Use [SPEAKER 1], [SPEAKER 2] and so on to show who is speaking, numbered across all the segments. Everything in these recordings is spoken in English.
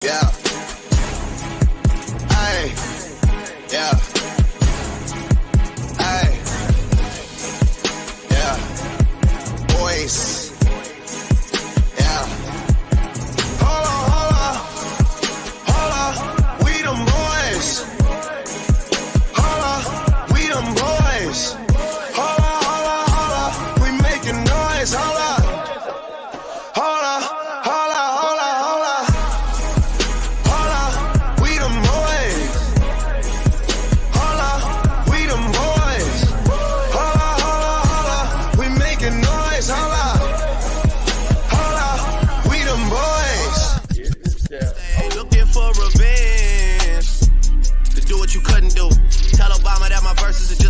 [SPEAKER 1] Yeah. Hey. Yeah. Hey. Yeah. Boys. Yeah. Hold on. We them boys. Hold on. We them boys. Hold on. We making noise. Hold on.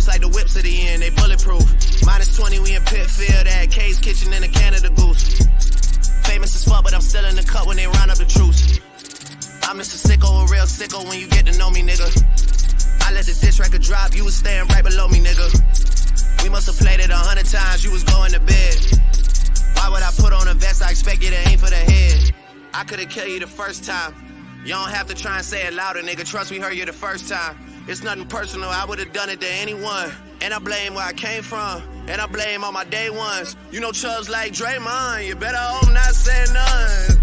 [SPEAKER 2] Like the whips at the end, they bulletproof. -20, we in Pitfield at K's Kitchen in a Canada Goose. Famous as fuck, but I'm still in the cut when they round up the troops. I'm just a sicko, a real sicko when you get to know me, nigga. I let the diss record drop, you was staying right below me, nigga. We must have played it 100 times, you was going to bed. Why would I put on a vest? I expect you to aim for the head. I could've killed you the first time. You don't have to try and say it louder, nigga. Trust me, heard you the first time. It's nothing personal, I would've done it to anyone. And I blame where I came from, and I blame all my day ones. You know Chubbs like Draymond, you better hope not say none.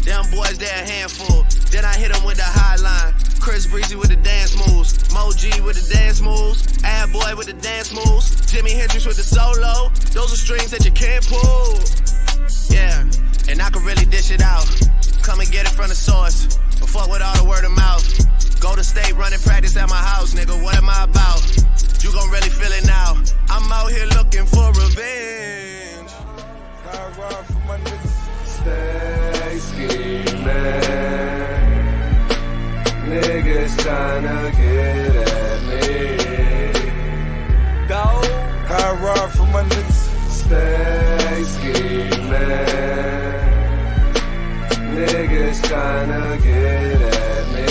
[SPEAKER 2] Them boys, they're a handful. Then I hit them with the high line. Chris Breezy with the dance moves. Mo G with the dance moves. Ad Boy with the dance moves. Jimi Hendrix with the solo. Those are strings that you can't pull. Yeah, and I can really dish it out. Come and get it from the source. But fuck with all the word of mouth. Go to state, running practice at my house, nigga. What am I about? You gon' really feel it now. I'm out here looking for revenge.
[SPEAKER 3] I ride for my niggas. Stay scheming. Niggas tryna get at me. Go. I ride for my niggas. Stay scheming. Niggas tryna get at me.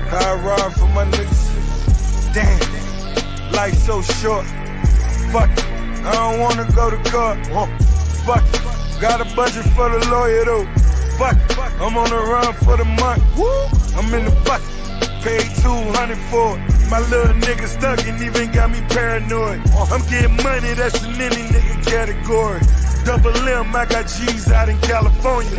[SPEAKER 3] I ride for my niggas. Damn, life so short. Fuck it, I don't wanna go to court. Fuck it, got a budget for the lawyer though. Fuck it, I'm on the run for the month. I'm in the bucket, paid 200 for it. My little nigga stuck and even got me paranoid. I'm getting money, that's in any nigga category. Double M, I got G's out in California.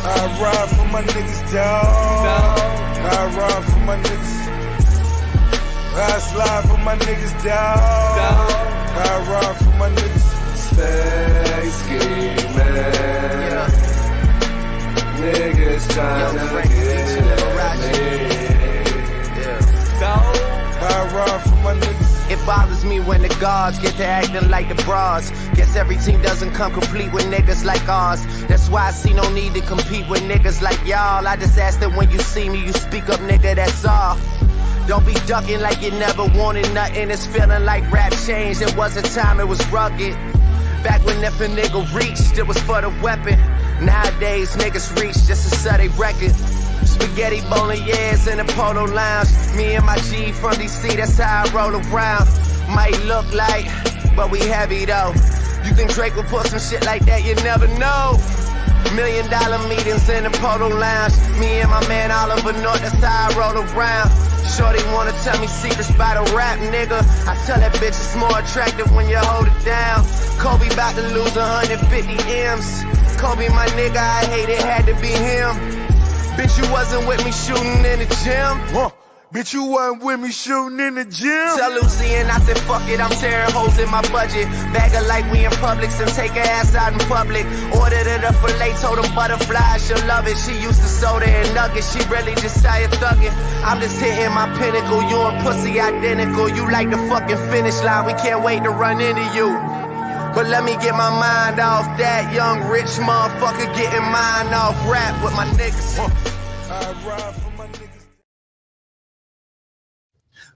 [SPEAKER 3] I ride for my niggas, dawg. I ride for my niggas. I slide for my niggas, dawg. I ride for my niggas. Stay scheming. Niggas tryna get at me. I ride for my niggas.
[SPEAKER 2] It bothers me when the guards get to acting like the bras. Guess every team doesn't come complete with niggas like ours. That's why I see no need to compete with niggas like y'all. I just ask that when you see me, you speak up, nigga, that's all. Don't be ducking like you never wanted nothing. It's feeling like rap changed. It was a time it was rugged. Back when if a nigga reached, it was for the weapon. Nowadays, niggas reach just to sell they record. Spaghetti bolognese in the polo lounge. Me and my G from DC, that's how I roll around. Might look like, but we heavy though. You think Drake will put some shit like that? You never know. $1 million meetings in the polo lounge. Me and my man Oliver North, that's how I roll around. Shorty wanna tell me secrets by the rap, nigga. I tell that bitch it's more attractive when you hold it down. Kobe about to lose 150 M's. Kobe my nigga, I hate it, had to be him. Bitch, you wasn't with me shooting in the gym.
[SPEAKER 3] Bitch, you wasn't with me shooting in the gym.
[SPEAKER 2] Tell Lucy and I said, fuck it, I'm tearing holes in my budget. Bag her like we in Publix and take her ass out in public. Ordered it up for late, told them butterflies, she'll love it. She used to soda and nuggets, she really just tired thugging. I'm just hitting my pinnacle, you and pussy identical. You like the fucking finish line, we can't wait to run into you. But let me get my mind off that young rich motherfucker getting mine off rap with my niggas.
[SPEAKER 3] I ride for my niggas.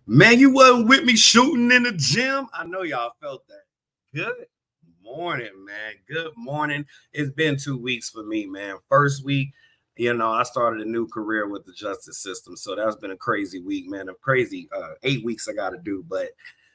[SPEAKER 4] Man, you wasn't with me shooting in the gym. I know y'all felt that. Good morning, man. Good morning. It's been 2 weeks for me, man. First week, I started a new career with the justice system. So that's been a crazy week, man. A crazy 8 weeks I got to do, but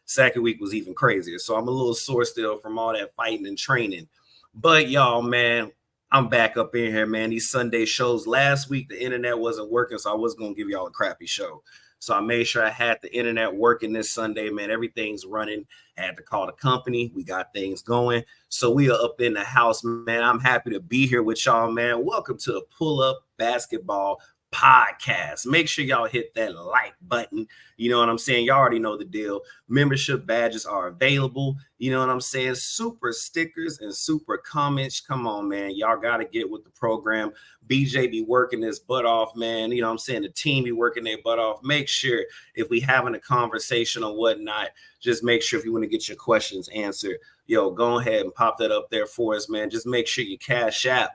[SPEAKER 4] second week was even crazier. So I'm a little sore still from all that fighting and training. But y'all, man, I'm back up in here, man. These Sunday shows. Last week, the internet wasn't working, so I was going to give y'all a crappy show. So I made sure I had the internet working this Sunday, man. Everything's running. I had to call the company. We got things going. So we are up in the house, man. I'm happy to be here with y'all, man. Welcome to the Pull Up Basketball Podcast. Make sure y'all hit that like button. You know what I'm saying? Y'all already know the deal. Membership badges are available. You know what I'm saying? Super stickers and super comments. Come on, man. Y'all got to get with the program. BJ be working his butt off, man. You know what I'm saying? The team be working their butt off. Make sure if we having a conversation or whatnot, just make sure if you want to get your questions answered, yo, go ahead and pop that up there for us, man. Just make sure you cash app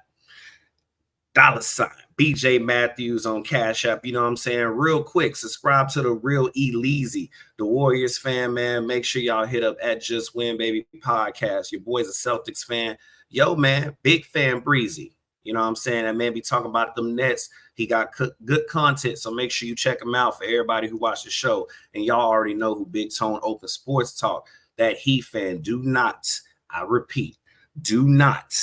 [SPEAKER 4] $, BJ Matthews on Cash App. You know what I'm saying? Real quick, subscribe to the Real Eleazy, the Warriors fan, man. Make sure y'all hit up at Just Win Baby Podcast. Your boy's a Celtics fan. Yo, man, big fan Breezy. You know what I'm saying? That man be talking about them Nets. He got good content, so make sure you check him out for everybody who watched the show. And y'all already know who Big Tone Open Sports Talk. That Heat fan. Do not, I repeat, do not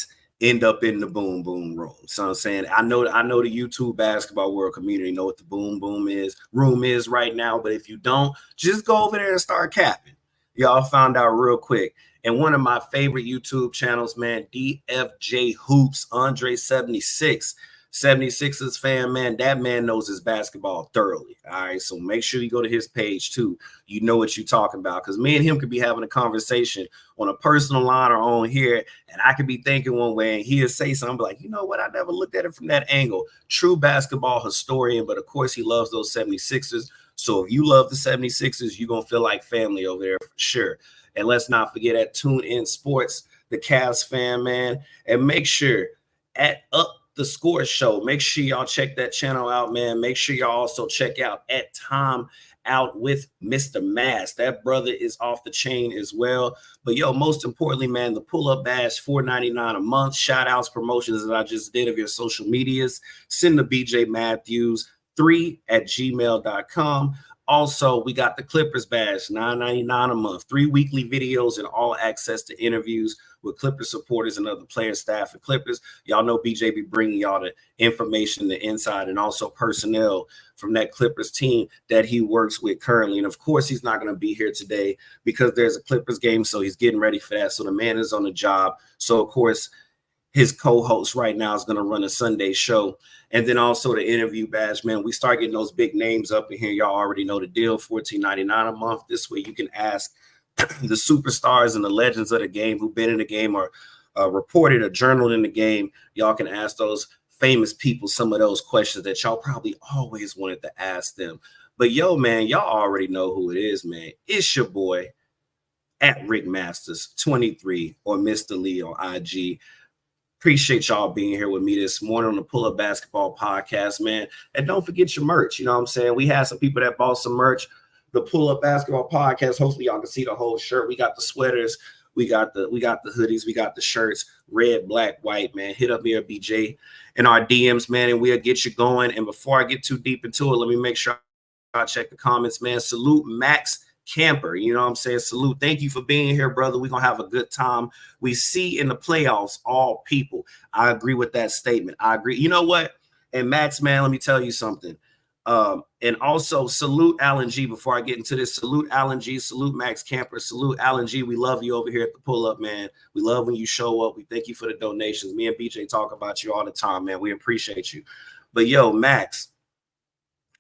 [SPEAKER 4] end up in the boom boom room. So I'm saying I know the YouTube basketball world community know what the boom boom room is right now. But if you don't, just go over there and start capping. Y'all found out real quick. And one of my favorite YouTube channels, man, DFJ Hoops, Andre 76. 76ers fan, man, that man knows his basketball thoroughly. All right, so make sure you go to his page too. You know what you're talking about, because me and him could be having a conversation on a personal line or on here, and I could be thinking one way, and he'll say something like, you know what, I never looked at it from that angle. True basketball historian, but of course he loves those 76ers. So if you love the 76ers, you're going to feel like family over there for sure. And let's not forget at Tune In Sports, the Cavs fan, man, and make sure at Up the Score Show. Make sure y'all check that channel out, man. Make sure y'all also check out at Time Out with Mr. Mass. That brother is off the chain as well. But yo, most importantly, man, the pull-up badge, $4.99 a month. Shout outs, promotions that I just did of your social medias. Send the BJ Matthews 3@gmail.com. Also, we got the Clippers badge, $9.99 a month, 3 weekly videos and all access to interviews with Clippers supporters and other players, staff, and Clippers. Y'all know BJ be bringing y'all the information, the inside, and also personnel from that Clippers team that he works with currently. And of course, he's not going to be here today because there's a Clippers game, so he's getting ready for that. So the man is on the job. So, of course, his co-host right now is going to run a Sunday show. And then also the interview badge, man. We start getting those big names up in here. Y'all already know the deal, $14.99 a month. This way you can ask the superstars and the legends of the game who've been in the game or reported or journaled in the game. Y'all can ask those famous people some of those questions that y'all probably always wanted to ask them. But yo, man, y'all already know who it is, man. It's your boy at Rick Masters 23 or Mr. Lee on IG. Appreciate y'all being here with me this morning on the Pull Up Basketball Podcast, man. And don't forget your merch. You know what I'm saying? We had some people that bought some merch. The Pull Up Basketball Podcast. Hopefully y'all can see the whole shirt. We got the sweaters. We got the hoodies. We got the shirts. Red, black, white, man. Hit up here, BJ, in our DMs, man, and we'll get you going. And before I get too deep into it, let me make sure I check the comments, man. Salute Max Camper, you know what I'm saying? Salute. Thank you for being here, brother. We're going to have a good time. We see in the playoffs all people. I agree with that statement. I agree. You know what? And Max, man, let me tell you something. And also salute Alan G before I get into this. Salute Alan G. Salute Max Camper. Salute Alan G. We love you over here at the Pull Up, man. We love when you show up. We thank you for the donations. Me and BJ talk about you all the time, man. We appreciate you. But yo, Max,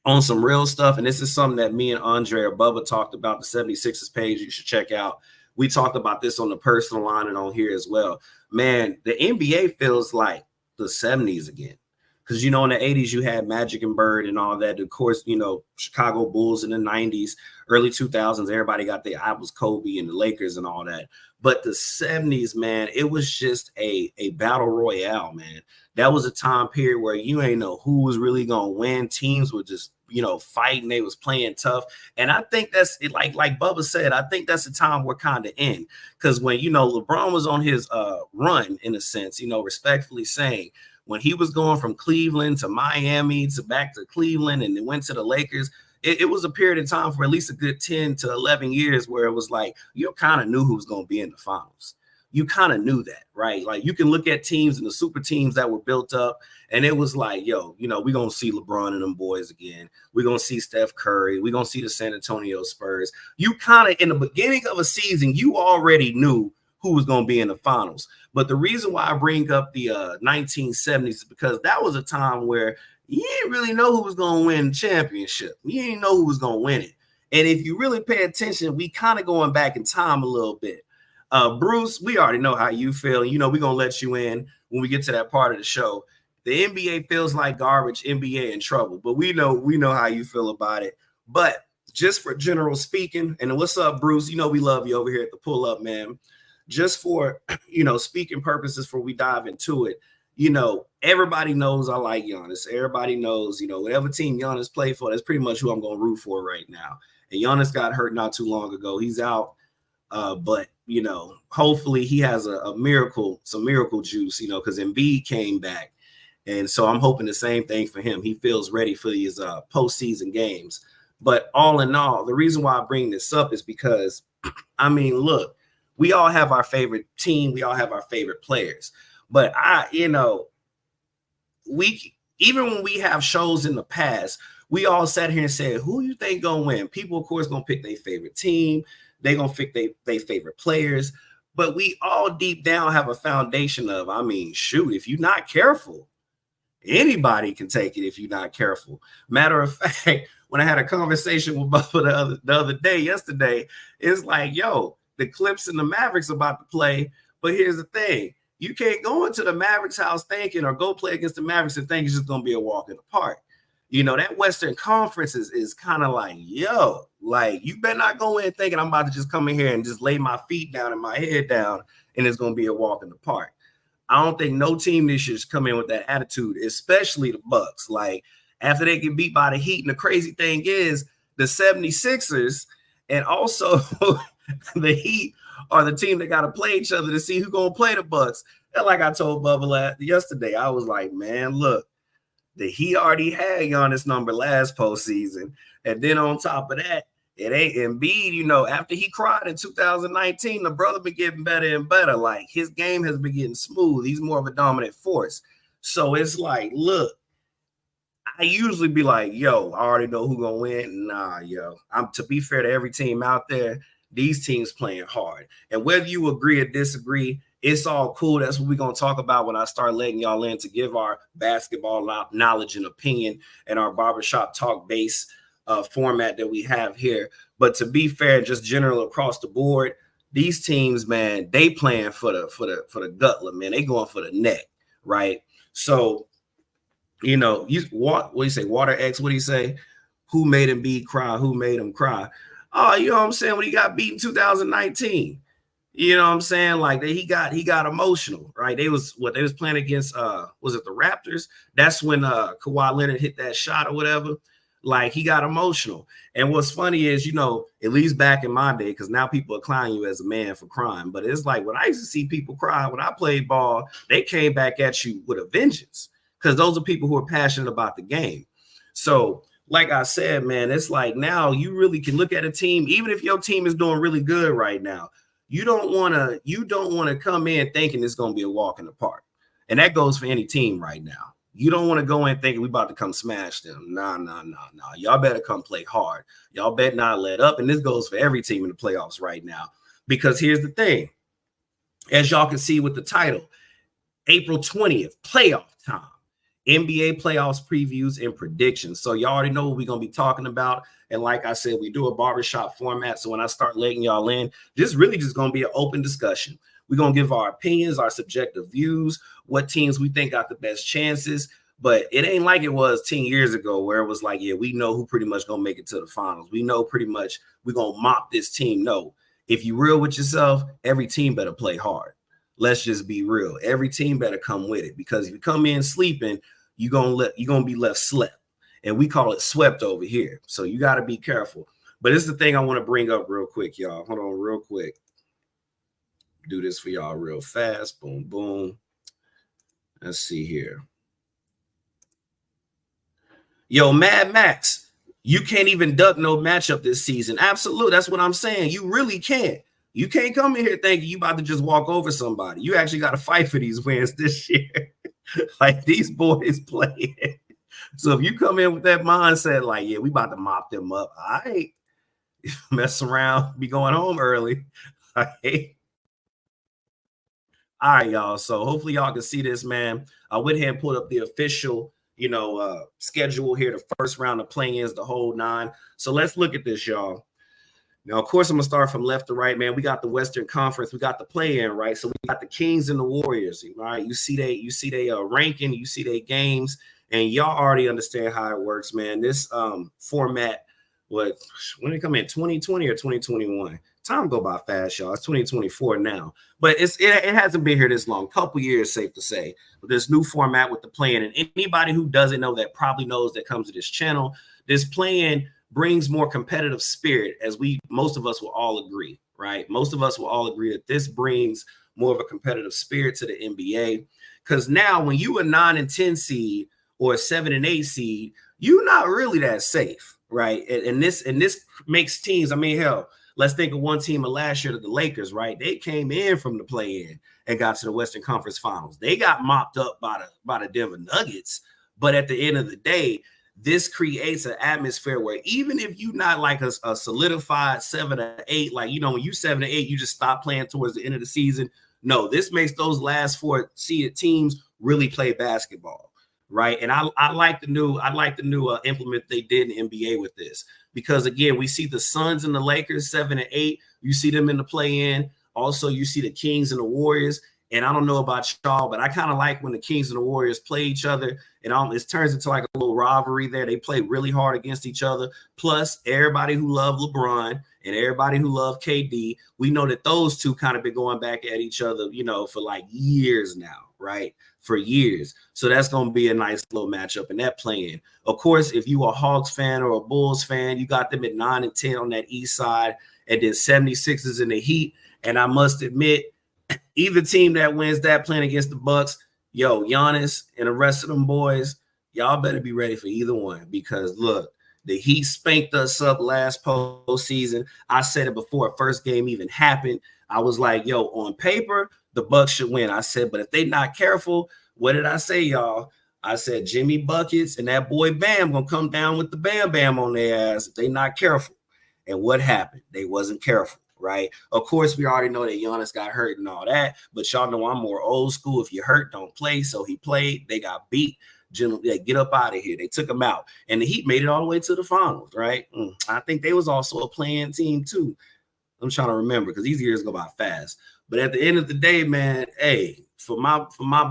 [SPEAKER 4] on some real stuff, and this is something that me and Andre or Bubba talked about, the 76ers page you should check out. We talked about this on the personal line and on here as well. Man, the NBA feels like the 70s again. Because, you know, in the 80s, you had Magic and Bird and all that. Of course, you know, Chicago Bulls in the 90s, early 2000s, everybody got their I was Kobe and the Lakers and all that. But the 70s, man, it was just a battle royale, man. That was a time period where you ain't know who was really going to win. Teams were just, you know, fighting. They was playing tough. And I think that's it. Like Bubba said, I think that's the time we're kind of in. Because when, you know, LeBron was on his run, in a sense, you know, respectfully saying, when he was going from Cleveland to Miami to back to Cleveland and then went to the Lakers, it was a period of time for at least a good 10 to 11 years where it was like you kind of knew who was going to be in the finals. you kind of knew that, right? Like you can look at teams and the super teams that were built up, and it was like, yo, you know, we're going to see LeBron and them boys again. We're going to see Steph Curry. We're going to see the San Antonio Spurs. You kind of, in the beginning of a season, you already knew who was going to be in the finals. But the reason why I bring up the 1970s is because that was a time where you didn't really know who was going to win the championship. You didn't know who was going to win it. And if you really pay attention, we kind of going back in time a little bit. Bruce, we already know how you feel. You know, we're going to let you in when we get to that part of the show. The NBA feels like garbage, NBA in trouble, but we know how you feel about it. But just for general speaking, and what's up, Bruce? You know, we love you over here at the Pull Up, man. Just for, you know, speaking purposes before we dive into it, you know, everybody knows I like Giannis. Everybody knows, you know, whatever team Giannis played for, that's pretty much who I'm going to root for right now. And Giannis got hurt not too long ago. He's out. But, you know, hopefully he has some miracle juice, you know, because Embiid came back. And so I'm hoping the same thing for him. He feels ready for these postseason games. But all in all, the reason why I bring this up is because, I mean, look, we all have our favorite team. We all have our favorite players. But even when we have shows in the past, we all sat here and said, who you think gonna win? People, of course, gonna pick their favorite team. They gonna pick their favorite players. But we all deep down have a foundation of, I mean, shoot, if you're not careful, anybody can take it if you're not careful. Matter of fact, when I had a conversation with Bubba the other day, yesterday, it's like, yo, the Clips and the Mavericks about to play. But here's the thing. You can't go into the Mavericks house thinking or go play against the Mavericks and think it's just going to be a walk in the park. You know, that Western Conference is kind of like, yo, like you better not go in thinking I'm about to just come in here and just lay my feet down and my head down and it's going to be a walk in the park. I don't think no team this year's come in with that attitude, especially the Bucks. Like after they get beat by the Heat, and the crazy thing is the 76ers and also the Heat are the team that got to play each other to see who's going to play the Bucks. And like I told Bubba yesterday, I was like, man, look, the Heat already had Giannis number last postseason. And then on top of that, it ain't Embiid, you know, after he cried in 2019, the brother been getting better and better. Like his game has been getting smooth. He's more of a dominant force. So it's like, look, I usually be like, yo, I already know who's gonna win. Nah, yo. To be fair to every team out there, these teams playing hard. And whether you agree or disagree, it's all cool. That's what we're gonna talk about when I start letting y'all in to give our basketball knowledge and opinion and our barbershop talk base format that we have here. But to be fair, just general across the board, these teams, man, they playing for the gutlet, man. They going for the neck, right? So, you know, what do you say? Water X, what do you say? Who made him cry? Who made him cry? Oh, you know what I'm saying? When he got beat in 2019, you know what I'm saying? Like he got emotional, right? They was playing against was it the Raptors? That's when Kawhi Leonard hit that shot or whatever. Like he got emotional. And what's funny is, you know, at least back in my day, because now people are clowning you as a man for crying. But it's like when I used to see people cry when I played ball, they came back at you with a vengeance because those are people who are passionate about the game. So like I said, man, it's like now you really can look at a team, even if your team is doing really good right now. You don't want to come in thinking it's going to be a walk in the park. And that goes for any team right now. You don't want to go in thinking we about to come smash them. Nah. Y'all better come play hard. Y'all better not let up. And this goes for every team in the playoffs right now. Because here's the thing. As y'all can see with the title, April 20th, playoff time. NBA playoffs previews and predictions. So y'all already know what we're going to be talking about. And like I said, we do a barbershop format. So when I start letting y'all in, this really just going to be an open discussion. We're going to give our opinions, our subjective views, what teams we think got the best chances. But it ain't like it was 10 years ago where it was like, yeah, we know who pretty much going to make it to the finals. We know pretty much we're going to mop this team. No, if you real with yourself, every team better play hard. Let's just be real. Every team better come with it, because if you come in sleeping, you're going to be left slept. And we call it swept over here. So you got to be careful. But it's the thing I want to bring up real quick, y'all. Hold on real quick. Do this for y'all real fast. Boom, boom. Let's see here. Yo, Mad Max, you can't even duck no matchup this season. Absolutely. That's what I'm saying. You really can't. You can't come in here thinking you about to just walk over somebody. You actually got to fight for these wins this year. Like these boys playing. So if you come in with that mindset, like, yeah, we about to mop them up. All right. Mess around, be going home early. All right, y'all. So hopefully y'all can see this, man. I went ahead and pulled up the official, schedule here. The first round of play-ins, the whole 9. So let's look at this, y'all. Now, of course, I'm gonna start from left to right, man. We got the Western Conference, we got the play-in, right? So we got the Kings and the Warriors, right? You see they ranking, you see they games, and y'all already understand how it works, man. This format, when it come in 2020 or 2021? Time go by fast, y'all. It's 2024 now, but it hasn't been here this long. Couple years, safe to say. But this new format with the play-in, and anybody who doesn't know that probably knows that comes to this channel. This play-in brings more competitive spirit, as most of us will all agree, right? Most of us will all agree that this brings more of a competitive spirit to the NBA. Because now, when you a 9 and 10 seed or a 7 and 8 seed, you're not really that safe, right? And this makes teams. I mean, hell, let's think of one team of last year, the Lakers, right? They came in from the play-in and got to the Western Conference Finals. They got mopped up by the Denver Nuggets, but at the end of the day, this creates an atmosphere where even if you're not like a solidified 7 or 8, like, when you 7 or 8, you just stop playing towards the end of the season. No, this makes those last 4 seeded teams really play basketball, right? And I like the new implement they did in the NBA with this, because again, we see the Suns and the Lakers 7 and 8. You see them in the play-in. Also, you see the Kings and the Warriors. And I don't know about y'all, but I kind of like when the Kings and the Warriors play each other. It turns into like a little rivalry there. They play really hard against each other. Plus, everybody who loved LeBron and everybody who loved KD, we know that those two kind of been going back at each other, for like years now, right? For years. So that's going to be a nice little matchup in that play-in. Of course, if you a Hawks fan or a Bulls fan, you got them at 9 and 10 on that east side, and then 76ers in the Heat. And I must admit, either team that wins that playing against the Bucks, Giannis and the rest of them boys, y'all better be ready for either one, because look, the Heat spanked us up last postseason. I said it before first game even happened. I was like, on paper, the Bucks should win. I said, but if they not careful, what did I say, y'all? I said Jimmy Buckets and that boy Bam gonna come down with the Bam Bam on their ass if they not careful. And what happened? They wasn't careful. Right. Of course, we already know that Giannis got hurt and all that, but y'all know I'm more old school. If you're hurt, don't play. So he played. They got beat. They get up out of here. They took him out, and the Heat made it all the way to the finals. Right. I think they was also a playing team too. I'm trying to remember because these years go by fast. But at the end of the day, man, hey, for my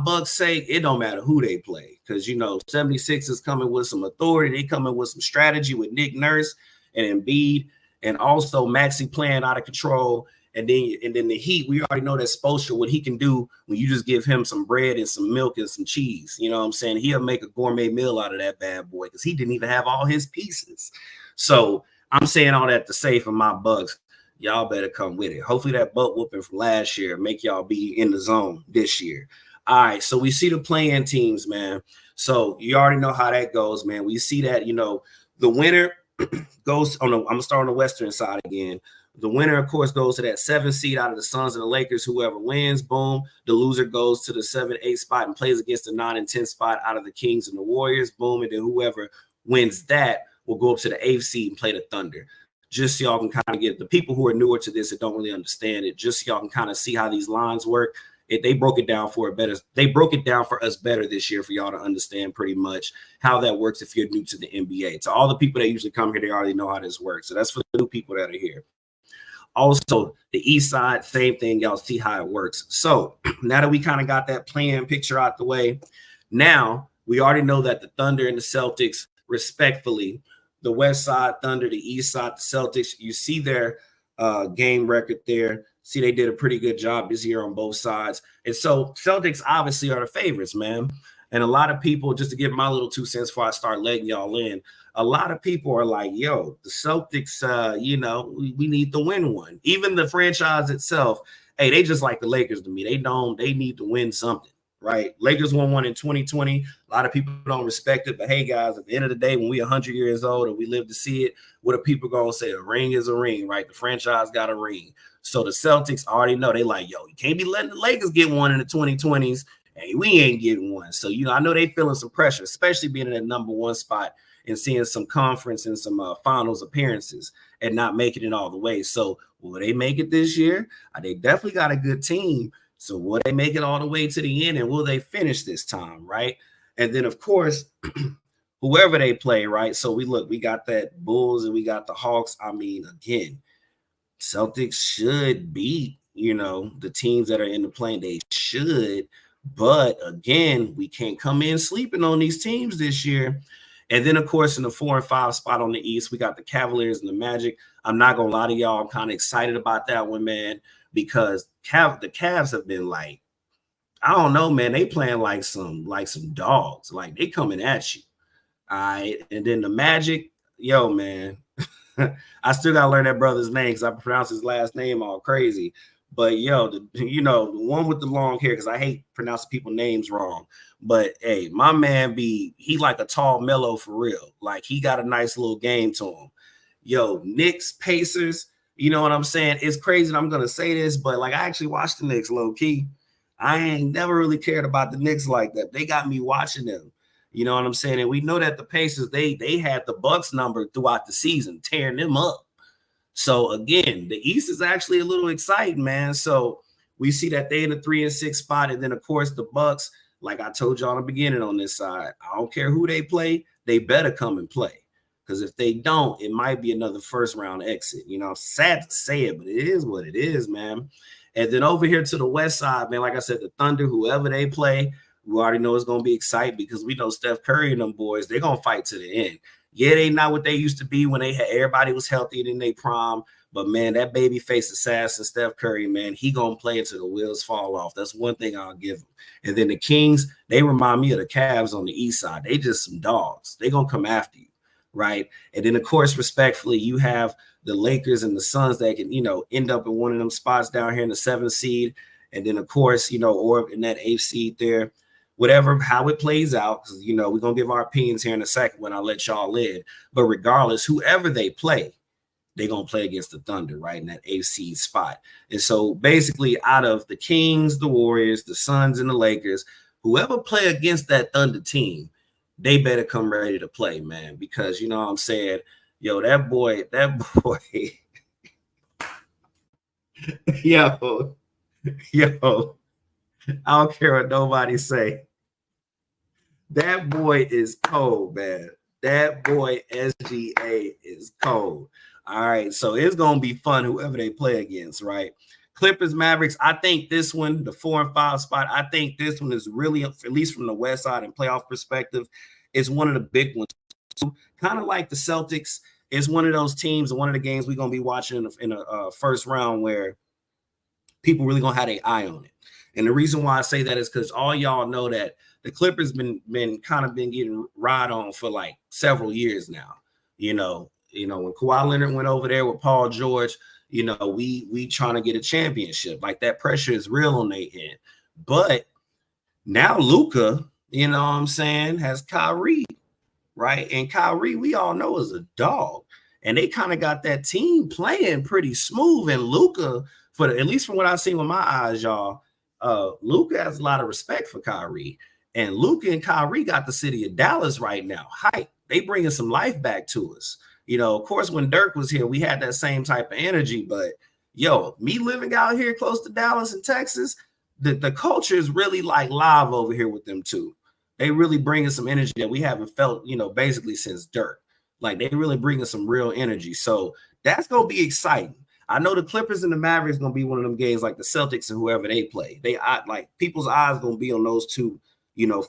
[SPEAKER 4] Bucks' sake, it don't matter who they play, because 76 is coming with some authority. They coming with some strategy with Nick Nurse and Embiid. And also Maxey playing out of control. And then the Heat, we already know that Spoelstra, what he can do when you just give him some bread and some milk and some cheese. You know what I'm saying? He'll make a gourmet meal out of that bad boy, because he didn't even have all his pieces. So I'm saying all that to say, for my Bucks, y'all better come with it. Hopefully that butt whooping from last year make y'all be in the zone this year. All right, so we see the play-in teams, man. So you already know how that goes, man. We see that, the winner goes on. I'm gonna start on the Western side again. The winner, of course, goes to that 7 seed out of the Suns and the Lakers. Whoever wins, boom. The loser goes to the 7-8 spot and plays against the 9 and 10 spot out of the Kings and the Warriors, boom. And then whoever wins that will go up to the 8th seed and play the Thunder. Just so y'all can kind of get the people who are newer to this and don't really understand it. Just so y'all can kind of see how these lines work. They broke it down for it better. They broke it down for us better this year for y'all to understand pretty much how that works if you're new to the NBA. To all the people that usually come here, they already know how this works. So that's for the new people that are here. Also, the East side, same thing. Y'all see how it works. So now that we kind of got that plan picture out the way, now we already know that the Thunder and the Celtics, respectfully, the West side Thunder, the East side the Celtics, you see their game record there. See, they did a pretty good job this year on both sides. And so Celtics obviously are the favorites, man. And a lot of people, just to give my little 2 cents before I start letting y'all in, a lot of people are like, yo, the Celtics, we need to win one. Even the franchise itself, hey, they just like the Lakers to me. They need to win something, right? Lakers won one in 2020. A lot of people don't respect it, but hey, guys, at the end of the day, when we're 100 years old and we live to see it, what are people going to say? A ring is a ring, right? The franchise got a ring. So the Celtics already know. They like, yo, you can't be letting the Lakers get one in the 2020s, and we ain't getting one. So, I know they feeling some pressure, especially being in that number one spot and seeing some conference and some finals appearances and not making it all the way. So will they make it this year? They definitely got a good team. So will they make it all the way to the end, and will they finish this time, right? And then, of course, whoever they play, right? So we got that Bulls and we got the Hawks. I mean, again, Celtics should beat, the teams that are in the play. They should. But, again, we can't come in sleeping on these teams this year. And then, of course, in the 4 and 5 spot on the East, we got the Cavaliers and the Magic. I'm not going to lie to y'all. I'm kind of excited about that one, man, because the Cavs have been like, I don't know, man. They playing like some dogs. Like, they coming at you. All right. And then the Magic, yo, man, I still got to learn that brother's name because I pronounce his last name all crazy. But, yo, the one with the long hair, because I hate pronouncing people's names wrong. But, hey, my man he like a tall mellow for real. Like, he got a nice little game to him. Yo, Knicks, Pacers, you know what I'm saying? It's crazy that I'm going to say this, but, like, I actually watched the Knicks low-key. I ain't never really cared about the Knicks like that. They got me watching them. You know what I'm saying? And we know that the Pacers, they had the Bucks number throughout the season, tearing them up. So, again, the East is actually a little exciting, man. So, we see that they in the 3 and 6 spot. And then, of course, the Bucks, like I told y'all in the beginning on this side, I don't care who they play, they better come and play. Because if they don't, it might be another first-round exit. Sad to say it, but it is what it is, man. And then over here to the West side, man, like I said, the Thunder, whoever they play, we already know it's going to be exciting because we know Steph Curry and them boys, they're going to fight to the end. Yeah, they not what they used to be when everybody was healthy and in their prime. But, man, that baby face assassin, Steph Curry, man, he going to play until the wheels fall off. That's one thing I'll give him. And then the Kings, they remind me of the Cavs on the East side. They just some dogs. They going to come after you, right? And then, of course, respectfully, you have the Lakers and the Suns that can, end up in one of them spots down here in the 7th seed. And then, of course, or in that 8th seed there. Whatever, how it plays out, because, we're going to give our opinions here in a second when I let y'all in. But regardless, whoever they play, they're going to play against the Thunder, right, in that 8th seed spot. And so, basically, out of the Kings, the Warriors, the Suns, and the Lakers, whoever play against that Thunder team, they better come ready to play, man, because, you know what I'm saying, yo, that boy, yo, I don't care what nobody say. That boy is cold, man. That boy SGA is cold. All right, so it's going to be fun whoever they play against, right? Clippers, Mavericks, I think this one, the 4 and 5 spot, I think this one is really, at least from the West side and playoff perspective, is one of the big ones. Kind of like the Celtics, is one of those teams, one of the games we're going to be watching in a first round where people really going to have their eye on it. And the reason why I say that is because all y'all know that the Clippers been getting ride on for like several years now. When Kawhi Leonard went over there with Paul George, we trying to get a championship. Like, that pressure is real on their end. But now Luka, you know what I'm saying, has Kyrie, right? And Kyrie, we all know, is a dog. And they kind of got that team playing pretty smooth. And Luka, at least from what I've seen with my eyes, y'all, Luka has a lot of respect for Kyrie. And Luka and Kyrie got the city of Dallas right now. Hype. They bringing some life back to us. Of course, when Dirk was here, we had that same type of energy. But, yo, me living out here close to Dallas and Texas, the culture is really like live over here with them too. They really bringing some energy that we haven't felt, basically since Dirk. Like, they really bringing some real energy. So that's going to be exciting. I know the Clippers and the Mavericks going to be one of them games like the Celtics and whoever they play. People's eyes going to be on those two,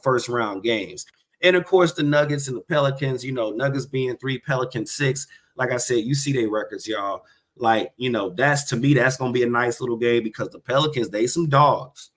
[SPEAKER 4] first round games. And, of course, the Nuggets and the Pelicans, Nuggets being 3, Pelicans 6. Like I said, you see their records, y'all. Like, that's going to be a nice little game because the Pelicans, they some dogs.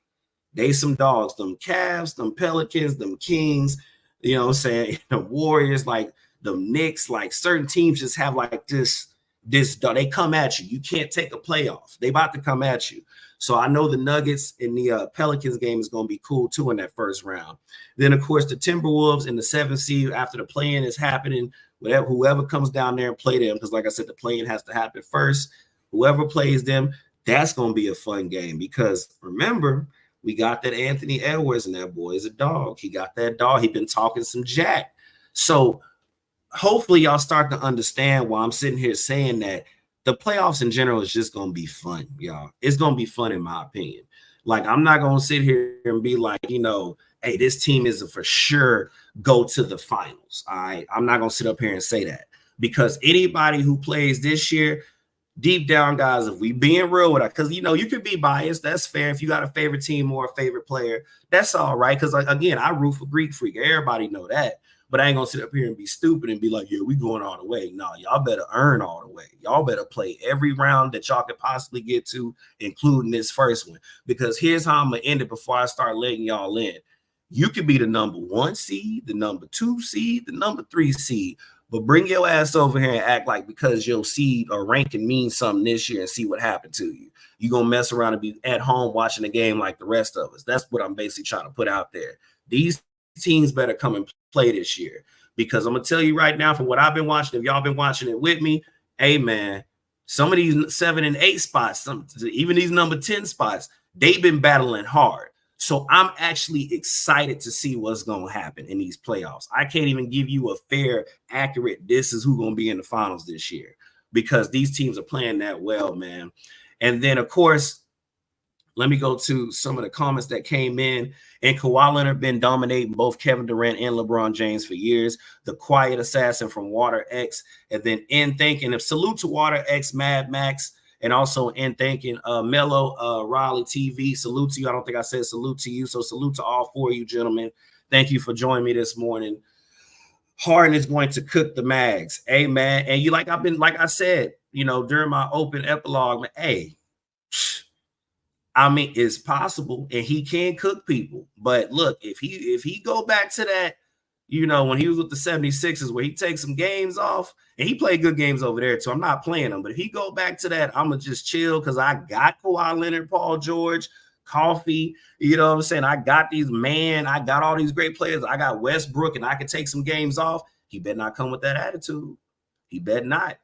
[SPEAKER 4] They some dogs. Them Cavs, them Pelicans, them Kings, you know what I'm saying? The Warriors, like, the Knicks, like, certain teams just have, like, this They come at you. You can't take a playoff. They about to come at you. So I know the Nuggets in the Pelicans game is going to be cool too in that first round. Then, of course, the Timberwolves in the 7th seed after the play-in is happening. Whoever comes down there and play them, because like I said, the play-in has to happen first. Whoever plays them, that's going to be a fun game because remember, we got that Anthony Edwards and that boy is a dog. He got that dog. He been talking some jack. So hopefully y'all start to understand why I'm sitting here saying that the playoffs in general is just going to be fun, y'all. It's going to be fun in my opinion. Like, I'm not going to sit here and be like, hey, this team is a for sure go to the finals. All right. I'm not going to sit up here and say that because anybody who plays this year, deep down, guys, if we being real with it, because, you could be biased. That's fair. If you got a favorite team or a favorite player, that's all right. Because, again, I root for Greek Freak. Everybody know that. But I ain't going to sit up here and be stupid and be like, yeah, we going all the way. No, y'all better earn all the way. Y'all better play every round that y'all could possibly get to, including this first one. Because here's how I'm going to end it before I start letting y'all in. You could be the number 1 seed, the number 2 seed, the number 3 seed. But bring your ass over here and act like because your seed or ranking means something this year and see what happened to you. You're going to mess around and be at home watching the game like the rest of us. That's what I'm basically trying to put out there. These teams better come and play this year because I'm going to tell you right now from what I've been watching, if y'all been watching it with me, hey, man, some of these 7 and 8 spots, even these number 10 spots, they've been battling hard. So I'm actually excited to see what's going to happen in these playoffs. I can't even give you a fair, accurate, this is who's going to be in the finals this year because these teams are playing that well, man. And then, of course, let me go to some of the comments that came in. And Kawhi Leonard been dominating both Kevin Durant and LeBron James for years. The quiet assassin from Water X. And then in thinking of salute to Water X, Mad Max. And also in thanking Mello, Raleigh TV, salute to you. I don't think I said salute to you. So salute to all 4 of you gentlemen. Thank you for joining me this morning. Harden is going to cook the mags. Amen. And you like I said, during my open epilogue, man, hey, I mean, it's possible and he can cook people. But look, if he go back to that, when he was with the 76ers where he takes some games off and he played good games over there too. I'm not playing him, but if he go back to that, I'm going to just chill because I got Kawhi Leonard, Paul George, Coffee. You know what I'm saying? I got I got all these great players. I got Westbrook and I can take some games off. He better not come with that attitude. He better not.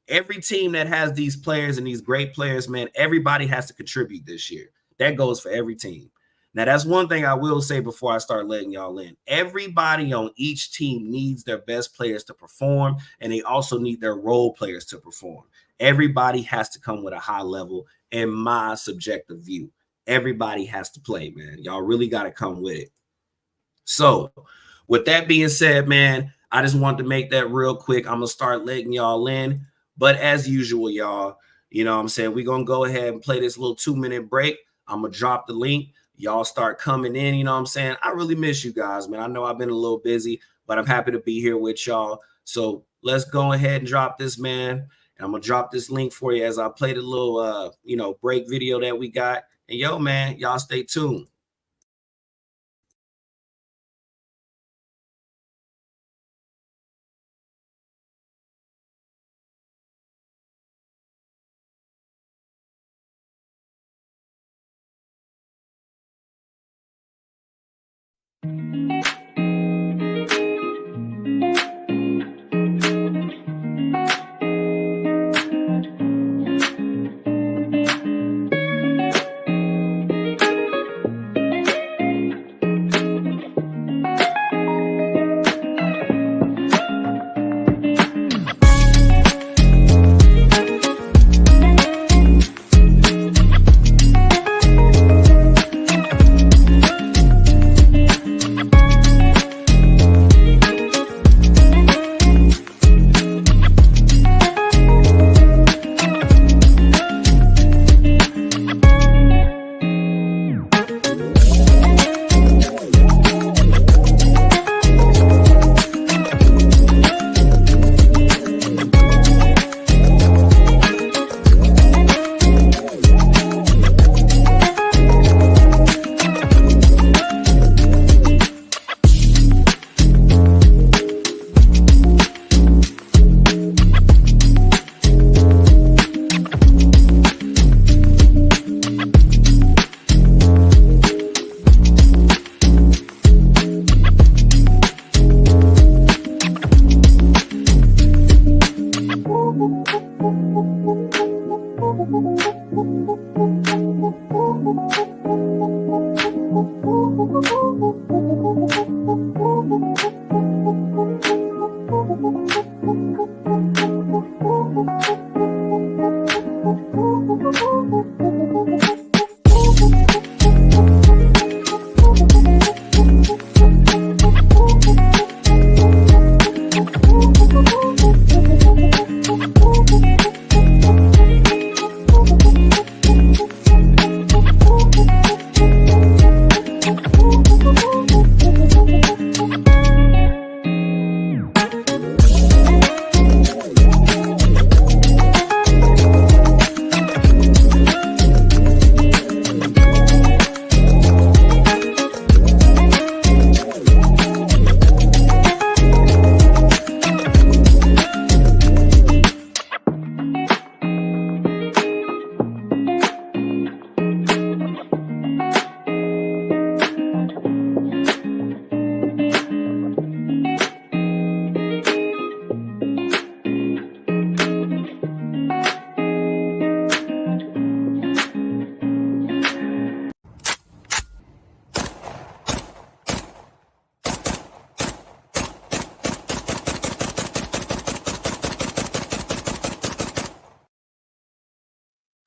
[SPEAKER 4] Every team that has these players and these great players, man, everybody has to contribute this year. That goes for every team. Now, that's one thing I will say before I start letting y'all in. Everybody on each team needs their best players to perform, and they also need their role players to perform. Everybody has to come with a high level, in my subjective view. Everybody has to play, man. Y'all really got to come with it. So, with that being said, man, I just wanted to make that real quick. I'm going to start letting y'all in. But as usual, y'all, we're going to go ahead and play this little 2-minute break. I'm going to drop the link. Y'all start coming in, I really miss you guys, man. I know I've been a little busy, but I'm happy to be here with y'all. So let's go ahead and drop this, man. And I'm going to drop this link for you as I play the little, break video that we got. And yo, man, y'all stay tuned.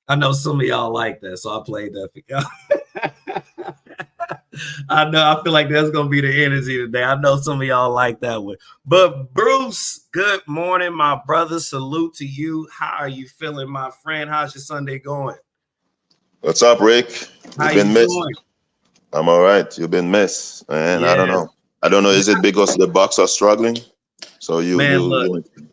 [SPEAKER 4] I know some of y'all like that, so I played that for y'all. I know. I feel like that's gonna be the energy today. I know some of y'all like that one. But Bruce, good morning, my brother. Salute to you. How are you feeling, my friend? How's your Sunday going?
[SPEAKER 5] What's up, Rick?
[SPEAKER 4] How
[SPEAKER 5] You've
[SPEAKER 4] you
[SPEAKER 5] been missed.
[SPEAKER 4] doing?
[SPEAKER 5] I'm all right. You've been missed, and I don't
[SPEAKER 4] Yeah,
[SPEAKER 5] know. I don't know. Is it because the Bucks are struggling? So
[SPEAKER 4] man. Look,
[SPEAKER 5] you.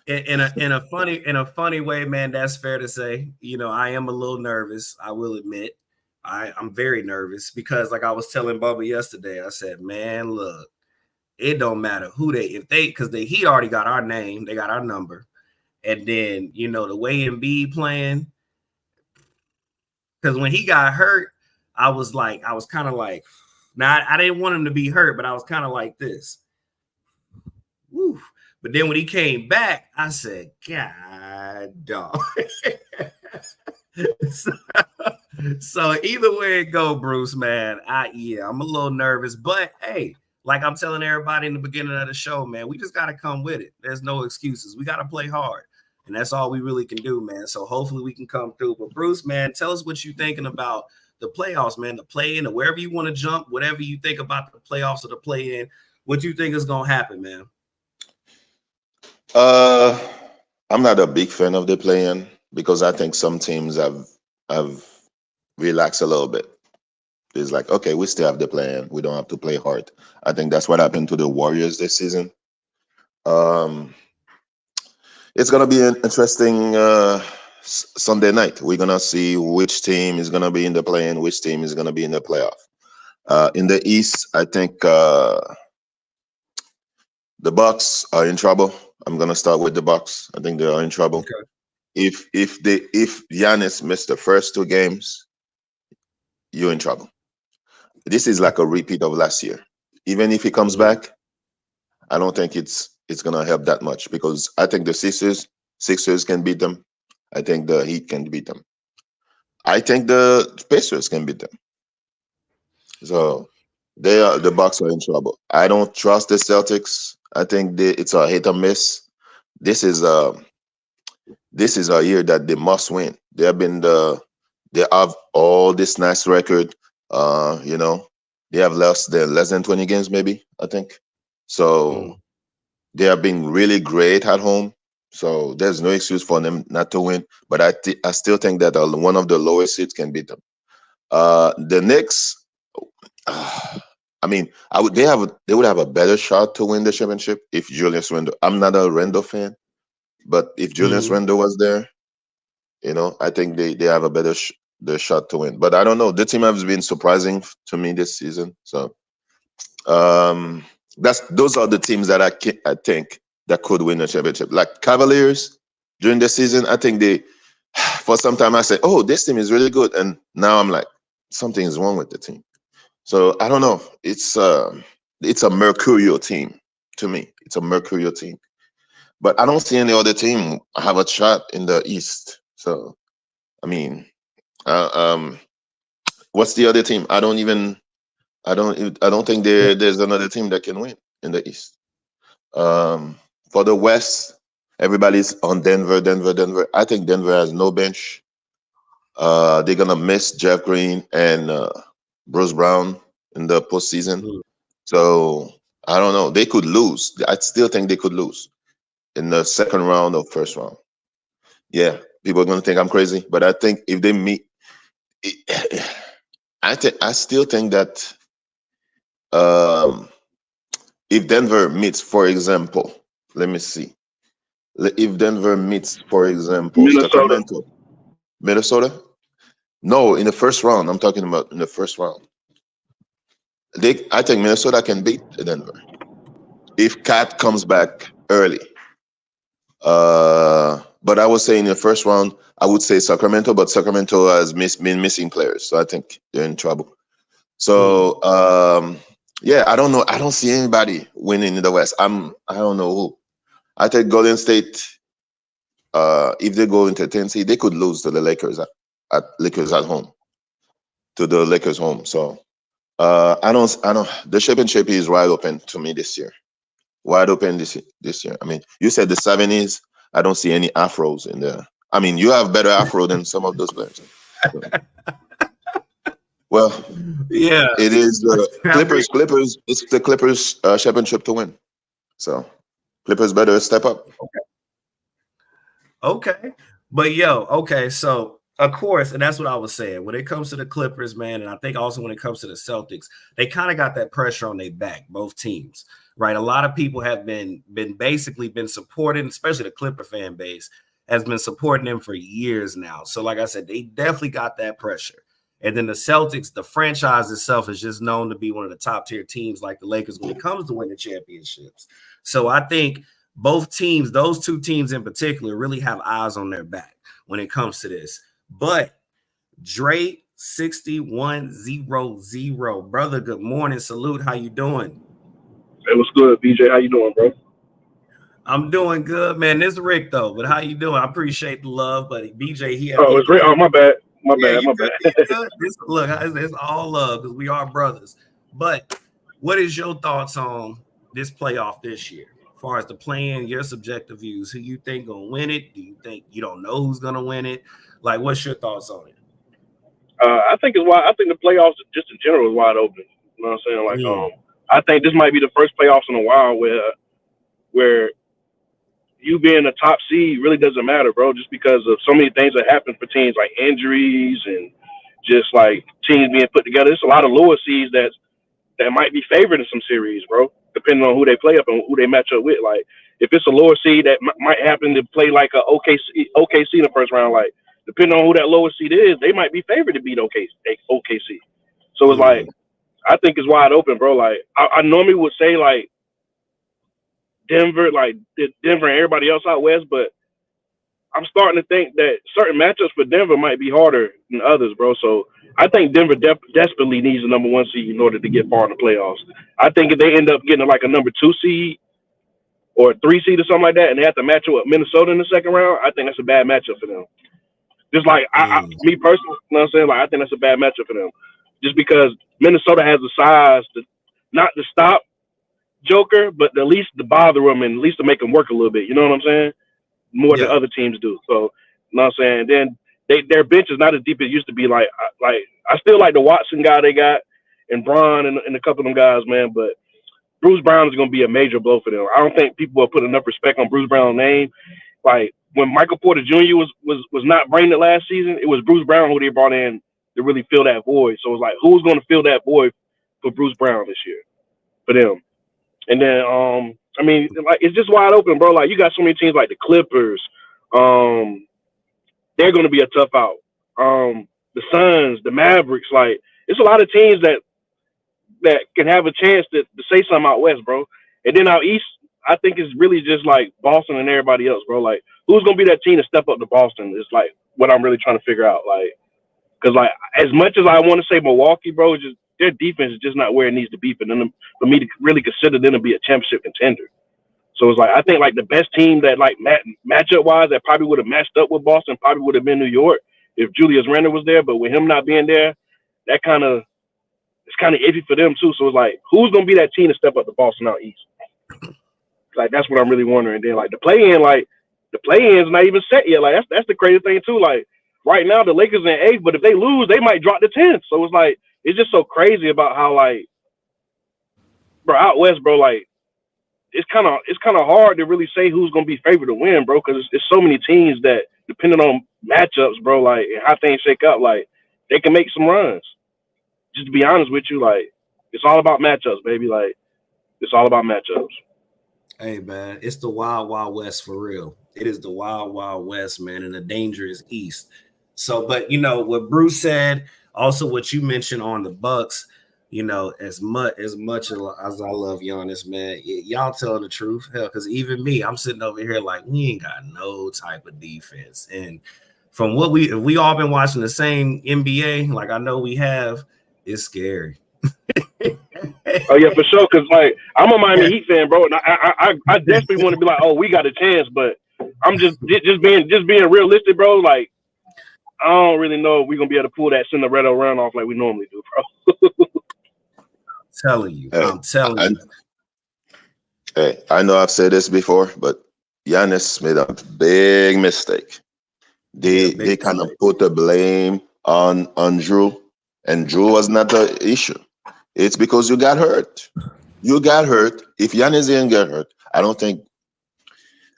[SPEAKER 4] in a funny way, man. That's fair to say. You know, I am a little nervous. I will admit, I'm very nervous because, like I was telling Bubba yesterday, I said, man, look, it don't matter who because the Heat already got our name, they got our number, and then you know the way Embiid playing. Because when he got hurt, I was kind of like, now I didn't want him to be hurt, but I was kind of like this. Woo. But then when he came back, I said, God, dog. so either way it go, Bruce, man, I'm a little nervous. But hey, like I'm telling everybody in the beginning of the show, man, we just got to come with it. There's no excuses. We got to play hard. And that's all we really can do, man. So hopefully we can come through. But Bruce, man, tell us what you're thinking about the playoffs, man, the play-in, or wherever you want to jump, whatever you think about the playoffs or the play-in, what you think is going to happen, man.
[SPEAKER 5] I'm not a big fan of the play-in because I think some teams have relaxed a little bit. It's like, okay, we still have the play-in. We don't have to play hard. I think that's what happened to the Warriors this season. It's gonna be an interesting Sunday night. We're gonna see which team is gonna be in the play-in, which team is gonna be in the playoff. In the East, I think the Bucks are in trouble. I'm gonna start with the Bucks. I think they are in trouble.
[SPEAKER 4] Okay.
[SPEAKER 5] If Giannis missed the first two games, you're in trouble. This is like a repeat of last year. Even if he comes back, I don't think it's gonna help that much because I think the Sixers can beat them. I think the Heat can beat them. I think the Pacers can beat them. So the Bucks are in trouble. I don't trust the Celtics. I think it's a hit or miss. This is a year that they must win. They have all this nice record. You know, they have less than 20 games, maybe, I think. So they have been really great at home. So there's no excuse for them not to win. But I still think that one of the lowest seeds can beat them. The Knicks, I mean, they would have a better shot to win the championship if Julius Randle. I'm not a Randle fan, but if Julius Randle was there, you know, I think they have a better shot to win. But I don't know. The team has been surprising to me this season. So those are the teams that I think that could win the championship. Like Cavaliers during the season, I think for some time I said, oh, this team is really good, and now I'm like, something is wrong with the team. So I don't know. It's a mercurial team to me. It's a mercurial team, but I don't see any other team have a shot in the East. So I mean, what's the other team? I don't think there's another team that can win in the East. For the West, everybody's on Denver. I think Denver has no bench. They're gonna miss Jeff Green and Bruce Brown in the postseason. So I don't know. They could lose. I still think they could lose in the second round or first round. Yeah, people are gonna think I'm crazy, but I think if they meet, I still think that if Denver meets, for example, let me see. If Denver meets, for example, Minnesota. No, in the first round. I'm talking about in the first round. I think Minnesota can beat Denver if Cat comes back early. But I would say in the first round, I would say Sacramento, but Sacramento has been missing players, so I think they're in trouble. So yeah, I don't know. I don't see anybody winning in the West. I don't know who. I think Golden State, if they go into Tennessee, they could lose to the Lakers at home. To the Lakers home. So I don't. The championship is wide open to me this year. Wide open this year. I mean, you said the 70s. I don't see any afros in I mean, you have better afro than some of those players. So. Well,
[SPEAKER 4] yeah,
[SPEAKER 5] it is the Clippers. It's the Clippers championship to win. So Clippers better step up.
[SPEAKER 4] Okay. But okay, so of course, and that's what I was saying. When it comes to the Clippers, man, and I think also when it comes to the Celtics, they kind of got that pressure on their back, both teams, right? A lot of people have been basically supporting, especially the Clipper fan base has been supporting them for years now. So like I said, they definitely got that pressure. And then the Celtics, the franchise itself is just known to be one of the top tier teams like the Lakers when it comes to winning championships. So I think both teams, those two teams in particular, really have eyes on their back when it comes to this. But Dre 6100, brother, good morning. Salute. How you doing?
[SPEAKER 6] Hey, what's good, BJ? How you doing, bro?
[SPEAKER 4] I'm doing good, man. This is Rick, though. But how you doing? I appreciate the love, but BJ,
[SPEAKER 6] it's Rick. Oh, my bad. My bad.
[SPEAKER 4] Look, it's all love because we are brothers. But what is your thoughts on this playoff this year? As far as the plan, your subjective views, who you think gonna win it? Do you think you don't know who's gonna win it? Like, what's your thoughts on it?
[SPEAKER 6] I think it's wide. I think the playoffs just in general is wide open. You know what I'm saying? Like, I think this might be the first playoffs in a while where you being a top seed really doesn't matter, bro. Just because of so many things that happen for teams, like injuries and just like teams being put together. There's a lot of lower seeds that might be favored in some series, bro, depending on who they play up and who they match up with. Like, if it's a lower seed that might happen to play like a OKC in the first round, like, depending on who that lower seed is, they might be favored to beat OKC. So it's like, I think it's wide open, bro. Like, I normally would say, like, Denver and everybody else out west, but I'm starting to think that certain matchups for Denver might be harder than others, bro. So I think Denver desperately needs a number 1 seed in order to get far in the playoffs. I think if they end up getting like a number 2 seed or a 3 seed or something like that, and they have to match up with Minnesota in the second round, I think that's a bad matchup for them. Just like me personally, you know what I'm saying? Like, I think that's a bad matchup for them. Just because Minnesota has the size to not to stop Joker, but at least to bother him and at least to make him work a little bit. You know what I'm saying? More than other teams do. So, you know what I'm saying? Then their bench is not as deep as it used to be. Like I still like the Watson guy they got and Braun and a couple of them guys, man. But Bruce Brown is going to be a major blow for them. I don't think people will put enough respect on Bruce Brown's name. Like, when Michael Porter Jr. was not bringing it last season, it was Bruce Brown who they brought in to really fill that void. So it's like, who's going to fill that void for Bruce Brown this year for them? And then, I mean, like, it's just wide open, bro. Like, you got so many teams like the Clippers. They're going to be a tough out. The Suns, the Mavericks. Like, it's a lot of teams that can have a chance to say something out west, bro. And then out east, I think it's really just like Boston and everybody else, bro. Like, who's going to be that team to step up to Boston is like what I'm really trying to figure out. Like, because like, as much as I want to say Milwaukee, bro, just their defense is just not where it needs to be for me to really consider them to be a championship contender. So it's like, I think like the best team that like matchup wise that probably would have matched up with Boston probably would have been New York if Julius Randle was there. But with him not being there, it's kind of iffy for them too. So it's like, who's gonna be that team to step up to Boston out east? Like, that's what I'm really wondering. And then like the play-in is not even set yet. Like, that's the crazy thing too. Like, right now the Lakers in 8th, but if they lose, they might drop to 10th. So it's like, it's just so crazy about how, like, bro, out west, bro, like, it's kind of hard to really say who's gonna be favored to win, bro, because it's so many teams that, depending on matchups, bro, like, and how things shake up, like, they can make some runs. Just to be honest with you, like, it's all about matchups, baby. Like, it's all about matchups.
[SPEAKER 4] Hey, man, it's the wild, wild west for real. It is the wild, wild west, man, and the dangerous east. So, but, you know, what Bruce said, also what you mentioned on the Bucks, you know, as much as I love Giannis, man, y'all telling the truth. Hell, because even me, I'm sitting over here like, we ain't got no type of defense. And from what if we all been watching the same NBA, like I know we have, it's scary.
[SPEAKER 6] Oh yeah, for sure. Because like, I'm a Miami Heat fan, bro, and I definitely want to be like, oh, we got a chance, but I'm just being realistic, bro. Like, I don't really know if we're gonna be able to pull that Cinderella run off like we normally do, bro.
[SPEAKER 4] I'm telling you.
[SPEAKER 5] Hey, I know I've said this before, but Giannis made a big mistake. They kind of put the blame on Drew, and Drew was not the issue. It's because you got hurt. You got hurt. If Giannis didn't get hurt, I don't think.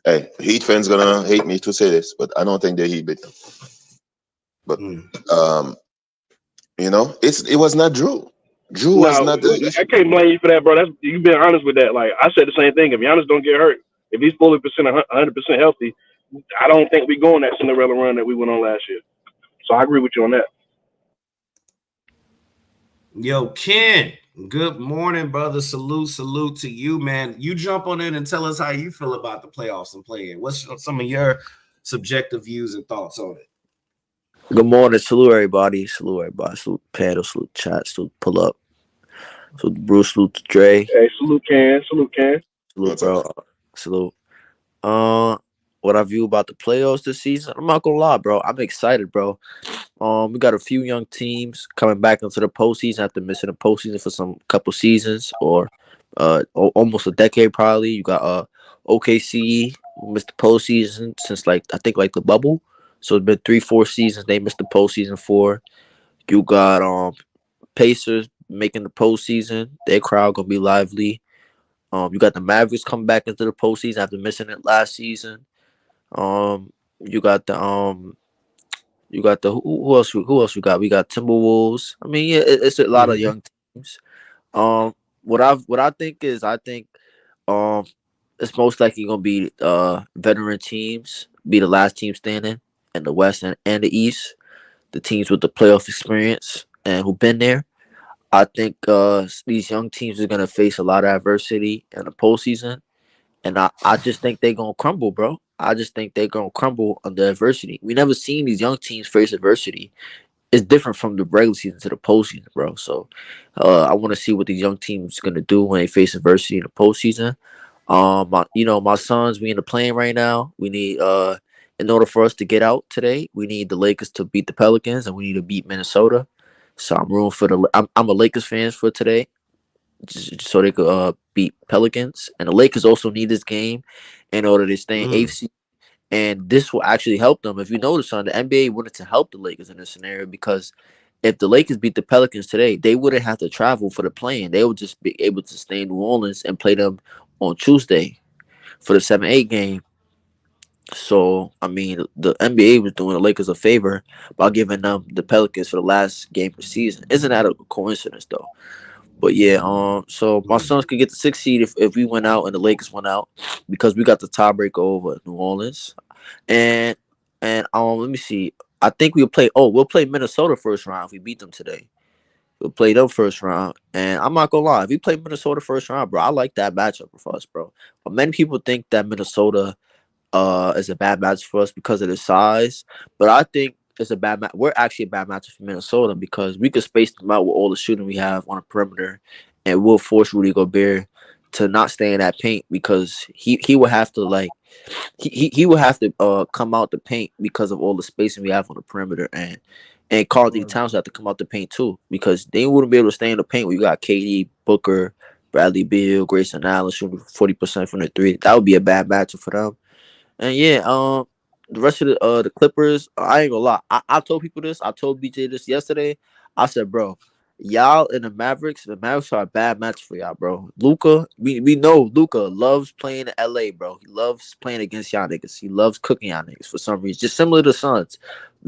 [SPEAKER 5] Hey, Heat fans gonna hate me to say this, but I don't think the Heat beat them. But it was not Drew. Drew was not the issue.
[SPEAKER 6] I can't blame you for that, bro. You've been honest with that. Like I said the same thing. If Giannis don't get hurt, if he's fully 100% healthy, I don't think we go on that Cinderella run that we went on last year. So I agree with you on that.
[SPEAKER 4] Yo, Ken, good morning, brother. Salute to you, man. You jump on in and tell us how you feel about the playoffs and playing. What's some of your subjective views and thoughts on it?
[SPEAKER 7] Good morning. Salute everybody. Salute panel. Salute chat. Salute pull up. Salute Bruce. Salute Dre.
[SPEAKER 6] Hey, salute Ken.
[SPEAKER 7] Salute, bro. Salute. What I view about the playoffs this season, I'm not gonna lie, bro. I'm excited, bro. We got a few young teams coming back into the postseason after missing the postseason for some couple seasons or almost a decade, probably. You got OKC missed the postseason since I think the bubble. So it's been 3-4 seasons they missed the postseason for. You got Pacers making the postseason. Their crowd gonna be lively. You got the Mavericks come back into the postseason after missing it last season. You got the who else we got? We got Timberwolves. I mean, yeah, it's a lot of young teams. What I think is it's most likely gonna be veteran teams be the last team standing in the West and the East. The teams with the playoff experience and who've been there. I think these young teams are gonna face a lot of adversity in the postseason, and I just think they're gonna crumble, bro. I just think they're gonna crumble under adversity. We never seen these young teams face adversity. It's different from the regular season to the postseason, bro. So I want to see what these young teams are gonna do when they face adversity in the postseason. My Suns, we in the plane right now. We need in order for us to get out today, we need the Lakers to beat the Pelicans, and we need to beat Minnesota. So I'm rooting for I'm a Lakers fan for today, just so they could beat Pelicans. And the Lakers also need this game in order to stay in eighth seed. And this will actually help them. If you notice, the NBA wanted to help the Lakers in this scenario because if the Lakers beat the Pelicans today, they wouldn't have to travel for the play-in. They would just be able to stay in New Orleans and play them on Tuesday for the 7-8 game. So, I mean, the NBA was doing the Lakers a favor by giving them the Pelicans for the last game of the season. Isn't that a coincidence, though? But yeah, so my Suns could get the 6th seed if we went out and the Lakers went out because we got the tiebreaker over New Orleans. And let me see. I think we'll play Minnesota first round if we beat them today. We'll play them first round. And I'm not gonna lie, if we play Minnesota first round, bro, I like that matchup for us, bro. But many people think that Minnesota is a bad match for us because of the size. But I think it's a bad match. We're actually a bad matchup for Minnesota because we could space them out with all the shooting we have on the perimeter, and we'll force Rudy Gobert to not stay in that paint because he would have to he would have to come out the paint because of all the spacing we have on the perimeter, and Karl Anthony Towns have to come out the paint too because they wouldn't be able to stay in the paint when you got KD, Booker, Bradley Beal, Grayson Allen shooting 40% from the three. That would be a bad matchup for them. And yeah, the rest of the Clippers, I ain't gonna lie. I told people this. I told BJ this yesterday. I said, bro, y'all and the Mavericks are a bad match for y'all, bro. Luka, we know Luka loves playing in LA, bro. He loves playing against y'all niggas. He loves cooking y'all niggas for some reason. Just similar to the Suns.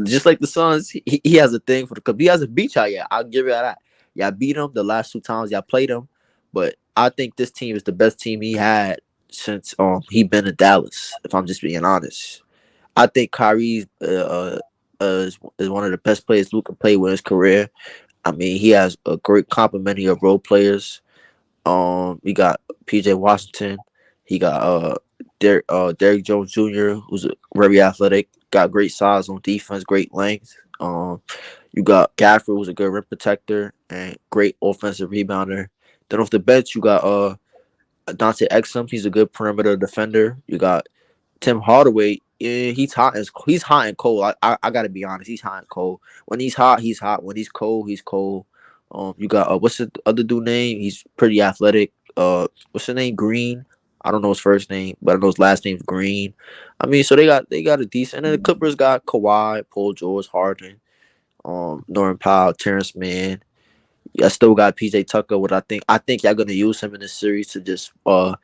[SPEAKER 7] Just like the Suns, he has a thing for the Clippers. He hasn't beat y'all yet. I'll give you that. Y'all beat him the last 2 times y'all played him. But I think this team is the best team he had since he been in Dallas, if I'm just being honest. I think Kyrie is one of the best players Luka played with his career. I mean, he has a great complement of role players. We got PJ Washington. He got Derrick Jones Jr., who's very athletic, got great size on defense, great length. You got Gafford, who's a good rim protector and great offensive rebounder. Then off the bench, you got Dante Exum. He's a good perimeter defender. You got Tim Hardaway. Yeah, he's hot and cold. I gotta be honest. He's hot and cold. When he's hot, he's hot. When he's cold, he's cold. You got what's the other dude name? He's pretty athletic. What's his name? Green. I don't know his first name, but I know his last name's Green. I mean, so they got a decent. And then the Clippers got Kawhi, Paul George, Harden, Norman Powell, Terrence Mann. I still got PJ Tucker. What I think y'all gonna use him in this series to just um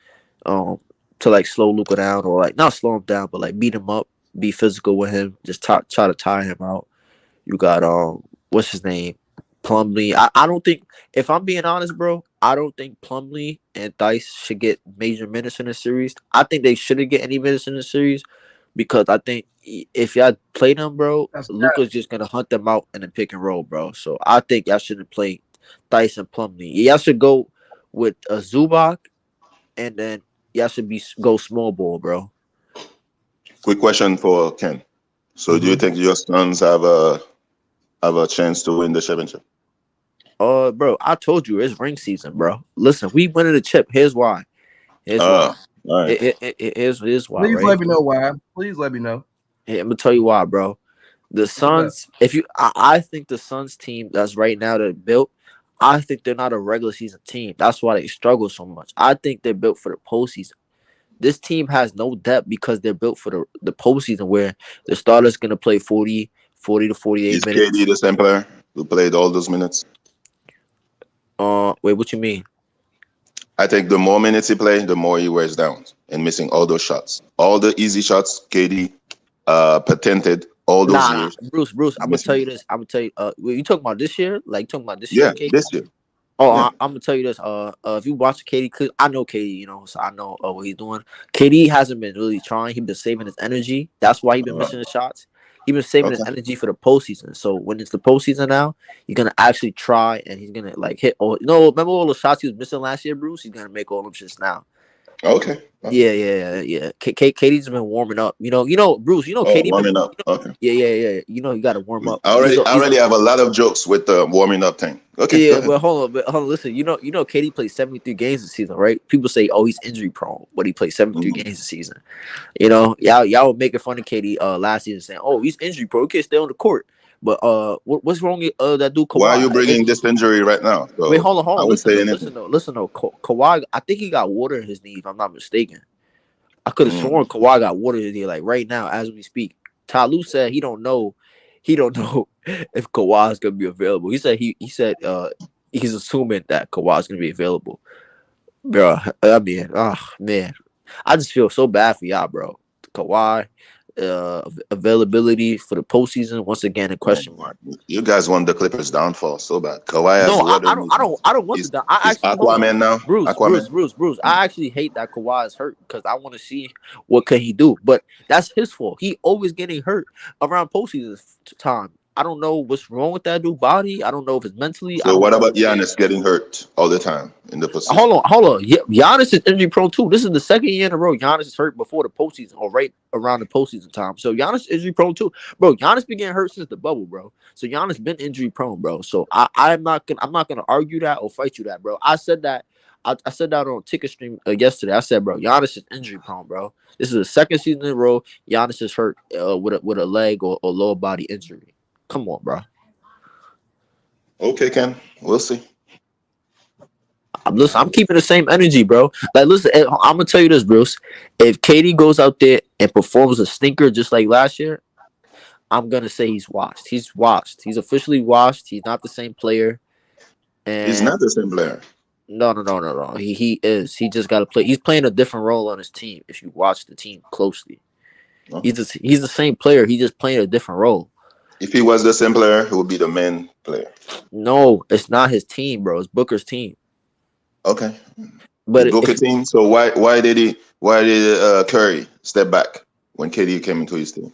[SPEAKER 7] to like slow Luka down or like not slow him down, but like beat him up, be physical with him, just try to tire him out. You got what's his name? Plumlee. I don't think, if I'm being honest, bro, I don't think Plumlee and Dice should get major minutes in the series. I think they shouldn't get any minutes in the series because I think if y'all play them, bro,
[SPEAKER 8] That's
[SPEAKER 7] Luka's just gonna hunt them out in the pick and roll, bro. So I think y'all shouldn't play Dice and Plumlee. Y'all should go with a Zubac, and then y'all should go small ball, bro.
[SPEAKER 5] Quick question for Ken. So do you think your Suns have a chance to win the championship?
[SPEAKER 7] Bro, I told you it's ring season, bro. Listen, we winning the chip. Here's why. Here's why.
[SPEAKER 5] All right.
[SPEAKER 7] Here's why.
[SPEAKER 8] Please
[SPEAKER 7] Right?
[SPEAKER 8] let me know why. Please let me know.
[SPEAKER 7] Hey, I'm gonna tell you why, bro. The Suns, I think the Suns team that's right now that built, I think they're not a regular season team. That's why they struggle so much. I think they're built for the postseason. This team has no depth because they're built for the postseason where the starter's gonna play 40 to 48
[SPEAKER 5] Is
[SPEAKER 7] minutes.
[SPEAKER 5] KD the same player who played all those minutes?
[SPEAKER 7] Wait, what you mean?
[SPEAKER 5] I think the more minutes he plays, the more he wears down and missing all those shots. All the easy shots KD patented all those
[SPEAKER 7] Nah,
[SPEAKER 5] years.
[SPEAKER 7] Bruce, I'm gonna tell you this. I'm gonna tell you. You talking about this year? Like talking about this year?
[SPEAKER 5] Yeah,
[SPEAKER 7] KD?
[SPEAKER 5] this year.
[SPEAKER 7] Oh,
[SPEAKER 5] Yeah.
[SPEAKER 7] I'm gonna tell you this. If you watch KD, cause I know KD, so I know what he's doing. KD hasn't been really trying. He's been saving his energy. That's why he's been missing the shots. He's been saving his energy for the postseason. So when it's the postseason now, he's gonna actually try and he's gonna like hit all. Remember all the shots he was missing last year, Bruce? He's gonna make all them shits now.
[SPEAKER 5] Okay.
[SPEAKER 7] Yeah. KD's been warming up. Bruce. KD
[SPEAKER 5] warming up. Okay.
[SPEAKER 7] Yeah. You got to warm up.
[SPEAKER 5] I already have a lot of jokes with the warming up thing. Okay.
[SPEAKER 7] Yeah, but hold on. Listen, KD played 73 games this season, right? People say, "Oh, he's injury prone," but he played 73 games this season. Y'all were making fun of KD last season, saying, "Oh, he's injury prone. He can't stay on the court." But what's wrong with that dude Kawhi?
[SPEAKER 5] Why are you bringing this injury right now? So
[SPEAKER 7] wait, hold on. Listen though. Kawhi, I think he got water in his knee, if I'm not mistaken. I could have sworn Kawhi got water in his knee, like right now as we speak. Ty Lue said he don't know if Kawhi is gonna be available. He said he's assuming that Kawhi is gonna be available. Bro, I mean, man, I just feel so bad for y'all, bro. Kawhi, availability for the postseason once again in question mark.
[SPEAKER 5] You guys want the Clippers downfall so bad. Kawhi has
[SPEAKER 7] No,
[SPEAKER 5] water.
[SPEAKER 7] I don't want
[SPEAKER 5] he's,
[SPEAKER 7] the. I
[SPEAKER 5] he's
[SPEAKER 7] actually
[SPEAKER 5] Aquaman now.
[SPEAKER 7] Bruce. I actually hate that Kawhi is hurt because I want to see what can he do. But that's his fault. He always getting hurt around postseason time. I don't know what's wrong with that dude body. I don't know if it's mentally.
[SPEAKER 5] So what about Giannis getting hurt all the time in the postseason?
[SPEAKER 7] Hold on. Yeah, Giannis is injury prone too. This is the second year in a row Giannis is hurt before the postseason or right around the postseason time. So Giannis is injury prone too, bro. Giannis been getting hurt since the bubble, bro. So Giannis been injury prone, bro. So I'm not gonna argue that or fight you that, bro. I said that. I said that on Ticket Stream yesterday. I said, bro, Giannis is injury prone, bro. This is the second season in a row Giannis is hurt with a leg or lower body injury. Come on, bro.
[SPEAKER 5] Okay, Ken. We'll see.
[SPEAKER 7] I'm keeping the same energy, bro. Like, listen, I'm gonna tell you this, Bruce. If KD goes out there and performs a stinker just like last year, I'm gonna say he's washed. He's washed. He's officially washed. He's not the same player. And
[SPEAKER 5] he's not the same player.
[SPEAKER 7] No. He is. He just got to play. He's playing a different role on his team. If you watch the team closely, he's the same player. He's just playing a different role.
[SPEAKER 5] If he was the same player, he would be the main player.
[SPEAKER 7] No, it's not his team, bro. It's Booker's team.
[SPEAKER 5] Okay,
[SPEAKER 7] but
[SPEAKER 5] Booker team. So why did Curry step back when KD came into his team?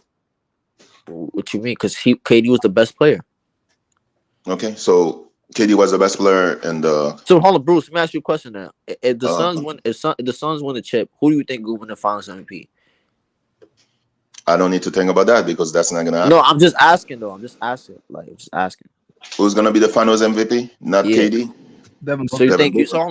[SPEAKER 7] What you mean? Because KD was the best player.
[SPEAKER 5] Okay, so KD was the best player, and
[SPEAKER 7] so hold on, Bruce. Let me ask you a question now. If the Suns win, if the Suns win the chip, who do you think will win the Finals MVP?
[SPEAKER 5] I don't need to think about that because that's not gonna happen.
[SPEAKER 7] No, I'm just asking though. I'm just asking.
[SPEAKER 5] Who's gonna be the Finals MVP? Not KD.
[SPEAKER 8] Devin Booker.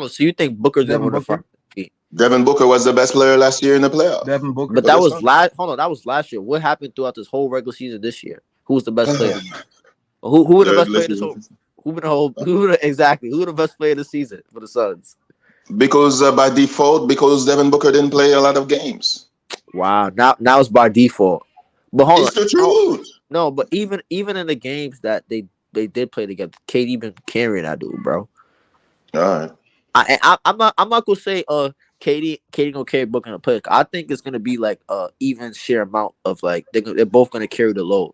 [SPEAKER 7] So you think Booker's gonna win the Finals MVP?
[SPEAKER 5] Devin Booker was the best player last year in the playoffs.
[SPEAKER 8] Devin Booker.
[SPEAKER 7] But that was last. Hold on, that was last year. What happened throughout this whole regular season this year? Who was the best player? Who was the best player this whole? Exactly. Who the best player this season for the Suns?
[SPEAKER 5] Because by default, because Devin Booker didn't play a lot of games.
[SPEAKER 7] Wow, now it's by default. But hold
[SPEAKER 5] It's
[SPEAKER 7] on,
[SPEAKER 5] the truth.
[SPEAKER 7] no, but even in the games that they did play together, KD been carrying that dude, bro.
[SPEAKER 5] All right.
[SPEAKER 7] I'm not gonna say KD gonna carry Booker in a play. I think it's gonna be like even share amount of like they're both gonna carry the load.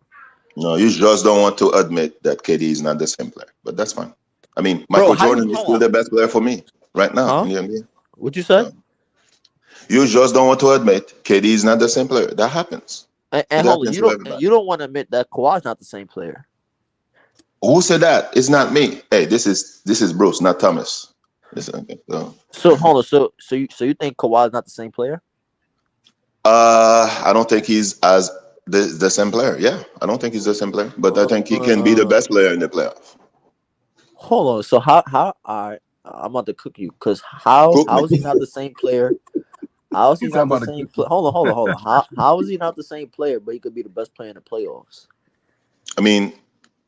[SPEAKER 5] No, you just don't want to admit that KD is not the same player, but that's fine. I mean, Michael Jordan is still the best player for me right now in the NBA.
[SPEAKER 7] What'd you say?
[SPEAKER 5] You just don't want to admit KD is not the same player. That happens.
[SPEAKER 7] And hold on, you don't want to admit that Kawhi's not the same player.
[SPEAKER 5] Who said that? It's not me. Hey, this is Bruce, not Thomas. Listen,
[SPEAKER 7] So hold on, so you think Kawhi's not the same player?
[SPEAKER 5] I don't think he's as the same player. Yeah, I don't think he's the same player, but I think he can be the best player in the playoff.
[SPEAKER 7] Hold on. So how I'm about to cook you because how is he not the same player? How is he not the same player? Hold on. How is he not the same player, but he could be the best player in the playoffs?
[SPEAKER 5] I mean,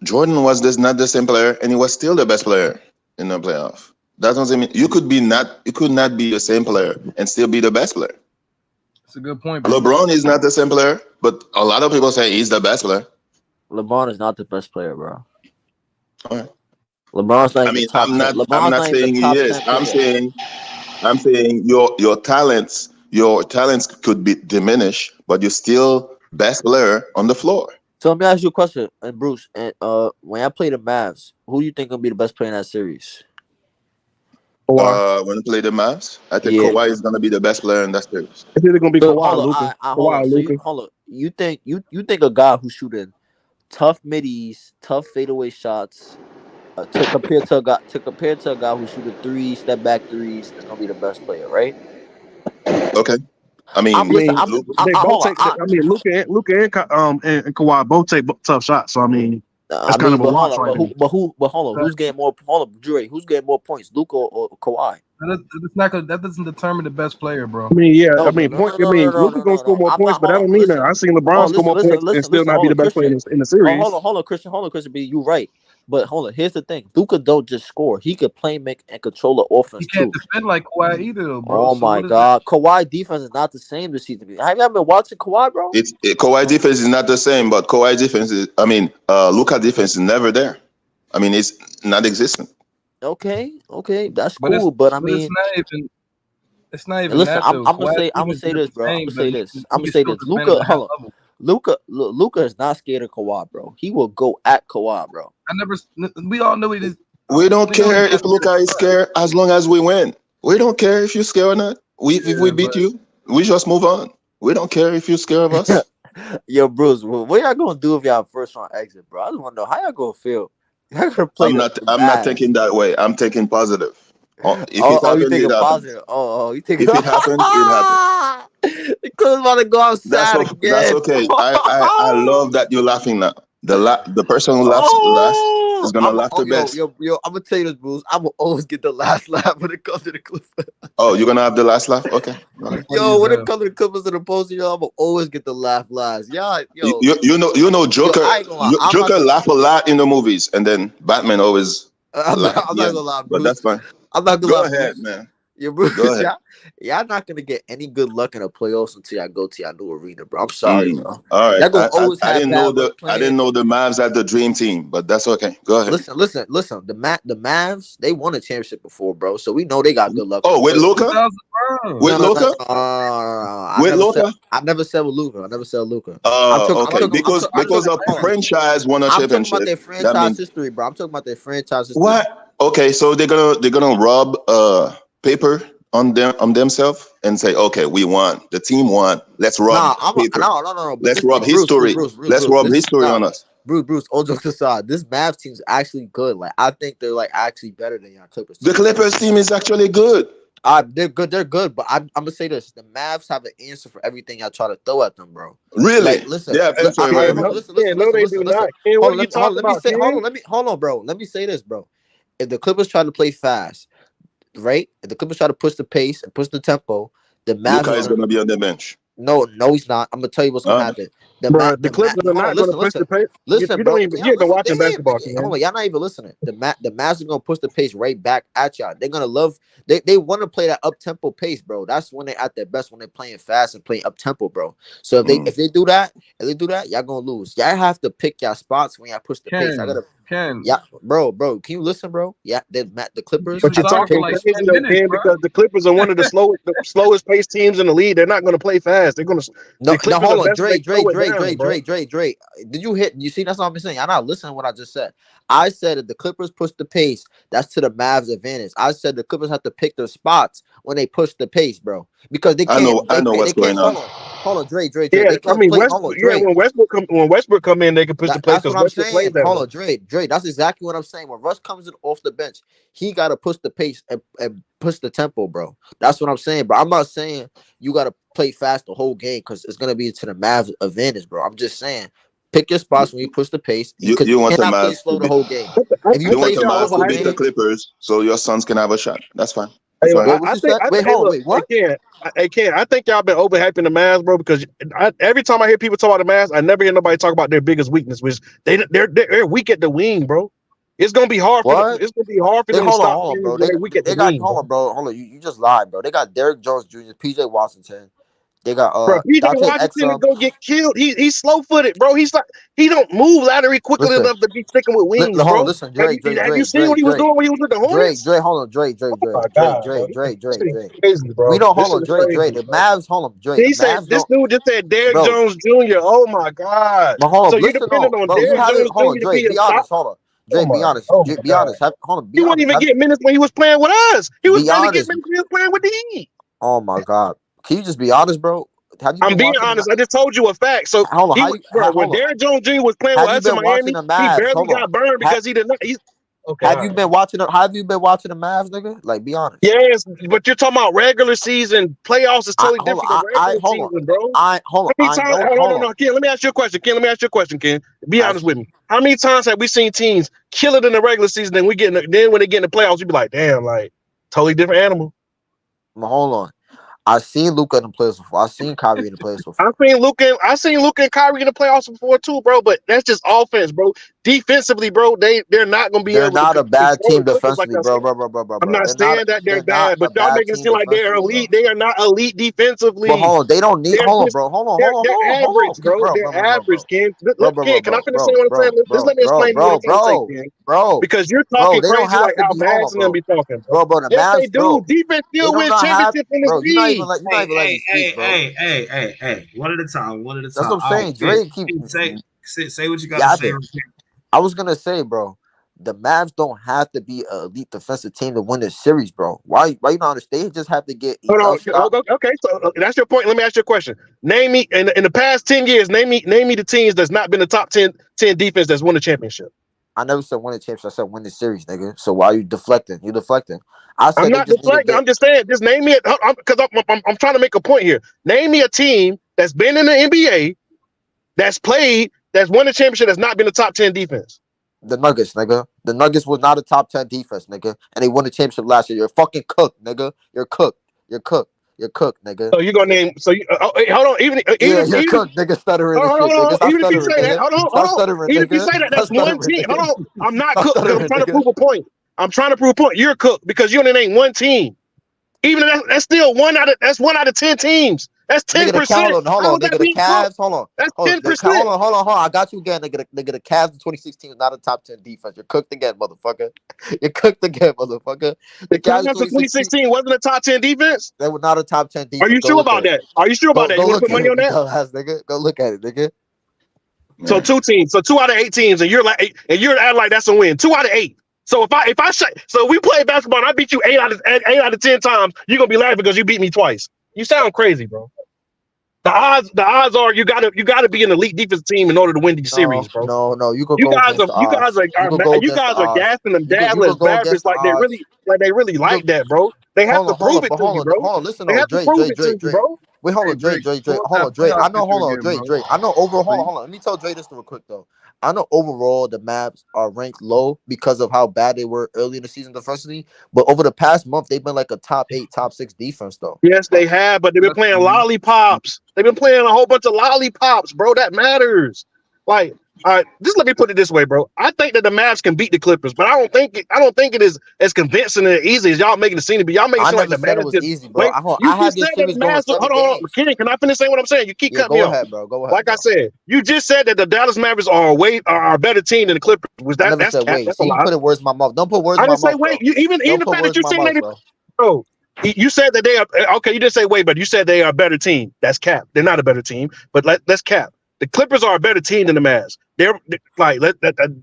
[SPEAKER 5] Jordan was not the same player, and he was still the best player in the playoff. That doesn't mean you could not be the same player and still be the best player.
[SPEAKER 8] That's a good point, bro.
[SPEAKER 5] LeBron is not the same player, but a lot of people say he's the best player.
[SPEAKER 7] LeBron is not the best player, bro.
[SPEAKER 5] All right.
[SPEAKER 7] LeBron's not.
[SPEAKER 5] I'm not saying he is. I'm saying your talents could be diminished, but you're still best player on the floor.
[SPEAKER 7] So let me ask you a question, and Bruce, and when I play the Mavs, who do you think will be the best player in that series?
[SPEAKER 5] When I play the Mavs, I think Kawhi is gonna be the best player in that series.
[SPEAKER 6] It's either gonna be Kawhi or Luka.
[SPEAKER 7] Hold on. You think a guy who's shooting tough middies, tough fadeaway shots, compared to a guy who's shooting threes, step back threes, is gonna be the best player, right?
[SPEAKER 5] Okay. I mean,
[SPEAKER 6] Luka and Kawhi both take tough shots. So I mean, that's kind of a wash right there.
[SPEAKER 7] But hold on, who's getting more? Hold on, Dre, who's getting more points, Luka or Kawhi?
[SPEAKER 8] That doesn't determine the best player, bro.
[SPEAKER 6] I mean, Luka gonna score more points, but I don't mean that. I seen LeBron score more points and still not be the best player in the series.
[SPEAKER 7] Hold on, Christian. B, you right. But hold on, here's the thing: Luka don't just score; he could play, make, and control the offense
[SPEAKER 8] too. He can't defend like Kawhi either, though, bro.
[SPEAKER 7] Oh my God, Kawhi defense is not the same this season. Have you ever been watching Kawhi, bro?
[SPEAKER 5] Kawhi defense is not the same, but Kawhi defense is. I mean, Luka defense is never there. I mean, it's not existent.
[SPEAKER 7] Okay, that's cool, but I mean,
[SPEAKER 8] it's not even.
[SPEAKER 7] Listen,
[SPEAKER 8] that,
[SPEAKER 7] I'm gonna say this, bro. I'm gonna say this. Luka is not scared of Kawhi, bro. He will go at Kawhi, bro.
[SPEAKER 8] We all know it is.
[SPEAKER 5] We don't care if Luka is scared as long as we win. We don't care if you're scared or not. If we beat you, we just move on. We don't care if you're scared of us.
[SPEAKER 7] Yo, Bruce, what y'all gonna do if y'all first round exit, bro? I just want to know how y'all gonna feel. Y'all gonna play
[SPEAKER 5] I'm not thinking that way. I'm taking positive.
[SPEAKER 7] You think positive? You think
[SPEAKER 5] if it happens, it happens.
[SPEAKER 7] The Clippers about to go outside again.
[SPEAKER 5] That's okay. I love that you're laughing now. The person who laughs last is gonna laugh the best.
[SPEAKER 7] Yo, I'm gonna tell you this, Bruce. I'm gonna always get the last laugh when it comes to the Clippers.
[SPEAKER 5] Oh, you're gonna have the last laugh? Okay. Right.
[SPEAKER 7] Yo, when it comes to the Clippers and the postseason, I'm gonna always get the laugh last. Yeah, yo.
[SPEAKER 5] You know, Joker laugh a lot in the movies, and then Batman always.
[SPEAKER 7] I'm not gonna lie, Bruce.
[SPEAKER 5] But that's fine.
[SPEAKER 7] I'm not gonna lie.
[SPEAKER 5] Go ahead, man.
[SPEAKER 7] Yeah, Bruce. Y'all not gonna get any good luck in the playoffs until y'all go to y'all new arena, bro. I'm sorry, bro.
[SPEAKER 5] All right.
[SPEAKER 7] I
[SPEAKER 5] didn't know the Mavs had the dream team, but that's okay. Go ahead.
[SPEAKER 7] Listen. The Mavs, they won a championship before, bro. So we know they got good luck.
[SPEAKER 5] Oh, with Luka? With Luka?
[SPEAKER 7] I never said with Luka.
[SPEAKER 5] Okay. Because a franchise won a championship.
[SPEAKER 7] I'm talking about their franchise history, bro. I'm talking about their franchise history.
[SPEAKER 5] What? Okay, so they're gonna rub paper on themselves and say, okay, we won. The team won. Let's rub paper.
[SPEAKER 7] No.
[SPEAKER 5] Let's rub history. Let's rub history on us.
[SPEAKER 7] Bruce, all jokes aside, this Mavs team's actually good. Like, I think they're like actually better than your Clippers team.
[SPEAKER 5] The Clippers team is actually good.
[SPEAKER 7] They're good, but I'm gonna say this: the Mavs have an answer for everything I try to throw at them, bro.
[SPEAKER 5] Really?
[SPEAKER 7] Like, listen.
[SPEAKER 5] Yeah.
[SPEAKER 7] Listen. Hold on, bro. Let me say this, bro. If the Clippers try to play fast, right? If the Clippers try to push the pace and push the tempo, the Mavs
[SPEAKER 5] is going to be on the bench.
[SPEAKER 7] No, he's not. I'm gonna tell you what's gonna happen.
[SPEAKER 6] Bro, the
[SPEAKER 7] The
[SPEAKER 6] Clippers are
[SPEAKER 7] hold on,
[SPEAKER 6] not going to push the pace.
[SPEAKER 7] listen,
[SPEAKER 6] You don't
[SPEAKER 7] bro.
[SPEAKER 6] even.
[SPEAKER 7] Can
[SPEAKER 6] You
[SPEAKER 7] y'all
[SPEAKER 6] ain't been
[SPEAKER 7] listen?
[SPEAKER 6] watching basketball, Ken.
[SPEAKER 7] Hold on, y'all not even listening. The Mavs are gonna push the pace right back at y'all. They're gonna love. They want to play that up tempo pace, bro. That's when they at their best, when they're playing fast and playing up tempo, bro. So if they do that, y'all gonna lose. Y'all have to pick y'all spots when y'all push the pace. I gotta.
[SPEAKER 8] Ken.
[SPEAKER 7] Yeah, bro. Can you listen, bro? Yeah, the Clippers.
[SPEAKER 6] But
[SPEAKER 8] Been
[SPEAKER 6] you're
[SPEAKER 8] talking for
[SPEAKER 6] talking
[SPEAKER 8] like
[SPEAKER 6] crazy
[SPEAKER 8] 10
[SPEAKER 6] though,
[SPEAKER 8] minutes,
[SPEAKER 6] Ken,
[SPEAKER 8] bro.
[SPEAKER 6] because the Clippers are one of the slowest paced teams in the league. They're not going to play fast. They're going to.
[SPEAKER 7] No,
[SPEAKER 6] The Clippers are
[SPEAKER 7] hold on,
[SPEAKER 6] best when they slow it down, bro.
[SPEAKER 7] Dre. Did you hit? You see, that's what I'm saying. Y'all not listening to what I just said. I said if the Clippers push the pace, that's to the Mavs' advantage. I said the Clippers have to pick their spots when they push the pace, bro, because they
[SPEAKER 5] I
[SPEAKER 7] can't.
[SPEAKER 5] know. I know
[SPEAKER 7] They
[SPEAKER 5] what's
[SPEAKER 7] can't.
[SPEAKER 5] going on.
[SPEAKER 7] Hold on, Dre.
[SPEAKER 6] Yeah,
[SPEAKER 7] They
[SPEAKER 6] I
[SPEAKER 7] can't
[SPEAKER 6] mean
[SPEAKER 7] play. Hold on, Dre.
[SPEAKER 6] When Westbrook come in, they can push the pace
[SPEAKER 7] That's
[SPEAKER 6] because
[SPEAKER 7] what I'm
[SPEAKER 6] Westbrook plays
[SPEAKER 7] saying.
[SPEAKER 6] that
[SPEAKER 7] Hold
[SPEAKER 6] way.
[SPEAKER 7] on, Dre. That's exactly what I'm saying. When Russ comes in off the bench, he got to push the pace and push the tempo, bro. That's what I'm saying, bro. I'm not saying you got to play fast the whole game because it's gonna be to the Mavs' advantage, bro. I'm just saying pick your spots when you push the pace because you
[SPEAKER 5] You want the
[SPEAKER 7] cannot play
[SPEAKER 5] Mavs to
[SPEAKER 7] slow the
[SPEAKER 5] beat.
[SPEAKER 7] whole game. If you
[SPEAKER 6] I
[SPEAKER 5] You want
[SPEAKER 7] play
[SPEAKER 6] think
[SPEAKER 5] the
[SPEAKER 6] y'all
[SPEAKER 7] slow the
[SPEAKER 5] Mavs to
[SPEAKER 7] whole
[SPEAKER 5] beat the
[SPEAKER 6] overhyping.
[SPEAKER 7] game,
[SPEAKER 5] Clippers, so your sons can have a shot. That's fine.
[SPEAKER 6] Hey,
[SPEAKER 5] That's fine.
[SPEAKER 7] what
[SPEAKER 6] I
[SPEAKER 7] you
[SPEAKER 6] think
[SPEAKER 7] said? Wait,
[SPEAKER 6] hey
[SPEAKER 7] hold on,
[SPEAKER 6] look,
[SPEAKER 7] wait, what?
[SPEAKER 6] Ken, I think y'all been overhyping the Mavs, bro. Because every time I hear people talk about the Mavs, I never hear nobody talk about their biggest weakness, which they're weak at the wing, bro. It's gonna be hard for them.
[SPEAKER 7] What?
[SPEAKER 6] It's gonna be hard for them to stop
[SPEAKER 7] Hold on,
[SPEAKER 6] teams
[SPEAKER 7] bro.
[SPEAKER 6] when they're weak at the
[SPEAKER 7] They got
[SPEAKER 6] wing,
[SPEAKER 7] hold
[SPEAKER 6] bro.
[SPEAKER 7] on, bro. Hold on, you just lied, bro. They got Derrick Jones Jr., PJ Washington. They got
[SPEAKER 6] Bro, PJ
[SPEAKER 7] Dante
[SPEAKER 6] Washington is
[SPEAKER 7] Exum.
[SPEAKER 6] gonna get killed. He's slow footed, bro. He don't move laterally quickly
[SPEAKER 7] Listen,
[SPEAKER 6] enough to be sticking with wings,
[SPEAKER 7] hold on,
[SPEAKER 6] bro.
[SPEAKER 7] listen,
[SPEAKER 6] Have you seen what he was doing when he was with the Hornets?
[SPEAKER 7] Hold on,
[SPEAKER 6] Oh my god, bro. This shit is crazy,
[SPEAKER 7] We
[SPEAKER 6] bro.
[SPEAKER 7] don't
[SPEAKER 6] This
[SPEAKER 7] hold
[SPEAKER 6] shit
[SPEAKER 7] on,
[SPEAKER 6] is crazy,
[SPEAKER 7] The
[SPEAKER 6] bro.
[SPEAKER 7] Mavs, hold on, The
[SPEAKER 6] He said
[SPEAKER 7] Mavs
[SPEAKER 6] this
[SPEAKER 7] don't,
[SPEAKER 6] dude just said Derrick
[SPEAKER 7] bro.
[SPEAKER 6] Jones Jr. Oh my god.
[SPEAKER 7] But hold
[SPEAKER 6] So
[SPEAKER 7] on,
[SPEAKER 6] you're
[SPEAKER 7] listen,
[SPEAKER 6] dependent
[SPEAKER 7] no,
[SPEAKER 6] on
[SPEAKER 7] bro. You
[SPEAKER 6] Derrick
[SPEAKER 7] haven't.
[SPEAKER 6] Jones
[SPEAKER 7] Hold on,
[SPEAKER 6] Jr. to be
[SPEAKER 7] Dre.
[SPEAKER 6] his
[SPEAKER 7] Be
[SPEAKER 6] top.
[SPEAKER 7] honest. Hold on, Dre. Be honest.
[SPEAKER 6] Oh my
[SPEAKER 7] Be
[SPEAKER 6] god.
[SPEAKER 7] honest. Hold on.
[SPEAKER 6] He
[SPEAKER 7] Be
[SPEAKER 6] wouldn't
[SPEAKER 7] honest.
[SPEAKER 6] even get minutes when he was playing with us. He was
[SPEAKER 7] Be
[SPEAKER 6] barely getting
[SPEAKER 7] honest.
[SPEAKER 6] minutes when he was playing with the Heat.
[SPEAKER 7] Oh my God. Can you just be honest, bro? Have you
[SPEAKER 6] I'm
[SPEAKER 7] been
[SPEAKER 6] being
[SPEAKER 7] watching
[SPEAKER 6] honest. I just told you a fact. So
[SPEAKER 7] Hold on.
[SPEAKER 6] when
[SPEAKER 7] Hold on.
[SPEAKER 6] Derrick Jones Jr. was playing with
[SPEAKER 7] Have you
[SPEAKER 6] us in
[SPEAKER 7] been watching
[SPEAKER 6] Miami,
[SPEAKER 7] the
[SPEAKER 6] he
[SPEAKER 7] Mavs?
[SPEAKER 6] barely
[SPEAKER 7] Hold on.
[SPEAKER 6] got burned because he did not. Okay, all
[SPEAKER 7] Have you
[SPEAKER 6] right.
[SPEAKER 7] been watching? Have you been watching the Mavs, nigga? Like, be honest.
[SPEAKER 6] Yes, but you're talking about regular season. Playoffs is totally different than regular
[SPEAKER 7] Hold on.
[SPEAKER 6] season, bro.
[SPEAKER 7] Hold on.
[SPEAKER 6] How many
[SPEAKER 7] I
[SPEAKER 6] times?
[SPEAKER 7] know.
[SPEAKER 6] Hold on,
[SPEAKER 7] Hold
[SPEAKER 6] no,
[SPEAKER 7] on.
[SPEAKER 6] no, Ken. Let me ask you a question. Ken. Be honest
[SPEAKER 7] Ask
[SPEAKER 6] with me. How many times have we seen teams kill it in the regular season, and then when they get in the playoffs, you be like, damn, like totally different animal.
[SPEAKER 7] hold on. I seen Luka in the playoffs before. I seen Kyrie in the playoffs before.
[SPEAKER 6] I seen Luka and Kyrie in the playoffs before too, bro. But that's just offense, bro. Defensively, bro, they're not gonna be
[SPEAKER 7] They're
[SPEAKER 6] able to
[SPEAKER 7] not a bad
[SPEAKER 6] control
[SPEAKER 7] team
[SPEAKER 6] the Clippers like
[SPEAKER 7] defensively,
[SPEAKER 6] that.
[SPEAKER 7] bro.
[SPEAKER 6] I'm not saying that they're
[SPEAKER 7] They're not
[SPEAKER 6] bad,
[SPEAKER 7] a
[SPEAKER 6] but y'all
[SPEAKER 7] bad
[SPEAKER 6] making it
[SPEAKER 7] team
[SPEAKER 6] seem like they're
[SPEAKER 7] defensively, bro.
[SPEAKER 6] elite. They are not elite
[SPEAKER 7] But
[SPEAKER 6] defensively.
[SPEAKER 7] hold on, they don't need.
[SPEAKER 6] They're
[SPEAKER 7] Hold on,
[SPEAKER 6] just
[SPEAKER 7] bro.
[SPEAKER 6] they're average, bro.
[SPEAKER 7] Bro,
[SPEAKER 6] They're average, Ken. Look, Ken, can I finish saying
[SPEAKER 7] bro,
[SPEAKER 6] what I'm saying? Just let me explain to you what I'm trying to say, Ken. Because you're
[SPEAKER 7] bro.
[SPEAKER 6] talking
[SPEAKER 7] They don't
[SPEAKER 6] crazy
[SPEAKER 7] have
[SPEAKER 6] like
[SPEAKER 7] to
[SPEAKER 6] how
[SPEAKER 7] be. Hold
[SPEAKER 6] Max
[SPEAKER 7] on,
[SPEAKER 6] and them
[SPEAKER 7] bro,
[SPEAKER 6] be talking, bro.
[SPEAKER 7] The
[SPEAKER 6] Yes, they
[SPEAKER 7] Mavs,
[SPEAKER 6] do.
[SPEAKER 7] bro.
[SPEAKER 6] Defense
[SPEAKER 7] They
[SPEAKER 6] still
[SPEAKER 7] do
[SPEAKER 6] wins
[SPEAKER 7] not have,
[SPEAKER 6] championships in this
[SPEAKER 7] bro. You're not even
[SPEAKER 6] league.
[SPEAKER 7] let. You're not even letting me speak, bro.
[SPEAKER 4] Hey. One at a time. One at a
[SPEAKER 7] That's
[SPEAKER 4] time.
[SPEAKER 7] what I'm
[SPEAKER 4] All right,
[SPEAKER 7] saying. Drake keep
[SPEAKER 4] say what you got to say.
[SPEAKER 7] yapping. I was gonna say, bro, the Mavs don't have to be an elite defensive team to win this series, bro. Why you not understand? They just have to get
[SPEAKER 6] Hold
[SPEAKER 7] enough stop.
[SPEAKER 6] on. Okay, so that's your point. Let me ask you a question. Name me in the past 10 years. Name me the teams that's not been the top 10 defense that's won the championship.
[SPEAKER 7] I never said win the championship. I said win the series, nigga. So why are you deflecting? You deflecting. I
[SPEAKER 6] I'm
[SPEAKER 7] said they
[SPEAKER 6] not
[SPEAKER 7] just need to
[SPEAKER 6] deflecting.
[SPEAKER 7] get.
[SPEAKER 6] I'm just saying. Just name me because I'm trying to make a point here. Name me a team that's been in the NBA that's played that's won the championship that's not been the top 10 defense.
[SPEAKER 7] The Nuggets, nigga. The Nuggets was not a top 10 defense, nigga. And they won the championship last year. You're fucking cooked, nigga. You're cooked, nigga.
[SPEAKER 6] So you're gonna name. So you, hey, hold on. Even
[SPEAKER 7] Yeah, you're
[SPEAKER 6] even
[SPEAKER 7] cooked, nigga. Stuttering and
[SPEAKER 6] hold
[SPEAKER 7] shit,
[SPEAKER 6] on.
[SPEAKER 7] nigga. Stop
[SPEAKER 6] Even if you
[SPEAKER 7] stuttering,
[SPEAKER 6] say that,
[SPEAKER 7] nigga.
[SPEAKER 6] hold
[SPEAKER 7] Stop
[SPEAKER 6] on.
[SPEAKER 7] stuttering,
[SPEAKER 6] Even if you
[SPEAKER 7] nigga.
[SPEAKER 6] say that,
[SPEAKER 7] Stop
[SPEAKER 6] that's one
[SPEAKER 7] stuttering,
[SPEAKER 6] team. Hold
[SPEAKER 7] nigga.
[SPEAKER 6] on. I'm not
[SPEAKER 7] Stop
[SPEAKER 6] cooked because I'm
[SPEAKER 7] stuttering,
[SPEAKER 6] trying to
[SPEAKER 7] nigga.
[SPEAKER 6] prove a point. I'm trying to prove a point. You're cooked because you only name one team. Even if that's still one out of 10 teams. That's
[SPEAKER 7] Nigga,
[SPEAKER 6] 10%.
[SPEAKER 7] hold
[SPEAKER 6] How
[SPEAKER 7] on,
[SPEAKER 6] is that
[SPEAKER 7] nigga. The
[SPEAKER 6] being cooked?
[SPEAKER 7] Cavs, hold on.
[SPEAKER 6] That's
[SPEAKER 7] Hold on,
[SPEAKER 6] 10%.
[SPEAKER 7] hold on. I got you again, nigga. The Cavs in 2016 is not a top 10 defense. You're cooked again, motherfucker. You're cooked again, motherfucker.
[SPEAKER 6] The
[SPEAKER 7] The Cavs in
[SPEAKER 6] Cavs of
[SPEAKER 7] 2016,
[SPEAKER 6] 2016 wasn't a top 10 defense.
[SPEAKER 7] they were not a top 10
[SPEAKER 6] Are
[SPEAKER 7] defense.
[SPEAKER 6] you
[SPEAKER 7] Go
[SPEAKER 6] sure
[SPEAKER 7] look at
[SPEAKER 6] about
[SPEAKER 7] it.
[SPEAKER 6] that? Are you sure about that? You
[SPEAKER 7] Go
[SPEAKER 6] want to
[SPEAKER 7] look
[SPEAKER 6] put
[SPEAKER 7] at
[SPEAKER 6] money
[SPEAKER 7] it,
[SPEAKER 6] on that?
[SPEAKER 7] dumbass nigga. Go look at it, nigga.
[SPEAKER 6] So 2 teams. So 2 out of 8 teams, and you're acting like that's a win. 2 out of 8. So so we play basketball and I beat you 8 out of 10 times, you're gonna be laughing because you beat me twice. You sound crazy, bro. The odds are you gotta be an elite defense team in order to win these series, bro.
[SPEAKER 7] No. You could go against the
[SPEAKER 6] You guys
[SPEAKER 7] odds. You could go against the
[SPEAKER 6] are
[SPEAKER 7] odds.
[SPEAKER 6] gassing them
[SPEAKER 7] You could
[SPEAKER 6] Dallas
[SPEAKER 7] go
[SPEAKER 6] Mavericks
[SPEAKER 7] against the
[SPEAKER 6] like they
[SPEAKER 7] odds.
[SPEAKER 6] really
[SPEAKER 7] You could
[SPEAKER 6] like that, bro. They have to prove it to you, bro.
[SPEAKER 7] hold on. Listen,
[SPEAKER 6] They
[SPEAKER 7] though,
[SPEAKER 6] have to prove it to you,
[SPEAKER 7] Dre.
[SPEAKER 6] bro.
[SPEAKER 7] Wait, hold
[SPEAKER 8] Hey,
[SPEAKER 7] on, Dre.
[SPEAKER 8] Drake, pull up
[SPEAKER 7] Hold
[SPEAKER 8] that
[SPEAKER 7] on, Dre.
[SPEAKER 8] playoff
[SPEAKER 7] I know,
[SPEAKER 8] picture
[SPEAKER 7] hold on,
[SPEAKER 8] again, bro.
[SPEAKER 7] Dre. I know over.
[SPEAKER 8] Please.
[SPEAKER 7] Hold on. Let me tell Dre this real quick though. I know overall the Mavs are ranked low because of how bad they were early in the season defensively. But over the past month, they've been like a top 8, top 6 defense though.
[SPEAKER 6] Yes, they have, but they've been playing lollipops. They've been playing a whole bunch of lollipops, bro. That matters. Like, all right, just let me put it this way, bro. I think that the Mavs can beat the Clippers, but I don't think it is as convincing and easy as y'all making it seem to be. Y'all making it seem like the
[SPEAKER 7] said it
[SPEAKER 6] Mavs
[SPEAKER 7] was
[SPEAKER 6] just
[SPEAKER 7] easy, bro.
[SPEAKER 6] wait.
[SPEAKER 7] I had this series going 7
[SPEAKER 6] hold on,
[SPEAKER 7] games.
[SPEAKER 6] Kenny, can I finish saying what I'm saying? You keep cutting me
[SPEAKER 7] go
[SPEAKER 6] off.
[SPEAKER 7] ahead, bro. Go ahead.
[SPEAKER 6] Like I said, you just said that the Dallas Mavericks are a better team than the Clippers. Was that?
[SPEAKER 7] I never
[SPEAKER 6] That's
[SPEAKER 7] said
[SPEAKER 6] cap.
[SPEAKER 7] wait.
[SPEAKER 6] That's
[SPEAKER 7] See,
[SPEAKER 6] a
[SPEAKER 7] you
[SPEAKER 6] lie.
[SPEAKER 7] put words in my mouth. Don't put words
[SPEAKER 6] I
[SPEAKER 7] in my
[SPEAKER 6] didn't say
[SPEAKER 7] mouth.
[SPEAKER 6] wait.
[SPEAKER 7] Bro.
[SPEAKER 6] Even the
[SPEAKER 7] put
[SPEAKER 6] fact
[SPEAKER 7] words
[SPEAKER 6] that you're
[SPEAKER 7] in my
[SPEAKER 6] saying
[SPEAKER 7] mouth,
[SPEAKER 6] that,
[SPEAKER 7] bro.
[SPEAKER 6] bro. You said that they are okay. You didn't say wait, but you said they are a better team. That's cap. They're not a better team, but let's cap. The Clippers are a better team than the Mavs. They're like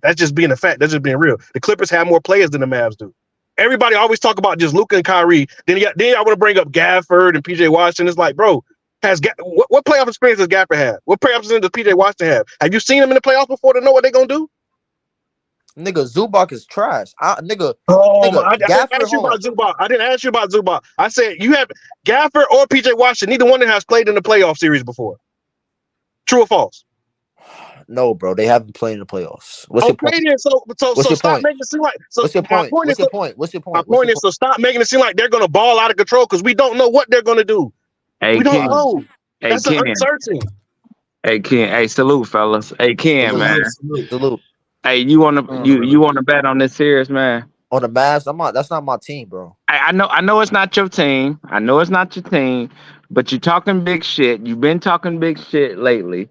[SPEAKER 6] that's just being a fact. That's just being real. The Clippers have more players than the Mavs do. Everybody always talk about just Luka and Kyrie. Then I want to bring up Gafford and PJ Washington. It's like, bro, what playoff experience does Gafford have? What playoff experience does PJ Washington have? Have you seen them in the playoffs before to know what they're gonna do?
[SPEAKER 7] Nigga, Zubac is trash. Nigga,
[SPEAKER 6] I didn't ask you about Zubac. I didn't ask you about Zubac. I said you have Gafford or PJ Washington. Neither one of them has played in the playoff series before. True or false?
[SPEAKER 7] No, bro. They haven't played in the playoffs. What's your point?
[SPEAKER 6] Then, so stop
[SPEAKER 7] point?
[SPEAKER 6] making it seem like. So
[SPEAKER 7] what's your point? What's your point? What's your point?
[SPEAKER 6] My point is, so stop making it seem like they're gonna ball out of control because we don't know what they're gonna do. We don't know. That's uncertain.
[SPEAKER 9] Hey Ken, hey, salute, fellas. Hey Ken, man.
[SPEAKER 7] Salute.
[SPEAKER 9] Hey, you wanna bet on this series, man?
[SPEAKER 7] On the Mavs, that's not my team, bro.
[SPEAKER 9] I know it's not your team. I know it's not your team, but you're talking big shit. You've been talking big shit lately.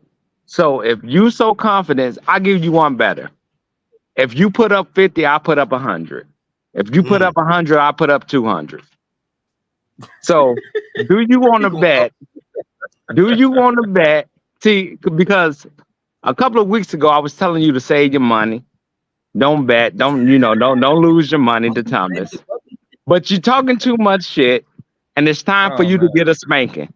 [SPEAKER 9] So if you so confident, I give you one better. If you put up 50, I put up 100. If you put up 100, I put up 200. So do you want to bet? Do you want to bet? See, because a couple of weeks ago I was telling you to save your money. Don't bet. Don't lose your money to Thomas. But you're talking too much shit, and it's time for you to get a spanking.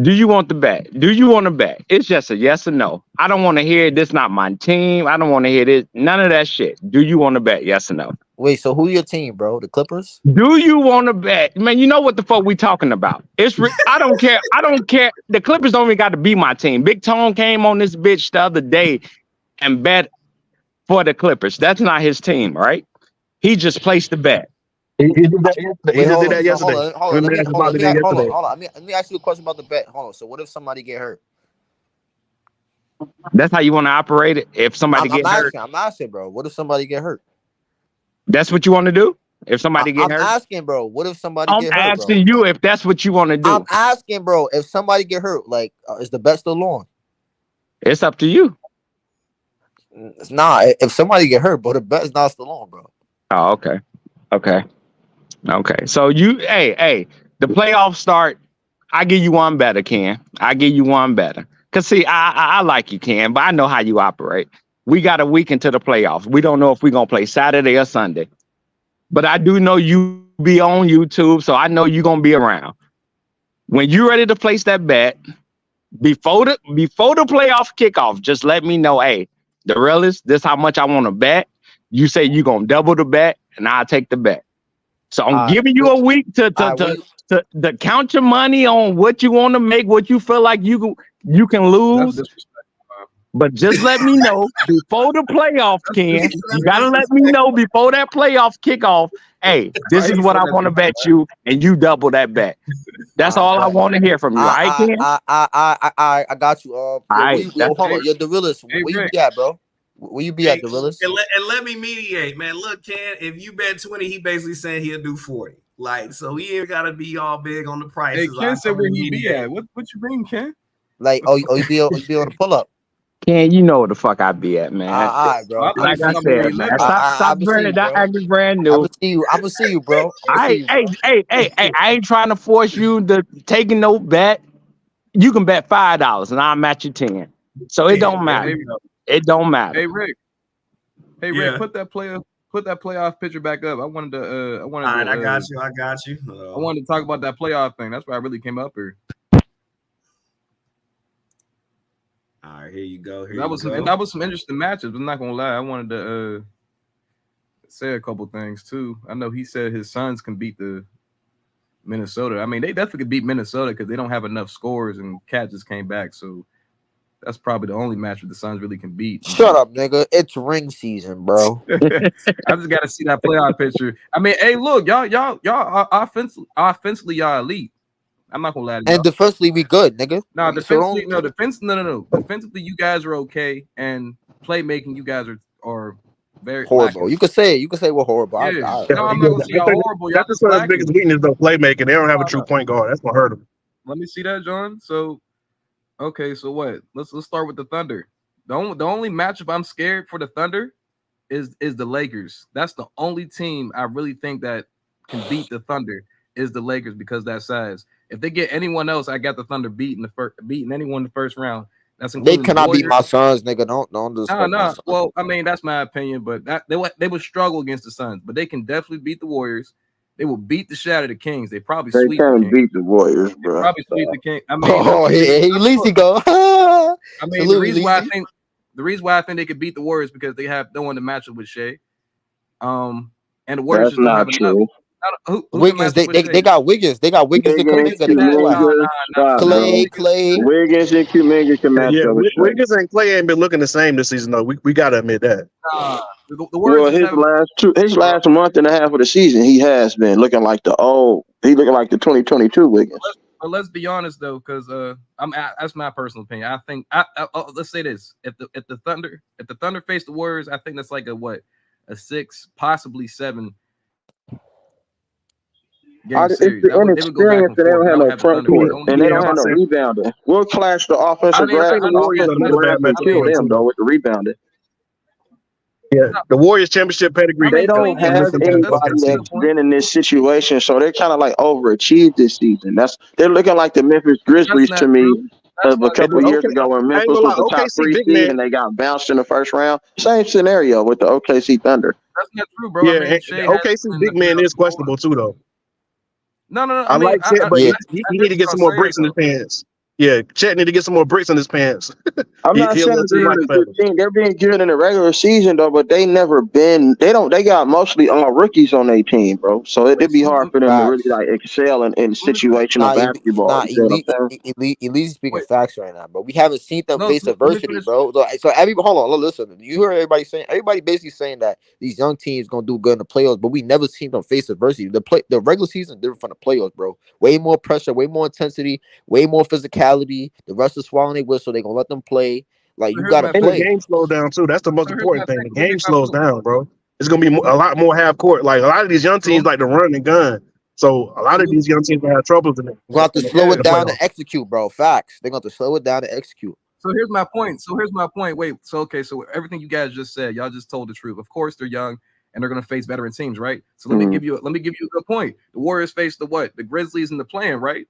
[SPEAKER 9] Do you want to bet? Do you want to bet? It's just a yes or no. I don't want to hear this. Not my team. I don't want to hear this. None of that shit. Do you want to bet? Yes or no?
[SPEAKER 7] Wait. So who your team, bro? The Clippers?
[SPEAKER 9] Do you want to bet? Man, you know what the fuck we talking about? I don't care. I don't care. The Clippers don't even got to be my team. Big Tone came on this bitch the other day and bet for the Clippers. That's not his team, right? He just placed the bet.
[SPEAKER 6] He did that yesterday.
[SPEAKER 7] Hold on. Let me ask you a question about the bet. Hold on. So what if somebody get hurt?
[SPEAKER 9] That's how you want to operate it? If somebody get hurt?
[SPEAKER 7] I'm asking, bro. What if somebody get hurt?
[SPEAKER 9] That's what you want to do? If somebody get hurt?
[SPEAKER 7] I'm asking, bro. What if somebody get hurt,
[SPEAKER 9] I'm asking you if that's what you want to do.
[SPEAKER 7] I'm asking, bro. If somebody get hurt, like, is the bet still on?
[SPEAKER 9] It's up to you.
[SPEAKER 7] Nah, if somebody get hurt, but the bet is not still on, bro.
[SPEAKER 9] Oh, okay. So the playoffs start. I give you one better, Ken. I give you one better. Cause see, I like you, Ken, but I know how you operate. We got a week into the playoffs. We don't know if we're gonna play Saturday or Sunday. But I do know you be on YouTube, so I know you're gonna be around. When you're ready to place that bet, before the playoff kickoff, just let me know, hey, the realist, this how much I want to bet. You say you're gonna double the bet, and I'll take the bet. So I'm giving you a week to count your money on what you want to make, what you feel like you can lose. But just let me know before the playoff, Ken. You gotta let me know before that playoff kickoff. Hey, this is what I want to bet you, and you double that bet. That's all I want to hear from you.
[SPEAKER 7] I got you. Hold on. You're the realist. Where you be at, bro? Where you be at, the realist?
[SPEAKER 4] And let me mediate, man. Look, Ken, if you bet 20, he basically saying he'll do 40. Like, so he ain't gotta be all big on the prices.
[SPEAKER 8] Hey, Ken said where he be at. What you mean, Ken?
[SPEAKER 7] Like, you be on the pull up.
[SPEAKER 9] Ken, you know where the fuck I be at, man.
[SPEAKER 7] All right, bro.
[SPEAKER 9] Like I said, man. Stop branding that acting brand new.
[SPEAKER 7] I'm gonna see you, bro.
[SPEAKER 9] Hey, I ain't trying to force you to take no bet. You can bet $5 and I'll match you 10. So it don't matter. It don't matter.
[SPEAKER 8] Hey Rick, put that playoff picture back up. I wanted to.
[SPEAKER 4] All right, I got you.
[SPEAKER 8] I wanted to talk about that playoff thing. That's why I really came up here.
[SPEAKER 4] All right, here you go.
[SPEAKER 8] That was some interesting matches. I'm not gonna lie. I wanted to say a couple things too. I know he said his Suns can beat the Minnesota. I mean, they definitely could beat Minnesota because they don't have enough scores, and Cat just came back. So That's probably the only matchup the Suns really can beat.
[SPEAKER 7] Shut up, nigga. It's ring season, bro.
[SPEAKER 8] I just gotta see that playoff picture. I mean, hey, look, y'all are offensively, y'all elite. I'm not gonna lie to y'all.
[SPEAKER 7] And defensively, we good, nigga.
[SPEAKER 8] No,
[SPEAKER 7] So
[SPEAKER 8] defensively, no. Defensively, you guys are okay, and playmaking, you guys are very
[SPEAKER 7] horrible.
[SPEAKER 8] lacking.
[SPEAKER 7] You could say we're horrible.
[SPEAKER 8] Yeah. No, I'm not gonna say y'all horrible. Y'all
[SPEAKER 10] That's the Suns' biggest weakness, though. Playmaking. They don't have a true point guard. That's gonna hurt them.
[SPEAKER 8] Let me see that, John. So, okay, so what? Let's start with the Thunder. The only matchup I'm scared for the Thunder is the Lakers. That's the only team I really think that can beat the Thunder is the Lakers because of that size. If they get anyone else, I got the Thunder beating anyone in the first round. That's
[SPEAKER 7] they cannot beat my Suns, nigga. Don't
[SPEAKER 8] No. Well, I mean that's my opinion, but they would struggle against the Suns, but they can definitely beat the Warriors. They will beat the shit out of the Kings. They probably sweep the Kings.
[SPEAKER 5] Beat the Warriors, bro.
[SPEAKER 8] They probably sweep the Kings. I mean,
[SPEAKER 7] at least he go.
[SPEAKER 8] I mean, the reason why I think they could beat the Warriors because they have no one to match up with Shea. And the Warriors
[SPEAKER 5] That's not true.
[SPEAKER 7] Wiggins, they got Wiggins. They got Wiggins to come in. Clay.
[SPEAKER 5] Wiggins and Kuminga can match up with Shea.
[SPEAKER 10] Wiggins and Clay ain't been looking the same this season, though. We gotta admit that.
[SPEAKER 8] The Warriors
[SPEAKER 5] his last month and a half of the season, he has been looking like the 2022 Wiggins.
[SPEAKER 8] But let's be honest though, because that's my personal opinion. I think let's say this: if the Thunder face the Warriors, I think that's like a 6, possibly 7 game series.
[SPEAKER 5] It's the inexperience that they don't have no front court and they don't have no rebounder. We'll clash the offensive glass and kill them though with the rebounding.
[SPEAKER 10] Yeah, the Warriors championship pedigree.
[SPEAKER 5] They don't have anybody that's been in this situation, so they're kind of like overachieved this season. They're looking like the Memphis Grizzlies to me of a couple of years ago when Memphis was the top 3 seed and they got bounced in the first round. Same scenario with the OKC Thunder.
[SPEAKER 8] That's not true, bro.
[SPEAKER 10] Yeah, OKC big man is questionable too, though.
[SPEAKER 8] No.
[SPEAKER 10] I like Chet, but he need to get some more bricks in his pants. Yeah, Chet need to get some more bricks in his pants.
[SPEAKER 5] I'm not saying they're a good team. They're being good in the regular season though, but they never been. They got mostly all rookies on their team, bro. So it'd be hard for them to really like excel in situational basketball.
[SPEAKER 7] Elite speaking facts right now, bro. We haven't seen them face adversity, bro. So hold on, listen. You heard everybody basically saying that these young teams gonna do good in the playoffs, but we never seen them face adversity. The regular season different from the playoffs, bro. Way more pressure, way more intensity, way more physicality. The rest is swallowing their whistle. They're gonna let them play. Like you gotta play.
[SPEAKER 10] The game slows down too. That's the most important thing. The game slows down, bro. It's gonna be a lot more half court. Like a lot of these young teams like to run and gun. So a lot of these young teams have troubles in it.
[SPEAKER 7] We're gonna have to slow it down to execute, bro. Facts. They're gonna have to slow it down to execute.
[SPEAKER 8] So here's my point. Wait. So everything you guys just said, y'all just told the truth. Of course they're young and they're gonna face veteran teams, right? So let me give you a good point. The Warriors faced the Grizzlies in the play-in, right?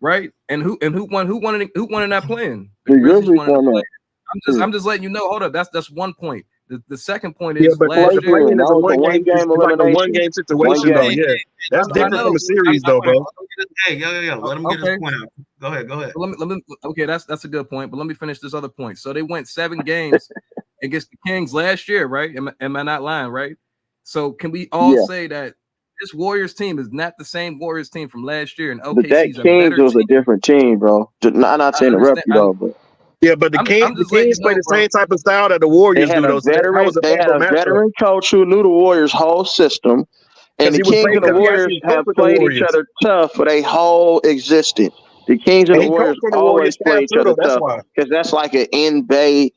[SPEAKER 8] Right, and who won in that plan?
[SPEAKER 5] The Grizzlies won.
[SPEAKER 8] I'm just letting you know. Hold up, that's one point. The second point is
[SPEAKER 10] but last year is a one game situation though. Yeah, that's different from a series though, bro.
[SPEAKER 4] Hey, let him get his point out. Go ahead.
[SPEAKER 8] Let me. Okay, that's a good point. But let me finish this other point. So they went 7 games against the Kings last year, right? Am I not lying, right? So can we all say that this Warriors team is not the same Warriors team from last year, and
[SPEAKER 5] but that Kings was a different team, bro. I'm not saying interrupt you though, but
[SPEAKER 10] but the Kings play the same type of style that the Warriors do.
[SPEAKER 5] They had a veteran coach who knew the Warriors' whole system, and the Kings and the Warriors have played each other tough for their whole existence. The Kings and the Warriors always play each other tough because that's like an in-Bay.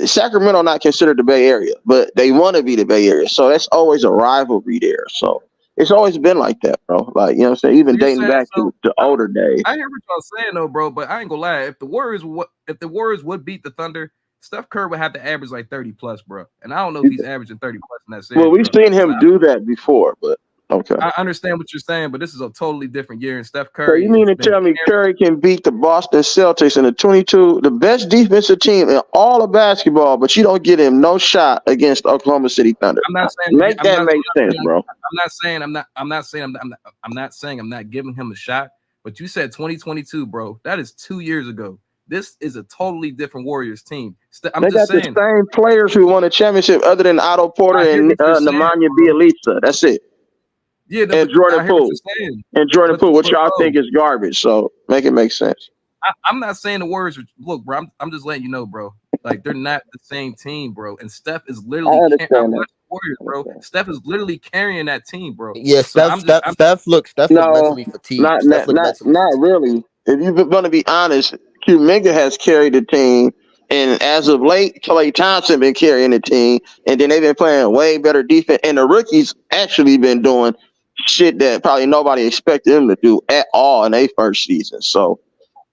[SPEAKER 5] Sacramento not considered the Bay Area, but they want to be the Bay Area, so that's always a rivalry there. So it's always been like that, bro. Like, you know what I'm saying? Even dating back to the older days.
[SPEAKER 8] I hear what y'all saying though, bro, but I ain't gonna lie. If the Warriors would beat the Thunder, Steph Curry would have to average like 30 plus, bro. And I don't know if he's averaging 30 plus in that series.
[SPEAKER 5] Well, we've seen him do that before, but okay.
[SPEAKER 8] I understand what you're saying, but this is a totally different year. And Steph Curry.
[SPEAKER 5] So you mean to tell me Curry can beat the Boston Celtics in the best defensive team in all of basketball, but you don't get him no shot against Oklahoma City Thunder?
[SPEAKER 8] I'm not saying
[SPEAKER 5] make sense, bro.
[SPEAKER 8] I'm not saying I'm not giving him a shot, but you said 2022, bro. That is 2 years ago. This is a totally different Warriors team.
[SPEAKER 5] They got the same players who won a championship other than Otto Porter and Nemanja Bjelica. That's it.
[SPEAKER 8] Yeah,
[SPEAKER 5] and Jordan Poole. And Jordan Poole, which y'all think is garbage. So make it make sense.
[SPEAKER 8] I'm not saying the Warriors. Look, bro, I'm just letting you know, bro. Like they're not the same team, bro. And Steph is literally. I watch the Warriors, bro. Steph is literally carrying that team, bro.
[SPEAKER 7] Yeah,
[SPEAKER 8] So
[SPEAKER 7] Steph look
[SPEAKER 5] No,
[SPEAKER 7] mentally fatigued. Steph look mentally
[SPEAKER 5] not
[SPEAKER 7] fatigued.
[SPEAKER 5] really. If you're going to be honest, Kuminga has carried the team, and as of late, Klay Thompson been carrying the team, and then they've been playing way better defense, and the rookies actually been doing shit that probably nobody expected them to do at all in their first season. So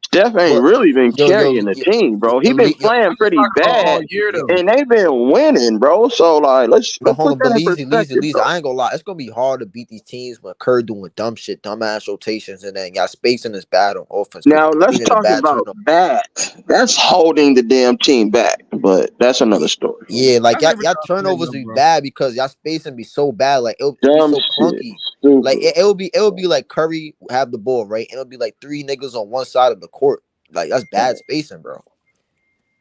[SPEAKER 5] Steph ain't
[SPEAKER 7] But
[SPEAKER 5] really been
[SPEAKER 7] yo, yo,
[SPEAKER 5] carrying the
[SPEAKER 7] yo,
[SPEAKER 5] team, bro. He
[SPEAKER 7] yo,
[SPEAKER 5] been
[SPEAKER 7] yo,
[SPEAKER 5] playing
[SPEAKER 8] I'm just
[SPEAKER 5] pretty
[SPEAKER 8] talking about all
[SPEAKER 5] bad,
[SPEAKER 8] year though.
[SPEAKER 5] and they've been winning, bro. So like, let's
[SPEAKER 7] hold
[SPEAKER 5] put
[SPEAKER 7] on,
[SPEAKER 5] that
[SPEAKER 7] but
[SPEAKER 5] in
[SPEAKER 7] Leezy,
[SPEAKER 5] perspective, bro.
[SPEAKER 7] I ain't gonna lie. It's gonna be hard to beat these teams when Kerr doing dumb shit, dumbass rotations, and then y'all spacing is bad on offense because
[SPEAKER 5] Now
[SPEAKER 7] they
[SPEAKER 5] let's
[SPEAKER 7] created a
[SPEAKER 5] talk
[SPEAKER 7] bad
[SPEAKER 5] about
[SPEAKER 7] turnover.
[SPEAKER 5] that. That's holding the damn team back, but that's another story.
[SPEAKER 7] Yeah, like
[SPEAKER 8] I hear what
[SPEAKER 7] y'all
[SPEAKER 8] y'all saying,
[SPEAKER 7] turnovers
[SPEAKER 8] though,
[SPEAKER 7] be
[SPEAKER 8] bro.
[SPEAKER 7] bad because y'all spacing be so bad. Like it'll be
[SPEAKER 5] Dumb
[SPEAKER 7] so
[SPEAKER 5] shit,
[SPEAKER 7] clunky.
[SPEAKER 5] stupid.
[SPEAKER 7] Like it'll be like Curry have the ball, right? And it'll be like 3 niggas on one side of the court. Like that's bad spacing, bro.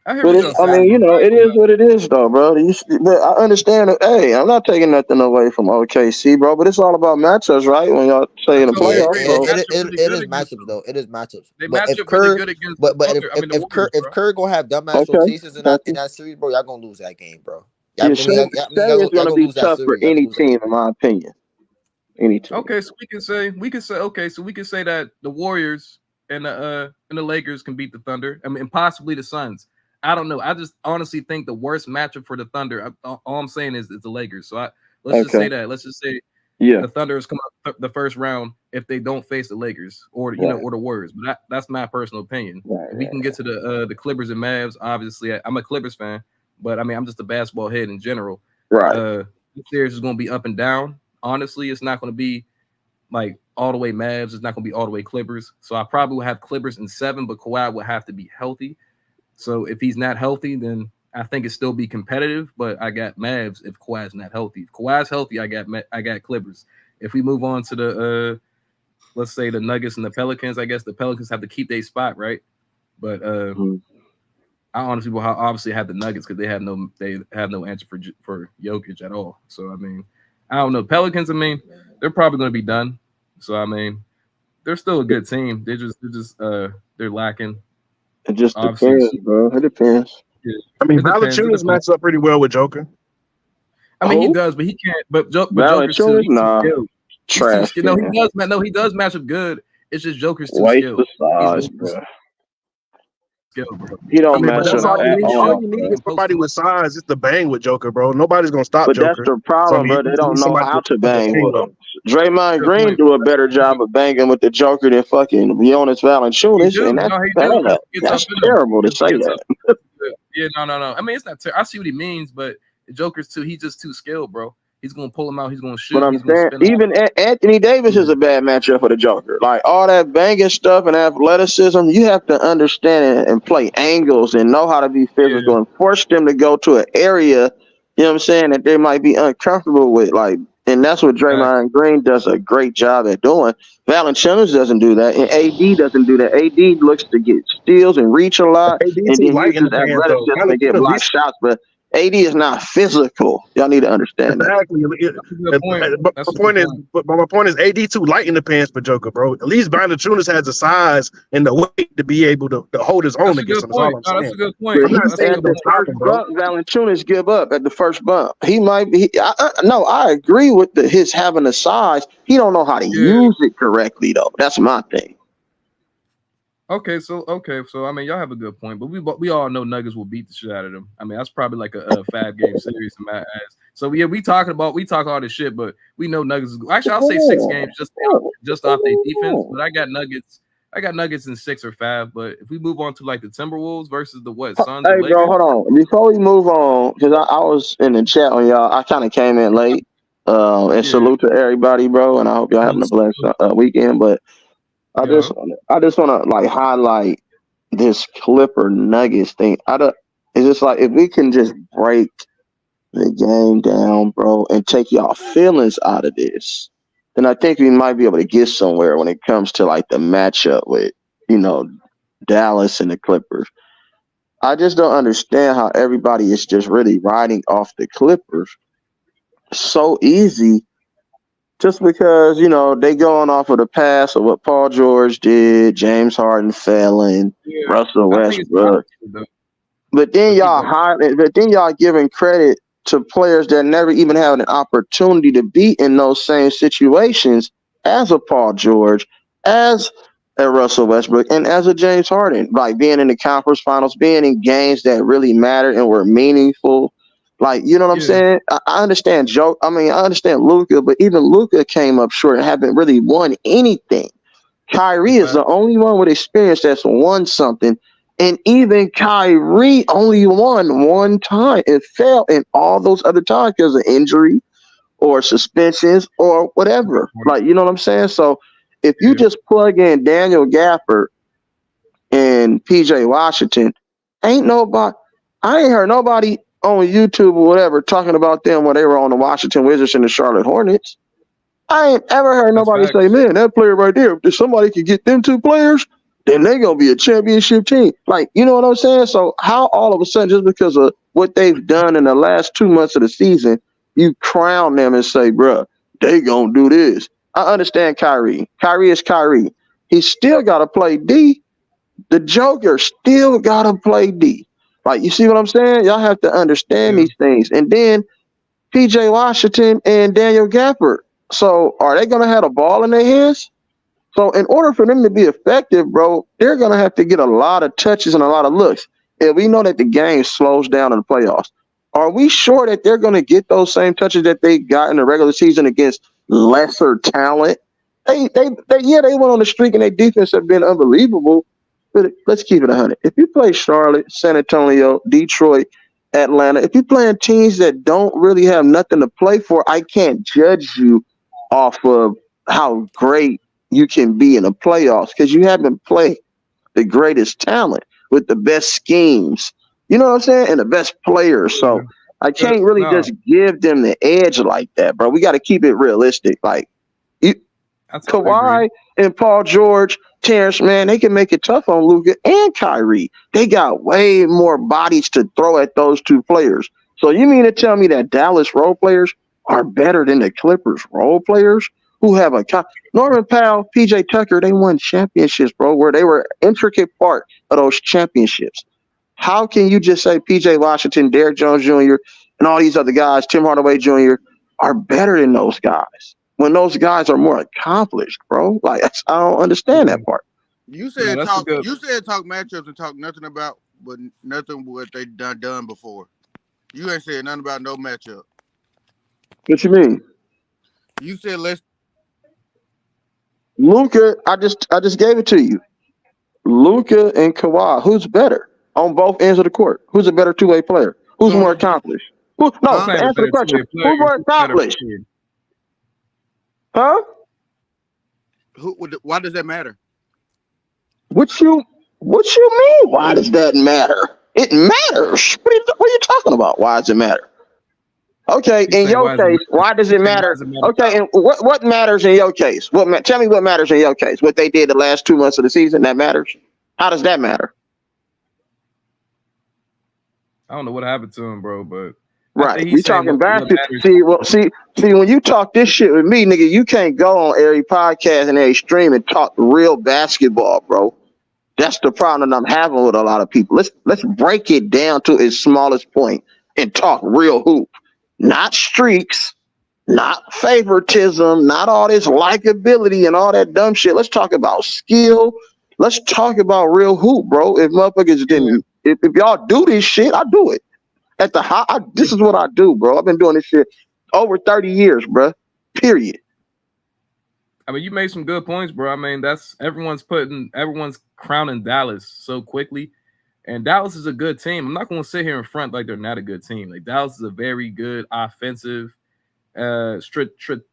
[SPEAKER 8] I hear
[SPEAKER 5] But
[SPEAKER 8] what
[SPEAKER 5] it's,
[SPEAKER 8] y'all
[SPEAKER 5] I
[SPEAKER 8] saying,
[SPEAKER 5] mean,
[SPEAKER 8] bro. But I
[SPEAKER 5] it
[SPEAKER 8] ain't gonna
[SPEAKER 5] is what it is, though, bro. But I understand that. Hey, I'm not taking nothing away from OKC, bro. But it's all about matchups, right? When y'all say in the
[SPEAKER 8] totally
[SPEAKER 7] Yeah,
[SPEAKER 5] playoffs,
[SPEAKER 8] agree. They
[SPEAKER 5] so
[SPEAKER 8] match up really
[SPEAKER 7] it
[SPEAKER 8] good
[SPEAKER 7] is
[SPEAKER 8] against
[SPEAKER 7] matchups
[SPEAKER 8] them.
[SPEAKER 7] though. It is matchups.
[SPEAKER 8] They
[SPEAKER 7] But
[SPEAKER 8] match
[SPEAKER 7] if
[SPEAKER 8] up really
[SPEAKER 7] Kerr,
[SPEAKER 8] good against the
[SPEAKER 7] but
[SPEAKER 8] Thunder. I mean the Warriors,
[SPEAKER 7] if
[SPEAKER 8] bro.
[SPEAKER 7] Kerr gonna have dumbass
[SPEAKER 5] okay,
[SPEAKER 7] rotations in
[SPEAKER 5] okay.
[SPEAKER 7] that series, bro, y'all gonna lose that game, bro.
[SPEAKER 5] Yeah, say it's
[SPEAKER 7] Y'all
[SPEAKER 5] gonna
[SPEAKER 7] gonna
[SPEAKER 5] be
[SPEAKER 7] lose that
[SPEAKER 5] tough for
[SPEAKER 7] series. Y'all gonna
[SPEAKER 5] any
[SPEAKER 7] lose that
[SPEAKER 5] team,
[SPEAKER 7] game.
[SPEAKER 5] in my opinion. Any team.
[SPEAKER 8] Okay, so we can say that the Warriors and the Lakers can beat the Thunder. I mean, and possibly the Suns. I don't know. I just honestly think the worst matchup for the Thunder. All I'm saying is the Lakers. So let's just say that. Let's just say
[SPEAKER 5] Yeah.
[SPEAKER 8] the Thunder is coming up the first round if they don't face the Lakers or or the Warriors. But that's my personal opinion. If we can get to the Clippers and Mavs, obviously I'm a Clippers fan, but I mean I'm just a basketball head in general.
[SPEAKER 5] Right.
[SPEAKER 8] This series is going to be up and down. Honestly, it's not going to be like all the way Mavs. It's not going to be all the way Clippers. So I probably will have Clippers in 7, but Kawhi will have to be healthy. So if he's not healthy, then I think it still be competitive. But I got Mavs if Kawhi's not healthy. If Kawhi's healthy, I got Clippers. If we move on to the let's say the Nuggets and the Pelicans, I guess the Pelicans have to keep their spot, right? But I honestly will obviously have the Nuggets because they have no answer for Jokic at all. So I mean, I don't know. Pelicans, I mean, they're probably going to be done. So I mean, they're still a good team. They're lacking.
[SPEAKER 5] It just
[SPEAKER 8] Obviously,
[SPEAKER 5] depends, bro. It depends.
[SPEAKER 8] Yeah,
[SPEAKER 10] I mean,
[SPEAKER 8] it depends.
[SPEAKER 10] Valanciunas matches up pretty well with Joker.
[SPEAKER 8] I mean, he
[SPEAKER 5] Who?
[SPEAKER 8] does, but he can't. But Joker's too.
[SPEAKER 5] Valanciunas?
[SPEAKER 8] He's too
[SPEAKER 5] Nah.
[SPEAKER 8] skilled. He's too
[SPEAKER 5] Trash.
[SPEAKER 8] skilled. No, he does. No, he does match up good. It's just Joker's too
[SPEAKER 5] Waste
[SPEAKER 8] skilled.
[SPEAKER 5] of size,
[SPEAKER 8] He's
[SPEAKER 5] bro.
[SPEAKER 8] skilled, bro.
[SPEAKER 5] He don't
[SPEAKER 8] I mean, but
[SPEAKER 5] match
[SPEAKER 10] That's
[SPEAKER 5] up
[SPEAKER 8] now
[SPEAKER 10] all you
[SPEAKER 5] at
[SPEAKER 10] need.
[SPEAKER 8] he
[SPEAKER 10] All
[SPEAKER 8] should.
[SPEAKER 5] all,
[SPEAKER 10] you need
[SPEAKER 5] bro.
[SPEAKER 10] is somebody with size just to bang with Joker, bro. Nobody's gonna stop
[SPEAKER 5] But that's
[SPEAKER 10] Joker.
[SPEAKER 5] the
[SPEAKER 10] So
[SPEAKER 5] problem,
[SPEAKER 10] you
[SPEAKER 5] bro. They don't
[SPEAKER 10] need
[SPEAKER 5] know
[SPEAKER 10] somebody
[SPEAKER 5] how to
[SPEAKER 10] to
[SPEAKER 5] bang
[SPEAKER 10] bang
[SPEAKER 5] with
[SPEAKER 10] with.
[SPEAKER 5] him. Draymond
[SPEAKER 8] Good
[SPEAKER 5] Green
[SPEAKER 8] point.
[SPEAKER 5] do a better job of banging with the Joker than fucking Jonas
[SPEAKER 8] He
[SPEAKER 5] Valanciunas,
[SPEAKER 8] do.
[SPEAKER 5] and that's
[SPEAKER 8] No, he do.
[SPEAKER 5] bad.
[SPEAKER 8] He gets up
[SPEAKER 5] That's
[SPEAKER 8] in him.
[SPEAKER 5] terrible to say
[SPEAKER 8] He gets
[SPEAKER 5] that.
[SPEAKER 8] up. Yeah, no. I mean, it's not. I see what he means, but the Joker's too. He's just too skilled, bro. He's gonna pull him out. He's gonna shoot.
[SPEAKER 5] But I'm
[SPEAKER 8] He's gonna
[SPEAKER 5] saying,
[SPEAKER 8] spin out.
[SPEAKER 5] even Anthony Davis is a bad matchup for the Joker. Like all that banging stuff and athleticism, you have to understand and play angles and know how to be physical and force them to go to an area, you know what I'm saying, that they might be uncomfortable with. Like, and that's what Draymond Green does a great job at doing. Valanciunas doesn't do that, and AD doesn't do that. AD looks to get steals and reach a lot,
[SPEAKER 10] AD
[SPEAKER 5] and
[SPEAKER 10] too
[SPEAKER 5] then
[SPEAKER 10] light in
[SPEAKER 5] uses
[SPEAKER 10] the pants though.
[SPEAKER 5] athleticism to get
[SPEAKER 10] Valanciunas,
[SPEAKER 5] block shots. But AD is not physical. Y'all need to understand that.
[SPEAKER 10] exactly.
[SPEAKER 8] That's a good point.
[SPEAKER 10] But
[SPEAKER 8] That's a
[SPEAKER 10] my point
[SPEAKER 8] good
[SPEAKER 10] is,
[SPEAKER 8] point.
[SPEAKER 10] but my point is, AD too light in the pants for Joker, bro. At least Valanciunas has the size and the weight to be able to hold his own
[SPEAKER 8] That's a
[SPEAKER 10] against
[SPEAKER 8] good
[SPEAKER 10] him. That's all
[SPEAKER 8] point.
[SPEAKER 10] I'm
[SPEAKER 8] No, that's
[SPEAKER 10] saying.
[SPEAKER 8] a good point.
[SPEAKER 5] But
[SPEAKER 10] I'm not
[SPEAKER 5] he's
[SPEAKER 8] That's a
[SPEAKER 10] saying
[SPEAKER 5] at
[SPEAKER 10] he's
[SPEAKER 8] good
[SPEAKER 5] the
[SPEAKER 10] gonna
[SPEAKER 8] point.
[SPEAKER 10] stop
[SPEAKER 5] first
[SPEAKER 10] him, bro.
[SPEAKER 5] bump. Valanciunas give up at the first bump. He might be. No, I agree with his having the size. He don't know how to
[SPEAKER 8] Yeah.
[SPEAKER 5] use it correctly, though. That's my thing.
[SPEAKER 8] Okay, so I mean, y'all have a good point, but we all know Nuggets will beat the shit out of them. I mean, that's probably like a 5-game series in my eyes. So yeah, we talk all this shit, but we know Nuggets. Actually, I'll say 6 games just off their defense. But I got Nuggets in 6 or 5. But if we move on to like the Timberwolves versus the Suns or
[SPEAKER 5] Hey, bro,
[SPEAKER 8] Lakers.
[SPEAKER 5] hold on. Before we move on, because I was in the chat on y'all. I kind of came in late. And salute to everybody, bro. And I hope y'all having a blessed weekend. But I just want to like highlight this Clipper Nuggets thing. It's just like if we can just break the game down, bro, and take y'all feelings out of this, then I think we might be able to get somewhere when it comes to like the matchup with, Dallas and the Clippers. I just don't understand how everybody is just really riding off the Clippers so easy
[SPEAKER 11] just because, they going off of the past of what Paul George did, James Harden failing,
[SPEAKER 8] Yeah,
[SPEAKER 11] Russell
[SPEAKER 8] I think it's time
[SPEAKER 11] Westbrook.
[SPEAKER 8] though,
[SPEAKER 11] But then
[SPEAKER 8] to keep
[SPEAKER 11] y'all
[SPEAKER 8] going.
[SPEAKER 11] giving credit to players that never even had an opportunity to be in those same situations as a Paul George, as a Russell Westbrook, and as a James Harden, like being in the conference finals, being in games that really mattered and were meaningful. Like, you know what I'm
[SPEAKER 8] Yeah,
[SPEAKER 11] saying? I understand Joe. I mean, I understand Luka, but even Luka came up short and haven't really won anything. Kyrie
[SPEAKER 8] that's
[SPEAKER 11] is the
[SPEAKER 8] facts.
[SPEAKER 11] only one with experience that's won something. And even Kyrie only won one time and failed in all those other times because of injury or suspensions or
[SPEAKER 8] That's a good
[SPEAKER 11] whatever.
[SPEAKER 8] point.
[SPEAKER 11] Like, you know what I'm saying? So if you
[SPEAKER 8] Yeah,
[SPEAKER 11] just plug in Daniel Gafford and PJ Washington, ain't nobody, I ain't heard nobody on YouTube or whatever talking about them when they were on the Washington Wizards and the Charlotte Hornets. I ain't ever heard
[SPEAKER 8] that's
[SPEAKER 11] nobody say,
[SPEAKER 8] facts.
[SPEAKER 11] man, that player right there, if somebody could get them two players, then they going to be a championship team. Like, you know what I'm saying? So how all of a sudden, just because of what they've done in the last 2 months of the season, you crown them and say, bruh, they going to do this. I understand Kyrie. Kyrie is Kyrie. He still got to play D. The Joker still got to play D. Like, you see what I'm saying? Y'all have to understand
[SPEAKER 8] Yeah,
[SPEAKER 11] these things. And then PJ Washington and Daniel Gafford. So are they going to have a ball in their hands? So in order for them to be effective, bro, they're going to have to get a lot of touches and a lot of looks. And we know that the game slows down in the playoffs. Are we sure that they're going to get those same touches that they got in the regular season against lesser talent? They went on the streak and their defense have been unbelievable. But let's keep it 100. If you play Charlotte, San Antonio, Detroit, Atlanta, if you're playing teams that don't really have nothing to play for, I can't judge you off of how great you can be in the playoffs because you haven't played the greatest talent with the best schemes. You know what I'm saying? And the best players.
[SPEAKER 8] yeah.
[SPEAKER 11] So I
[SPEAKER 8] But
[SPEAKER 11] can't really
[SPEAKER 8] no,
[SPEAKER 11] just give them the edge like that, bro. We got to keep it realistic. Like, you,
[SPEAKER 8] I totally agree.
[SPEAKER 11] Kawhi and Paul George, Terrence, man, they can make it tough on Luka and Kyrie. They got way more bodies to throw at those two players. So you mean to tell me that Dallas role players are better than the Clippers role players who have Norman Powell, PJ Tucker, they won championships, bro, where they were intricate part of those championships. How can you just say PJ Washington, Derrick Jones Jr., and all these other guys, Tim Hardaway Jr., are better than those guys when those guys are more accomplished, bro? Like, I don't understand
[SPEAKER 8] Yeah,
[SPEAKER 11] that part.
[SPEAKER 12] You
[SPEAKER 8] no,
[SPEAKER 12] said
[SPEAKER 8] that's a
[SPEAKER 12] talk.
[SPEAKER 8] good.
[SPEAKER 12] You said talk matchups and talk nothing about, but nothing what they done before. You ain't said nothing about no matchup.
[SPEAKER 11] What you mean?
[SPEAKER 12] You said let's.
[SPEAKER 11] Luka, I just gave it to you. Luka and Kawhi, who's better on both ends of the court? Who's a better two-way player? Who's more accomplished? No,
[SPEAKER 8] Who's
[SPEAKER 12] Huh?
[SPEAKER 8] saying a
[SPEAKER 11] answer the
[SPEAKER 8] better
[SPEAKER 11] question.
[SPEAKER 8] two-way player?
[SPEAKER 11] Who's more
[SPEAKER 8] Who's better
[SPEAKER 11] accomplished?
[SPEAKER 8] player?
[SPEAKER 11] Huh?
[SPEAKER 12] Why does that matter?
[SPEAKER 11] What you mean? Why does that matter? It matters. What are you talking about? Why does it matter? Okay,
[SPEAKER 8] He's
[SPEAKER 11] in
[SPEAKER 8] saying
[SPEAKER 11] your
[SPEAKER 8] why does it
[SPEAKER 11] case,
[SPEAKER 8] matter?
[SPEAKER 11] why does
[SPEAKER 8] He's
[SPEAKER 11] it
[SPEAKER 8] saying why
[SPEAKER 11] matter?
[SPEAKER 8] does it matter
[SPEAKER 11] Okay,
[SPEAKER 8] how?
[SPEAKER 11] and what matters in your case? Tell me what matters in your case? What they did the last 2 months of the season, that matters? How does that matter?
[SPEAKER 8] I don't know what happened to him, bro, but I
[SPEAKER 11] Right.
[SPEAKER 8] think
[SPEAKER 11] We
[SPEAKER 8] he's saying
[SPEAKER 11] talking
[SPEAKER 8] what
[SPEAKER 11] basketball.
[SPEAKER 8] matters.
[SPEAKER 11] See, when you talk this shit with me, nigga, you can't go on every podcast and every stream and talk real basketball, bro. That's the problem that I'm having with a lot of people. Let's break it down to its smallest point and talk real hoop. Not streaks, not favoritism, not all this likability and all that dumb shit. Let's talk about skill. Let's talk about real hoop, bro. If motherfuckers
[SPEAKER 8] Yeah,
[SPEAKER 11] didn't, if y'all do this shit, I do it. At the high, this is what I do, bro. I've been doing this shit over 30 years, bro. Period.
[SPEAKER 8] I mean, you made some good points, bro. I mean, that's everyone's crowning Dallas so quickly, and Dallas is a good team. I'm not going to sit here in front like they're not a good team. Like Dallas is a very good offensive,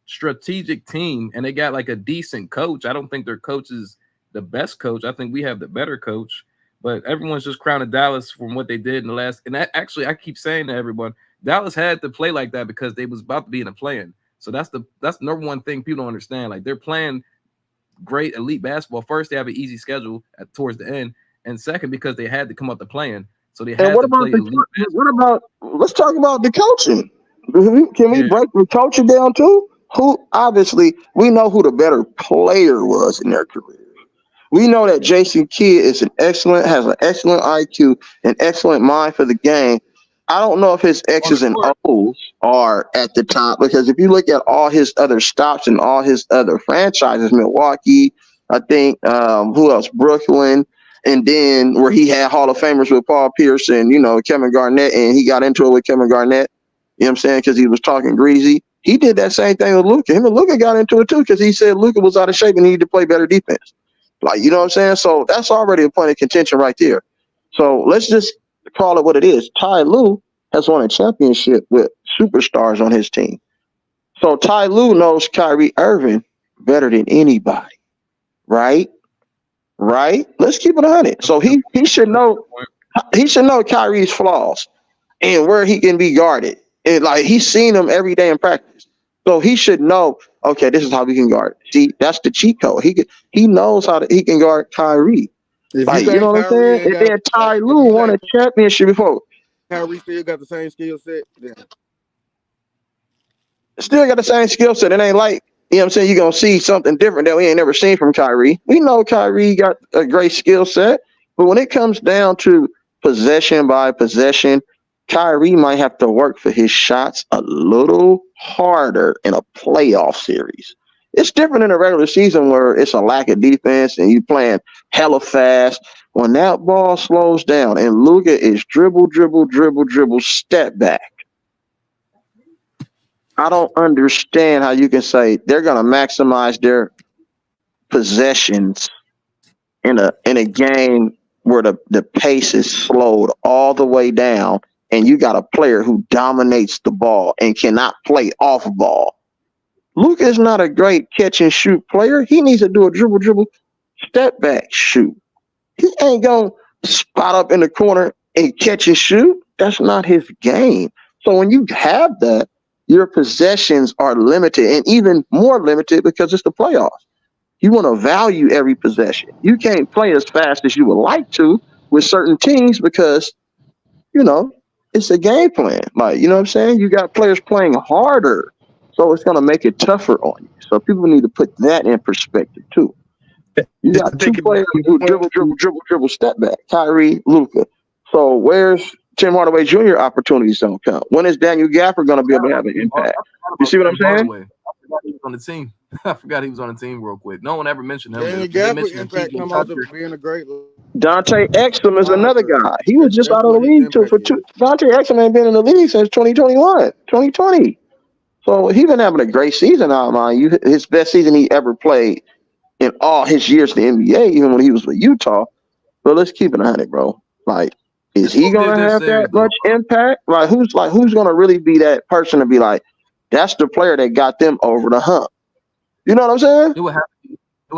[SPEAKER 8] strategic team, and they got like a decent coach. I don't think their coach is the best coach. I think we have the better coach, but everyone's just crowning Dallas from what they did in the last. And that, actually, I keep saying to everyone, Dallas had to play like that because they was about to be in a play-in. So that's the number one thing people don't understand. Like they're playing great elite basketball. First, they have an easy schedule towards the end, and second, because they had to come up to playing, so they
[SPEAKER 11] And
[SPEAKER 8] had to play elite basketball.
[SPEAKER 11] let's talk about the coaching? Can we
[SPEAKER 8] Yeah,
[SPEAKER 11] break the coaching down too? Who obviously we know who the better player was in their career. We know that Jason Kidd has an excellent IQ, an excellent mind for the game. I don't know if his
[SPEAKER 8] On the
[SPEAKER 11] X's and
[SPEAKER 8] court.
[SPEAKER 11] O's are at the top because if you look at all his other stops and all his other franchises, Milwaukee, I think who else? Brooklyn, and then where he had Hall of Famers with Paul Pierce and Kevin Garnett, and he got into it with Kevin Garnett. You know what I'm saying? Because he was talking greasy. He did that same thing with Luka. Him and Luka got into it too because he said Luka was out of shape and needed to play better defense. Like, you know what I'm saying? So that's already a point of contention right there. So let's just call it what it is. Ty Lue has won a championship with superstars on his team. So Ty Lue knows Kyrie Irving better than anybody. Right? Let's keep it 100. So he should know Kyrie's flaws and where he can be guarded. And like he's seen them every day in practice. So he should know, okay, this is how we can guard. See, that's the cheat code. He knows how he can guard Kyrie.
[SPEAKER 12] If
[SPEAKER 11] Like,
[SPEAKER 12] you
[SPEAKER 11] you know
[SPEAKER 12] think
[SPEAKER 11] what I'm saying?
[SPEAKER 12] Kyrie ain't
[SPEAKER 11] And then Ty Lue won a championship before.
[SPEAKER 12] Kyrie still got the same skill set, then
[SPEAKER 11] Still got the same skill set. It ain't like, you know what I'm saying, you're going to see something different that we ain't never seen from Kyrie. We know Kyrie got a great skill set, but when it comes down to possession by possession, Kyrie might have to work for his shots a little harder in a playoff series. It's different in a regular season where it's a lack of defense and you playing hella fast. When that ball slows down and Luka is dribble, step back. I don't understand how you can say they're going to maximize their possessions in a game where the pace is slowed all the way down and you got a player who dominates the ball and cannot play off ball. Luka is not a great catch and shoot player. He needs to do a dribble, step back shoot. He ain't going to spot up in the corner and catch and shoot. That's not his game. So when you have that, your possessions are limited and even more limited because it's the playoffs. You want to value every possession. You can't play as fast as you would like to with certain teams because, it's a game plan. Like, you know what I'm saying? You got players playing harder, so it's going to make it tougher on you. So people need to put that in perspective too. You got two players who dribble, step back. Kyrie, Luka. So where's Tim Hardaway Jr. opportunities don't come? When is Daniel Gafford going to be able to have an impact? You see what I'm saying?
[SPEAKER 8] I forgot he was on the team. I forgot he was on the team real quick. No one ever mentioned him.
[SPEAKER 12] Daniel Gafford impact come out of being a great.
[SPEAKER 11] Dante Exum is another guy. He was just out of the league too for two. Dante Exum ain't been in the league since 2020. So he's been having a great season out, mind you. His best season he ever played in all his years in the NBA, even when he was with Utah. But let's keep it 100, bro. Like, is he gonna have that much impact? Like, who's gonna really be that person to be like, that's the player that got them over the hump? You know what I'm saying?
[SPEAKER 8] It would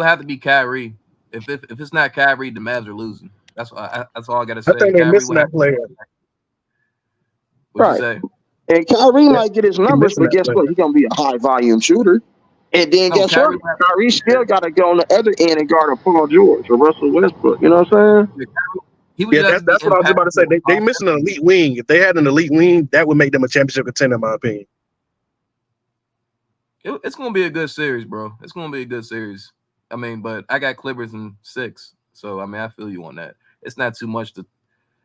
[SPEAKER 8] have to be Kyrie. If it's not Kyrie, the Mavs are losing. That's all I gotta say.
[SPEAKER 10] I think they're missing that player.
[SPEAKER 8] What'd you say?
[SPEAKER 11] And Kyrie might get his numbers, but guess what? He's gonna be a high volume shooter. And then guess what? Kyrie still got to go on the other end and guard a Paul George or Russell Westbrook. You know what I'm saying?
[SPEAKER 10] That's what I was about to say. They missing an elite wing. If they had an elite wing, that would make them a championship contender, in my opinion.
[SPEAKER 8] It's gonna be a good series, bro. It's gonna be a good series. I mean, but I got Clippers in 6, so I mean, I feel you on that. It's not too much to.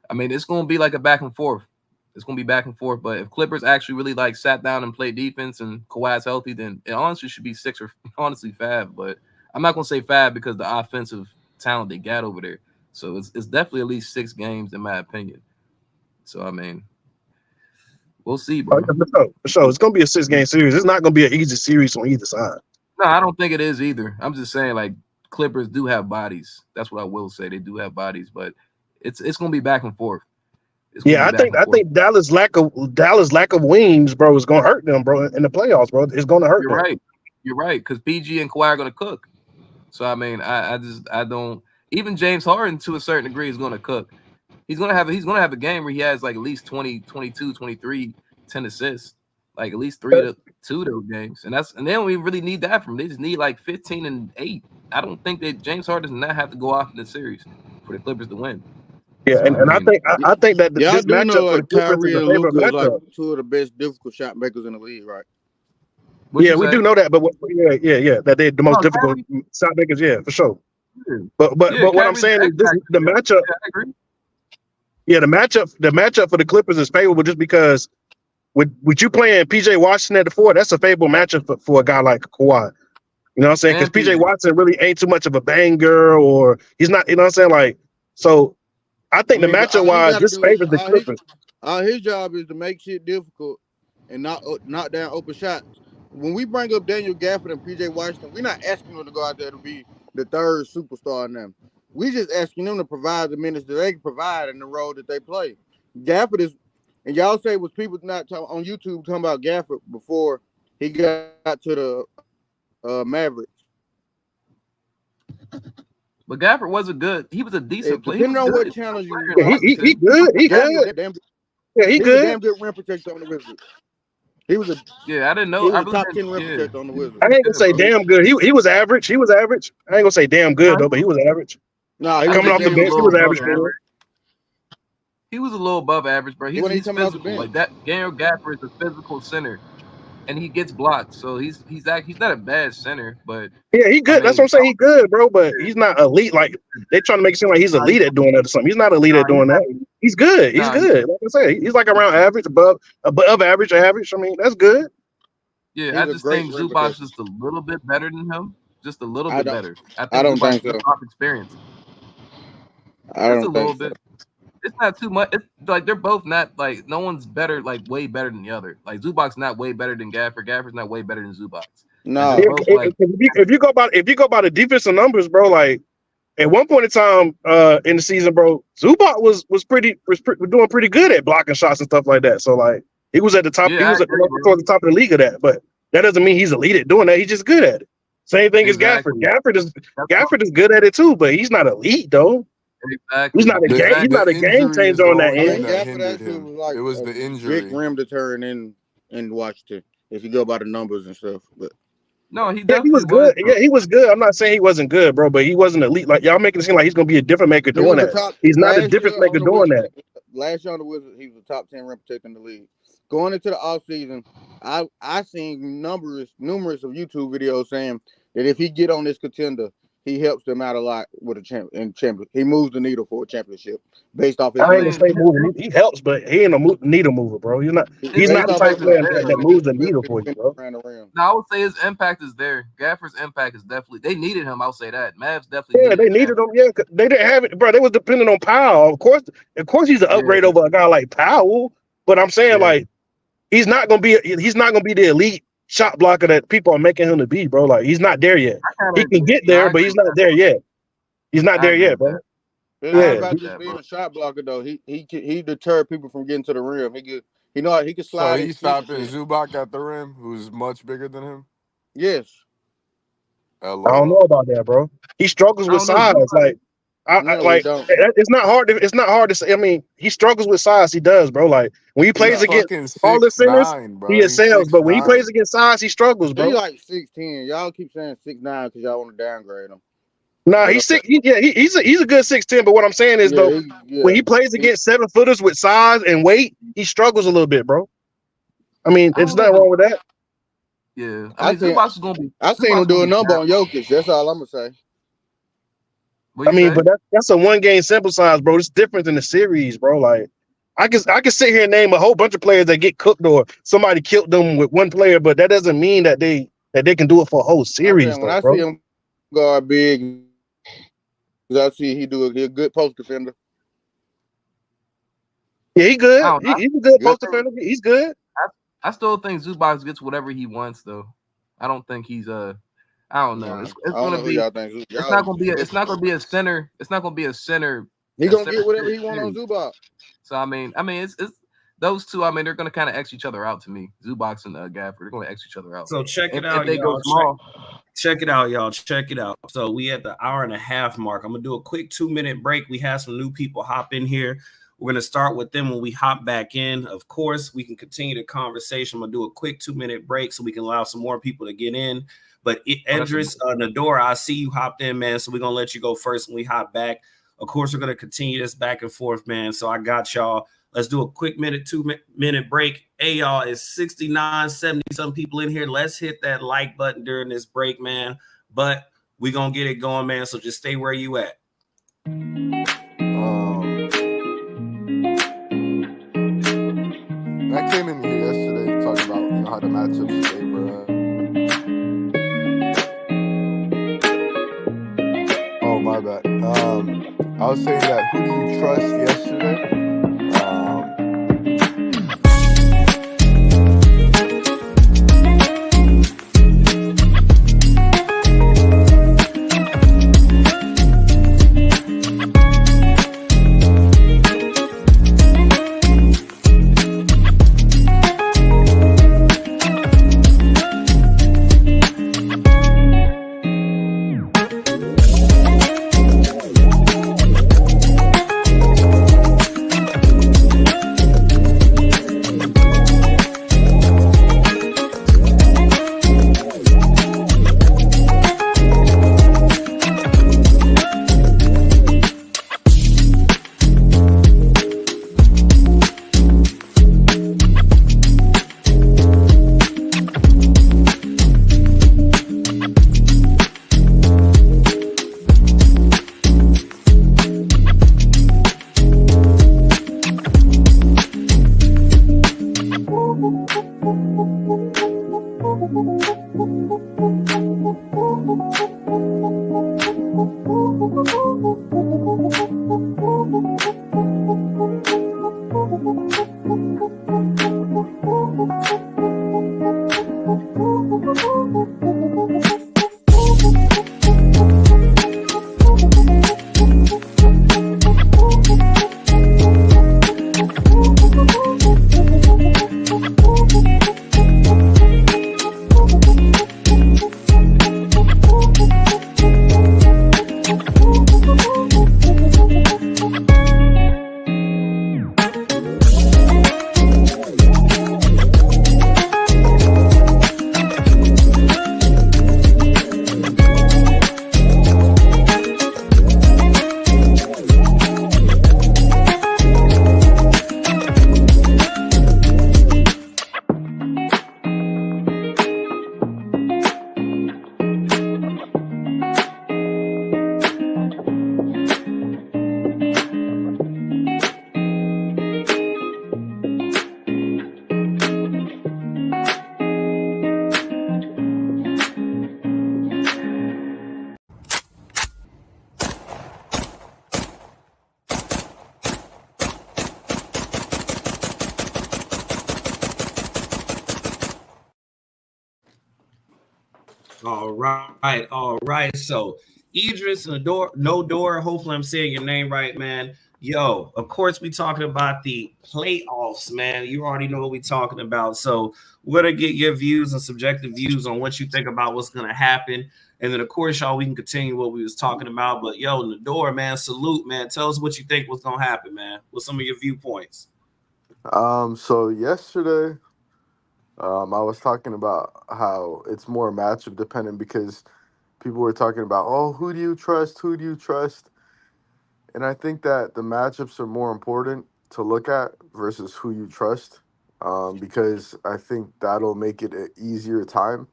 [SPEAKER 8] I mean, it's gonna be like a back and forth. It's gonna be back and forth. But if Clippers actually really sat down and played defense and Kawhi's healthy, then it honestly should be 6 or honestly 5. But I'm not gonna say 5 because the offensive talent they got over there. So it's definitely at least 6 games in my opinion. So I mean, we'll see, bro.
[SPEAKER 10] For sure. It's gonna be a 6-game series. It's not gonna be an easy series on either side.
[SPEAKER 8] No, I don't think it is either. I'm just saying, Clippers do have bodies. That's what I will say. They do have bodies, but it's gonna be back and forth.
[SPEAKER 10] I think Dallas lack of wings, bro, is gonna hurt them, bro, in the playoffs, bro. It's gonna hurt them.
[SPEAKER 8] You're right, because PG and Kawhi are gonna cook. So I mean, I don't. Even James Harden to a certain degree is gonna cook. He's gonna have a game where he has at least 20, 22, 23, 10 assists, at least 3 to 2 of those games, and they don't even really need that from them. They just need 15 and 8. I don't think that James Harden does not have to go off in the series for the Clippers to win.
[SPEAKER 10] Yeah, and I think that this matchup for the Clippers
[SPEAKER 12] Kyrie
[SPEAKER 10] is a
[SPEAKER 12] and
[SPEAKER 10] favorite
[SPEAKER 12] Luka
[SPEAKER 10] matchup.
[SPEAKER 12] two of the best difficult shot makers in the league, right?
[SPEAKER 8] What you
[SPEAKER 10] we
[SPEAKER 8] say?
[SPEAKER 10] do know that, but yeah, that they're the most
[SPEAKER 8] No,
[SPEAKER 10] difficult
[SPEAKER 8] Kyrie,
[SPEAKER 10] shot makers, yeah, for sure.
[SPEAKER 8] yeah,
[SPEAKER 10] But
[SPEAKER 8] yeah,
[SPEAKER 10] what I'm
[SPEAKER 8] Kyrie's the
[SPEAKER 10] saying is
[SPEAKER 8] X
[SPEAKER 10] this
[SPEAKER 8] factor.
[SPEAKER 10] the matchup,
[SPEAKER 8] Yeah, I agree.
[SPEAKER 10] yeah, the matchup for the Clippers is favorable just because with you playing PJ Washington at the 4, that's a favorable matchup for a guy like Kawhi. You know what I'm saying? Because
[SPEAKER 8] And
[SPEAKER 10] PJ
[SPEAKER 8] PG.
[SPEAKER 10] Watson really ain't too much of a banger, or he's not, you know what I'm saying? Like, so I think
[SPEAKER 12] I
[SPEAKER 10] the
[SPEAKER 12] mean, but
[SPEAKER 10] matchup
[SPEAKER 12] all he
[SPEAKER 10] wise,
[SPEAKER 12] got to
[SPEAKER 10] this
[SPEAKER 12] do,
[SPEAKER 10] favors the Clippers.
[SPEAKER 12] all his job is to make shit difficult and not knock down open shots. When we bring up Daniel Gafford and PJ Washington, we're not asking them to go out there to be the third superstar in them. We just asking them to provide the minutes that they can provide in the role that they play. Gafford is, and y'all say was people not on YouTube talking about Gafford before he got to the Mavericks.
[SPEAKER 8] But Gafford wasn't good. He was a decent player.
[SPEAKER 12] Depending on what channels you
[SPEAKER 10] Yeah,
[SPEAKER 12] watch,
[SPEAKER 10] he good. He good. Yeah, he
[SPEAKER 12] he was a
[SPEAKER 10] good.
[SPEAKER 12] damn good rim protector on the Wizards. He was
[SPEAKER 8] I didn't know.
[SPEAKER 12] he was
[SPEAKER 8] I
[SPEAKER 12] a
[SPEAKER 8] really
[SPEAKER 12] top
[SPEAKER 8] didn't.
[SPEAKER 12] 10 rim protector on the Wizards.
[SPEAKER 10] I ain't gonna say damn good. He was average. He was average. I ain't gonna say damn good though, but he was average.
[SPEAKER 12] No, he
[SPEAKER 10] Coming
[SPEAKER 12] was
[SPEAKER 10] off the
[SPEAKER 8] he was a
[SPEAKER 10] bench, he
[SPEAKER 8] little
[SPEAKER 10] was
[SPEAKER 8] above
[SPEAKER 10] average.
[SPEAKER 8] average. He was a little above average, bro.
[SPEAKER 12] When he
[SPEAKER 8] He's
[SPEAKER 12] coming off the
[SPEAKER 8] physical.
[SPEAKER 12] bench.
[SPEAKER 8] Like that. Daniel Gafford is a physical center, and he gets blocked. So he's not a bad center, but
[SPEAKER 10] Yeah, he good.
[SPEAKER 8] I
[SPEAKER 10] That's what
[SPEAKER 8] mean,
[SPEAKER 10] I'm saying. He good, bro. But he's not elite. Like they trying to make it seem like he's elite at doing that or something. He's not elite at doing that. He's good. He's good. Like I say, he's like around average, above average. I mean, that's good.
[SPEAKER 8] yeah, I just think Zubac is just a little bit better than him. Just a little bit better. I think
[SPEAKER 12] don't
[SPEAKER 8] Zubac
[SPEAKER 12] think
[SPEAKER 8] has
[SPEAKER 12] so.
[SPEAKER 8] off experience.
[SPEAKER 12] I
[SPEAKER 8] Just
[SPEAKER 12] don't
[SPEAKER 8] a little
[SPEAKER 12] think so.
[SPEAKER 8] bit. It's not too much. It's like they're both not like no one's better, like way better than the other. Like Zubac's not way better than Gafford. Gafford's not way better than Zubac.
[SPEAKER 12] No,
[SPEAKER 8] they're both like
[SPEAKER 10] if you go by the defensive numbers, bro, like at one point in time in the season, bro, Zubac was doing pretty good at blocking shots and stuff like that. So like he was at the top.
[SPEAKER 8] Yeah,
[SPEAKER 10] he was
[SPEAKER 8] I
[SPEAKER 10] at
[SPEAKER 8] agree,
[SPEAKER 10] towards the top of the league of that. But that doesn't mean he's elite at doing that. He's just good at it. Same thing
[SPEAKER 8] Exactly.
[SPEAKER 10] as Gafford. Gafford is good at it too, but he's not elite though.
[SPEAKER 8] Exactly.
[SPEAKER 10] He's not a game. He's not a game changer on that end.
[SPEAKER 12] Gafford actually was like
[SPEAKER 13] it was the injury.
[SPEAKER 12] Big rim deterrent in Washington. If you go by the numbers and stuff, but
[SPEAKER 8] no, he
[SPEAKER 10] Yeah,
[SPEAKER 8] definitely
[SPEAKER 10] he was good. Yeah, he was good. I'm not saying he wasn't good, bro, but he wasn't elite. Like y'all making it seem like he's gonna be a difference maker
[SPEAKER 12] he
[SPEAKER 10] doing
[SPEAKER 12] was
[SPEAKER 10] that.
[SPEAKER 12] the top
[SPEAKER 10] He's not a
[SPEAKER 12] last
[SPEAKER 10] difference
[SPEAKER 12] year
[SPEAKER 10] maker
[SPEAKER 12] on the
[SPEAKER 10] doing
[SPEAKER 12] Wizards.
[SPEAKER 10] that.
[SPEAKER 12] Last year on the Wizards, he was a top 10 rim protector in the league. Going into the offseason, I seen numerous of YouTube videos saying that if he get on this contender, he helps them out a lot with a championship. He moves the needle for a championship based off his.
[SPEAKER 10] I ain't gonna say moving. He helps, but he ain't a needle mover, bro. He's not the type of player that moves the needle for you, bro.
[SPEAKER 8] No, I would say his impact is there. Gafford's impact is definitely. They needed him. I'll say that. Mavs definitely.
[SPEAKER 10] Yeah, they needed him. Yeah, they didn't have it, bro. They was depending on Powell. Of course, he's an upgrade over a guy like Powell. But I'm saying like he's not gonna be the elite shot blocker that people are making him to be, bro. Like he's not there yet. He can get there, but he's not there yet. He's not there yet, bro.
[SPEAKER 12] It's not about just being a shot blocker though. He deterred people from getting to the rim. He could slide.
[SPEAKER 13] So he's stopping Zubac at the rim, who's much bigger than him.
[SPEAKER 12] Yes.
[SPEAKER 10] I don't know about that, bro. He struggles with size. Like, it's not hard. It's not hard to say. I mean, he struggles with size. He does, bro. Like when he plays against all the centers,
[SPEAKER 13] 6'9",
[SPEAKER 10] he excels. But when he
[SPEAKER 13] 6'9".
[SPEAKER 10] plays against size, he struggles, bro.
[SPEAKER 12] He like 6'10". Y'all keep saying 6'9" because y'all want to downgrade him.
[SPEAKER 10] Nah, he's six. He's a good 6'10". But what I'm saying is though, when he plays against 7-footers with size and weight, he struggles a little bit, bro. I mean, there's nothing wrong with that.
[SPEAKER 8] Yeah,
[SPEAKER 12] I seen him do a number on Jokic. That's all I'm gonna say.
[SPEAKER 10] I mean, but that's a 1-game sample size, bro. It's different than the series, bro. Like, I can sit here and name a whole bunch of players that get cooked or somebody killed them with one player, but that doesn't mean that they can do it for a whole series.
[SPEAKER 12] When I see him guard big, I see he a good post defender.
[SPEAKER 10] Yeah, he good. He's a good post defender. He's good.
[SPEAKER 8] I still think Zubac gets whatever he wants, though. I don't think he's I don't know. It's gonna be. It's not gonna be a center. It's not gonna be a center.
[SPEAKER 12] He's gonna get whatever he wants on Zubac.
[SPEAKER 8] So I mean, it's those two. I mean, they're gonna kind of X each other out to me. Zubac and Gafford. They're gonna X each other out.
[SPEAKER 4] So check it out,
[SPEAKER 8] if they go small.
[SPEAKER 4] Check it out, y'all. Check it out. So we at the 1.5 hour mark. I'm gonna do a quick 2-minute break. We have some new people hop in here. We're going to start with them when we hop back in. Of course, we can continue the conversation. I'm going to do a quick 2-minute break so we can allow some more people to get in. But Edris Nadora, I see you hopped in, man. So we're going to let you go first when we hop back. Of course, we're going to continue this back and forth, man. So I got y'all. Let's do a quick minute, 2-minute break. Hey, y'all, it's 69, 70 some people in here. Let's hit that like button during this break, man. But we're going to get it going, man. So just stay where you at.
[SPEAKER 13] I came in here yesterday talking about how the matchups favor. Oh, my bad. I was saying that who do you trust yesterday?
[SPEAKER 4] All right. So Idris and No Door. Hopefully, I'm saying your name right, man. Yo, of course, we talking about the playoffs, man. You already know what we talking about. So we're gonna get your views and subjective views on what you think about what's gonna happen. And then, of course, y'all, we can continue what we was talking about. But yo, Nador, man, salute, man. Tell us what you think was gonna happen, man. What's some of your viewpoints?
[SPEAKER 13] So yesterday, I was talking about how it's more matchup dependent because people were talking about, oh, who do you trust? Who do you trust? And I think that the matchups are more important to look at versus who you trust, because I think that'll make it an easier time.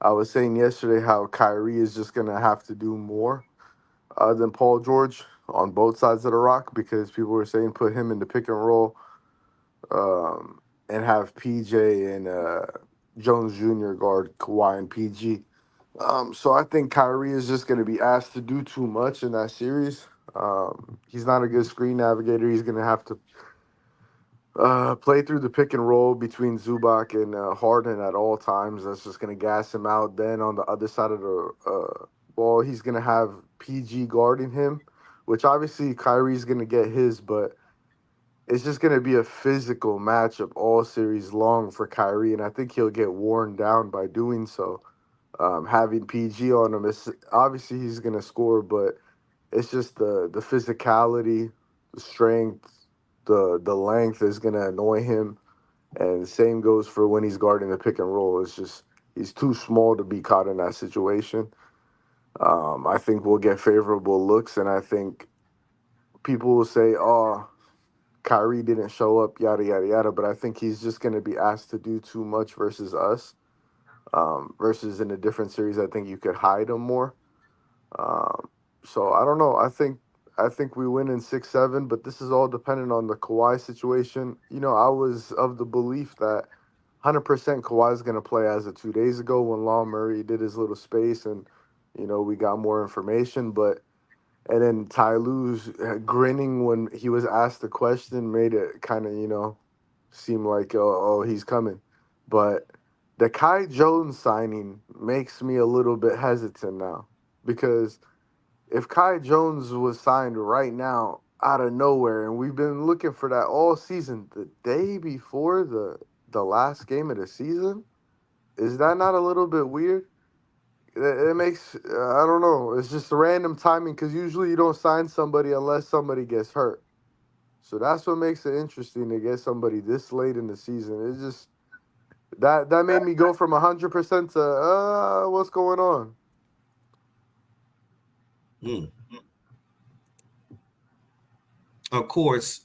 [SPEAKER 13] I was saying yesterday how Kyrie is just going to have to do more than Paul George on both sides of the rock because people were saying put him in the pick and roll and have PJ and Jones Jr. guard Kawhi and PG. So I think Kyrie is just going to be asked to do too much in that series. He's not a good screen navigator. He's going to have to play through the pick and roll between Zubac and Harden at all times. That's just going to gas him out. Then on the other side of the ball, he's going to have PG guarding him, which obviously Kyrie's going to get his, but it's just going to be a physical matchup all series long for Kyrie, and I think he'll get worn down by doing so. Having PG on him, obviously he's going to score, but it's just the physicality, the strength, the length is going to annoy him. And the same goes for when he's guarding the pick and roll. It's just he's too small to be caught in that situation. I think we'll get favorable looks, and I think people will say, oh, Kyrie didn't show up, yada yada yada. But I think he's just going to be asked to do too much versus us. Versus in a different series, I think you could hide him more. So I don't know. I think we win in 6-7, but this is all dependent on the Kawhi situation. You know, I was of the belief that 100% Kawhi is going to play as of 2 days ago when Law Murray did his little space and, you know, we got more information. And then Ty Lue's grinning when he was asked the question made it kind of, you know, seem like, oh, he's coming. But the Kai Jones signing makes me a little bit hesitant now because if Kai Jones was signed right now out of nowhere, and we've been looking for that all season, the day before the last game of the season, is that not a little bit weird? It makes, I don't know, it's just random timing because usually you don't sign somebody unless somebody gets hurt. So that's what makes it interesting to get somebody this late in the season. It's just that made me go from 100% to what's going on?
[SPEAKER 4] Of course,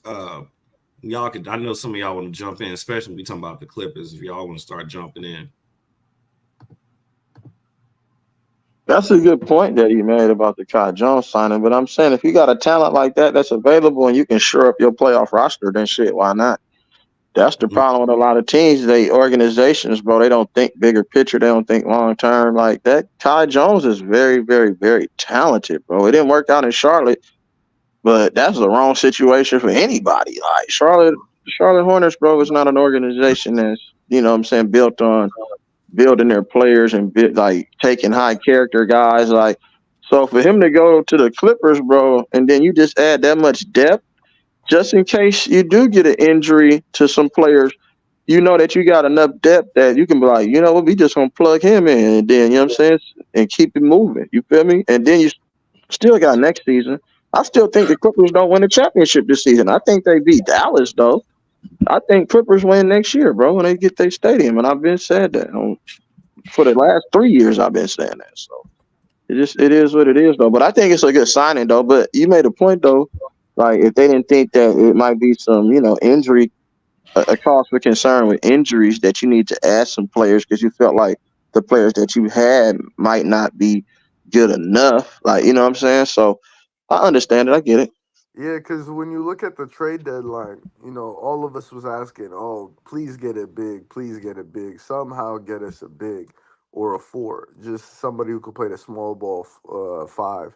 [SPEAKER 4] y'all could. I know some of y'all want to jump in, especially when we talking about the Clippers. If y'all want to start jumping in,
[SPEAKER 11] That's a good point that he made about the Kai Jones signing. But I'm saying if you got a talent like that that's available and you can shore up your playoff roster, then shit, why not? That's the problem with a lot of teams. Organizations, bro, they don't think bigger picture. They don't think long term. Like that, Kai Jones is very, very, very talented, bro. It didn't work out in Charlotte, but that's the wrong situation for anybody. Like Charlotte Hornets, bro, is not an organization that's, you know what I'm saying, built on building their players and like taking high character guys. Like, so for him to go to the Clippers, bro, and then you just add that much depth, just in case you do get an injury to some players, you know that you got enough depth that you can be like, you know what, we just gonna plug him in, and then, you know what I'm saying, and keep it moving. You feel me? And then you still got next season. I still think the Clippers don't win the championship this season. I think they beat Dallas, though. I think Clippers win next year, bro, when they get their stadium. And I've been said that for the last 3 years. I've been saying that. So it is what it is, though. But I think it's a good signing, though. But you made a point, though. Like, if they didn't think that it might be some, you know, injury, a cause for concern with injuries, that you need to add some players because you felt like the players that you had might not be good enough. Like, you know what I'm saying? So I understand it. I get it.
[SPEAKER 13] Yeah, because when you look at the trade deadline, you know, all of us was asking, oh, please get it big, somehow get us a big or a 4, just somebody who could play the small ball 5.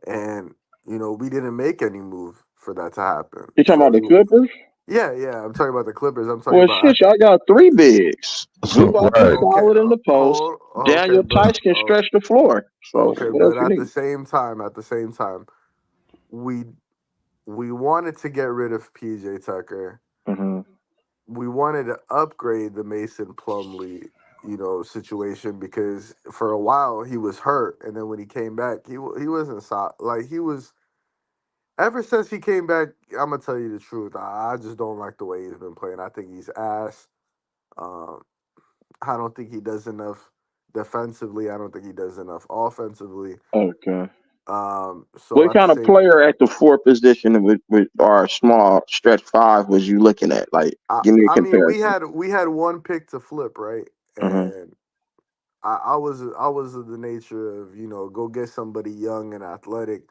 [SPEAKER 13] And, you know, we didn't make any move for that to happen.
[SPEAKER 11] You talking about the Clippers?
[SPEAKER 13] Yeah, I'm talking about the Clippers. I'm talking
[SPEAKER 11] Well,
[SPEAKER 13] about.
[SPEAKER 11] shit, y'all got 3 bigs. Zubac is solid in the post. Daniel Tice can stretch the floor. So
[SPEAKER 13] okay,
[SPEAKER 11] what else
[SPEAKER 13] but
[SPEAKER 11] you
[SPEAKER 13] at
[SPEAKER 11] need?
[SPEAKER 13] the same time, we wanted to get rid of PJ Tucker.
[SPEAKER 11] Mm-hmm.
[SPEAKER 13] We wanted to upgrade the Mason Plumlee, you know, situation because for a while he was hurt, and then when he came back, he wasn't solid. Like he was. Ever since he came back, I'm gonna tell you the truth. I just don't like the way he's been playing. I think he's ass. I don't think he does enough defensively. I don't think he does enough offensively.
[SPEAKER 11] Okay.
[SPEAKER 13] So
[SPEAKER 11] what kind of player at the 4 position with our small stretch 5 was you looking at? Like, give me a comparison.
[SPEAKER 13] I mean, we had 1 pick to flip, right? And I was of the nature of, you know, go get somebody young and athletic.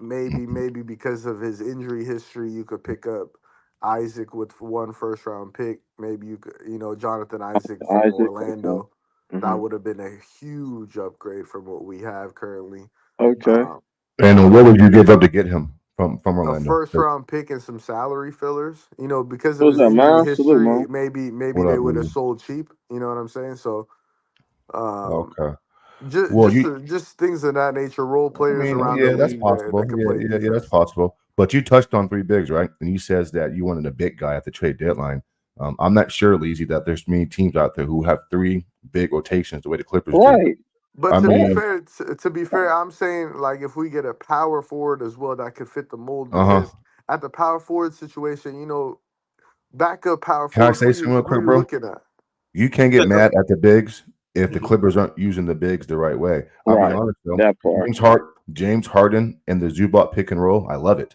[SPEAKER 13] Maybe because of his injury history, you could pick up Isaac with 1 first-round pick. Maybe you could, you know, Jonathan Isaac from Orlando.
[SPEAKER 11] Okay.
[SPEAKER 13] That would have been a huge upgrade from what we have currently.
[SPEAKER 11] Okay.
[SPEAKER 14] And what would you give up to get him from Orlando?
[SPEAKER 13] A first-round pick and some salary fillers. You know, because of his injury history, maybe they would have sold cheap. You know what I'm saying? So,
[SPEAKER 14] okay.
[SPEAKER 13] Just things of that nature, role players around the league.
[SPEAKER 14] That's possible.
[SPEAKER 13] That can play defense.
[SPEAKER 14] Yeah, that's possible. But you touched on 3 bigs, right? And you says that you wanted a big guy at the trade deadline. I'm not sure, Leezy, that there's many teams out there who have 3 big rotations the way the Clippers do.
[SPEAKER 13] But to be fair, I'm saying like if we get a power forward as well that could fit the mold, because at the power forward situation, you know, backup power forward.
[SPEAKER 14] Can I say something real quick, bro? You can't get mad at the bigs if the Clippers aren't using the bigs the right way. I'll be honest though. James Harden and the Zubac pick and roll, I love it.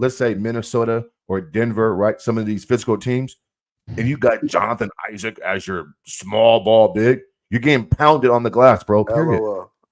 [SPEAKER 14] let's say Minnesota or Denver, right? Some of these physical teams, and you got Jonathan Isaac as your small ball big, you're getting pounded on the glass, bro. Period.
[SPEAKER 13] LOL.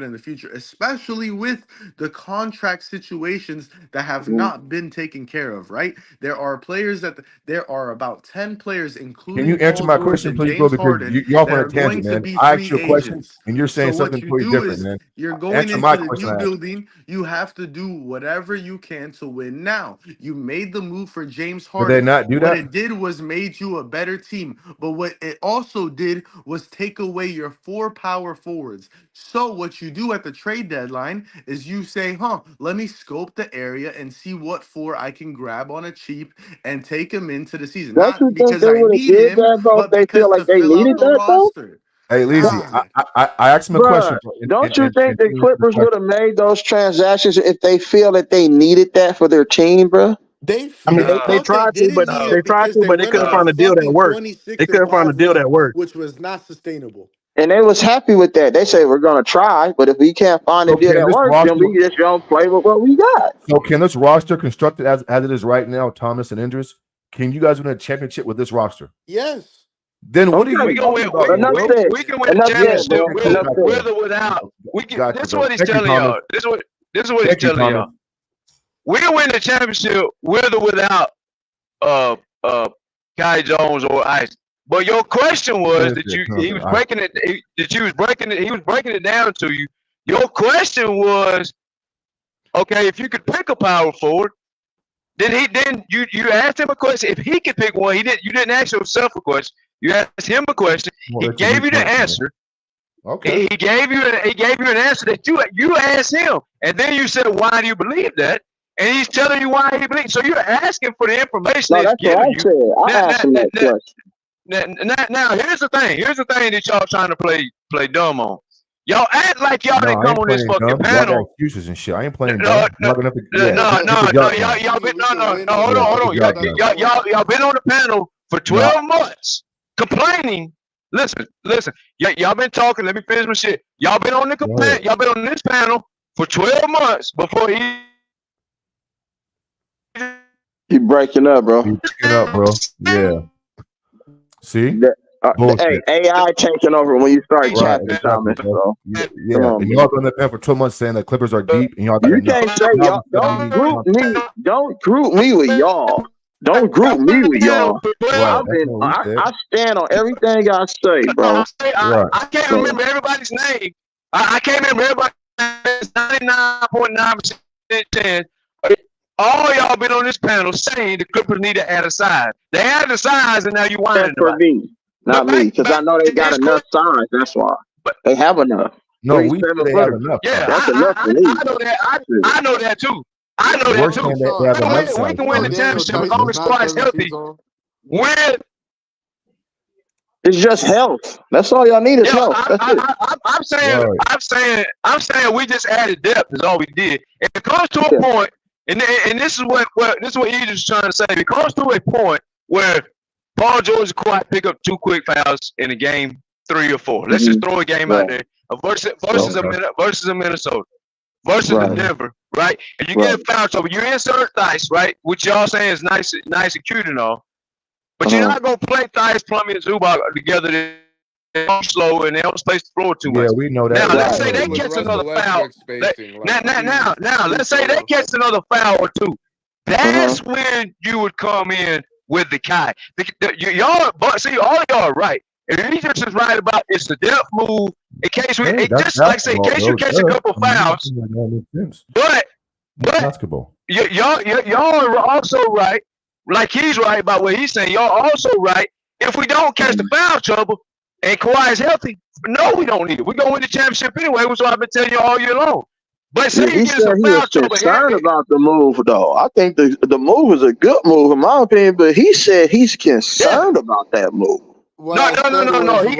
[SPEAKER 13] happen in the future, especially with the contract situations that have not been taken care of, right? There are about 10 players,
[SPEAKER 14] Can
[SPEAKER 13] including
[SPEAKER 14] you answer
[SPEAKER 13] Paul
[SPEAKER 14] my
[SPEAKER 13] George
[SPEAKER 14] question,
[SPEAKER 13] and
[SPEAKER 14] please, bro?
[SPEAKER 13] James
[SPEAKER 14] Because
[SPEAKER 13] Harden,
[SPEAKER 14] you're off
[SPEAKER 13] that
[SPEAKER 14] on a
[SPEAKER 13] are going
[SPEAKER 14] tangent,
[SPEAKER 13] to
[SPEAKER 14] man.
[SPEAKER 13] be
[SPEAKER 14] I asked
[SPEAKER 13] free
[SPEAKER 14] you a question,
[SPEAKER 13] agents.
[SPEAKER 14] and you're saying
[SPEAKER 13] So what
[SPEAKER 14] something
[SPEAKER 13] you
[SPEAKER 14] totally
[SPEAKER 13] do
[SPEAKER 14] different,
[SPEAKER 13] is
[SPEAKER 14] man.
[SPEAKER 13] you're going
[SPEAKER 14] Answer my
[SPEAKER 13] into the
[SPEAKER 14] question.
[SPEAKER 13] new
[SPEAKER 14] I asked.
[SPEAKER 13] building. You have to do whatever you can to win now. You made the move for James
[SPEAKER 14] Did they
[SPEAKER 13] Harden.
[SPEAKER 14] not do
[SPEAKER 13] What
[SPEAKER 14] that?
[SPEAKER 13] it did was made you a better team. team. But what it also did was take away your 4 power forwards. So what you do at the trade deadline is you say, let me scope the area and see what 4 I can grab on a cheap and take him into the season.
[SPEAKER 11] Don't
[SPEAKER 13] Not
[SPEAKER 11] you think
[SPEAKER 13] because
[SPEAKER 11] they
[SPEAKER 13] I
[SPEAKER 11] would have
[SPEAKER 13] need
[SPEAKER 11] did
[SPEAKER 13] him,
[SPEAKER 11] that, though, if
[SPEAKER 13] but
[SPEAKER 11] they
[SPEAKER 13] because
[SPEAKER 11] feel like
[SPEAKER 13] to
[SPEAKER 11] they
[SPEAKER 13] fill out
[SPEAKER 11] needed
[SPEAKER 13] the
[SPEAKER 11] that, though?
[SPEAKER 13] roster.
[SPEAKER 14] Hey, Leezy, I asked him a question.
[SPEAKER 11] Bruh, don't you think the Clippers would have made those transactions if they feel that they needed that for their team, bruh?
[SPEAKER 13] They
[SPEAKER 10] I mean, they
[SPEAKER 13] thought they
[SPEAKER 10] tried to,
[SPEAKER 13] didn't
[SPEAKER 10] but
[SPEAKER 13] need
[SPEAKER 10] they
[SPEAKER 13] it
[SPEAKER 10] tried
[SPEAKER 13] because
[SPEAKER 10] to,
[SPEAKER 13] they
[SPEAKER 10] but they
[SPEAKER 13] went
[SPEAKER 10] couldn't
[SPEAKER 13] on a
[SPEAKER 10] find a deal that
[SPEAKER 13] fucking
[SPEAKER 10] worked.
[SPEAKER 13] 26
[SPEAKER 10] They
[SPEAKER 13] and
[SPEAKER 10] couldn't find a
[SPEAKER 13] 5
[SPEAKER 10] deal that
[SPEAKER 13] run,
[SPEAKER 10] worked.
[SPEAKER 13] which was not sustainable.
[SPEAKER 11] And they was happy with that. They say we're gonna try, but if we can't find a
[SPEAKER 14] So
[SPEAKER 11] deal
[SPEAKER 14] can
[SPEAKER 11] that
[SPEAKER 14] this
[SPEAKER 11] works, then
[SPEAKER 14] roster?
[SPEAKER 11] we just gonna play with what we got.
[SPEAKER 14] So can this roster constructed as it is right now, Thomas and Indris? Can you guys win a championship with this roster?
[SPEAKER 13] Yes.
[SPEAKER 14] Then what are
[SPEAKER 11] Okay.
[SPEAKER 14] you
[SPEAKER 15] We can
[SPEAKER 14] talking
[SPEAKER 15] win.
[SPEAKER 14] about,
[SPEAKER 11] Enough
[SPEAKER 14] bro?
[SPEAKER 11] said.
[SPEAKER 15] We can win the
[SPEAKER 11] Enough said,
[SPEAKER 15] championship
[SPEAKER 11] bro. Enough said.
[SPEAKER 15] with or without. We can.
[SPEAKER 14] Gotcha,
[SPEAKER 15] This is
[SPEAKER 14] bro.
[SPEAKER 15] what he's
[SPEAKER 14] Thank you,
[SPEAKER 15] telling
[SPEAKER 14] Thomas.
[SPEAKER 15] y'all. This is what he's
[SPEAKER 14] Thank you,
[SPEAKER 15] telling
[SPEAKER 14] Thomas.
[SPEAKER 15] y'all. We can win the championship with or without Kai Jones or Ice. But your question was that he was breaking it. He was breaking it down to you. Your question was, okay, if you could pick a power forward, then you asked him a question. If he could pick one, you didn't ask yourself a question. You asked him a question.
[SPEAKER 14] Well,
[SPEAKER 15] he
[SPEAKER 14] that's a
[SPEAKER 15] gave you the
[SPEAKER 14] question,
[SPEAKER 15] answer.
[SPEAKER 14] Okay.
[SPEAKER 15] He gave you an answer that you asked him, and then you said, "Why do you believe that?" And he's telling you why he believes. So you're asking for the information
[SPEAKER 11] No,
[SPEAKER 15] that's
[SPEAKER 11] that's what I
[SPEAKER 15] given
[SPEAKER 11] said.
[SPEAKER 15] you.
[SPEAKER 11] I asked him that question.
[SPEAKER 15] Now, here's the thing. Here's the thing that y'all trying to play dumb on. Y'all act like y'all didn't come on this fucking
[SPEAKER 14] Y'all
[SPEAKER 15] panel.
[SPEAKER 14] got excuses and shit. I ain't playing
[SPEAKER 15] No,
[SPEAKER 14] dumb.
[SPEAKER 15] y'all been hold on. Y'all been on the panel for 12 months complaining. Listen. Y'all been talking. Let me finish my shit. Y'all been on y'all been on this panel for 12 months before he.
[SPEAKER 11] You breaking up, bro.
[SPEAKER 14] You breaking up, bro. Yeah. See?
[SPEAKER 11] Hey, AI taking over when you start chatting,
[SPEAKER 14] exactly,
[SPEAKER 11] Thomas. So.
[SPEAKER 14] Yeah.
[SPEAKER 11] On,
[SPEAKER 14] And y'all been there for 2 months saying that Clippers are deep, and y'all got
[SPEAKER 11] you can't say y'all. Don't group me. Don't group me with y'all. Don't group me with y'all. I stand on everything I say, bro.
[SPEAKER 15] I can't remember everybody's name. I can't remember everybody's 99.9% chance. All y'all been on this panel saying the Clippers need to add a size. They added the size, and now you whining
[SPEAKER 11] for
[SPEAKER 15] about
[SPEAKER 11] me, not me, because I know they got enough size. That's why they have enough.
[SPEAKER 14] No, we say they have enough.
[SPEAKER 15] Yeah,
[SPEAKER 11] that's enough for me.
[SPEAKER 15] I know that. I know that too. I know that too. We can win the championship as long as squad is healthy.
[SPEAKER 11] It's just health. That's all y'all need is health. That's it.
[SPEAKER 15] I'm saying we just added depth is all we did. If it comes to a point, and this is what Edris is trying to say. If it comes to a point where Paul George and Kawhi pick up 2 quick fouls in a game 3 or 4. Let's just throw a game out there versus a Minnesota versus a Denver, right? And you get a foul trouble. You insert Thice, right? Which y'all saying is nice and cute and all. But you're not gonna play Thice, Plumlee, and Zubac together. They're slow and they don't space the floor too much.
[SPEAKER 14] Yeah, we know that.
[SPEAKER 15] Now let's say they catch another foul. Now let's say they catch another foul or 2. That's when you would come in with the Kai. Y'all, but see, all y'all are right. And Edris is right about it's the depth move. In case we, just like say, in case you catch a couple fouls. But
[SPEAKER 14] basketball.
[SPEAKER 15] Y'all are also right. Like he's right about what he's saying. Y'all also right. If we don't catch the foul trouble and Kawhi is healthy, no, we don't need it. We're gonna win the championship anyway, which is what I've been telling you all year long. But say
[SPEAKER 11] he said he was concerned about the move, though. I think the move is a good move, in my opinion. But he said he's concerned about that move.
[SPEAKER 15] No. He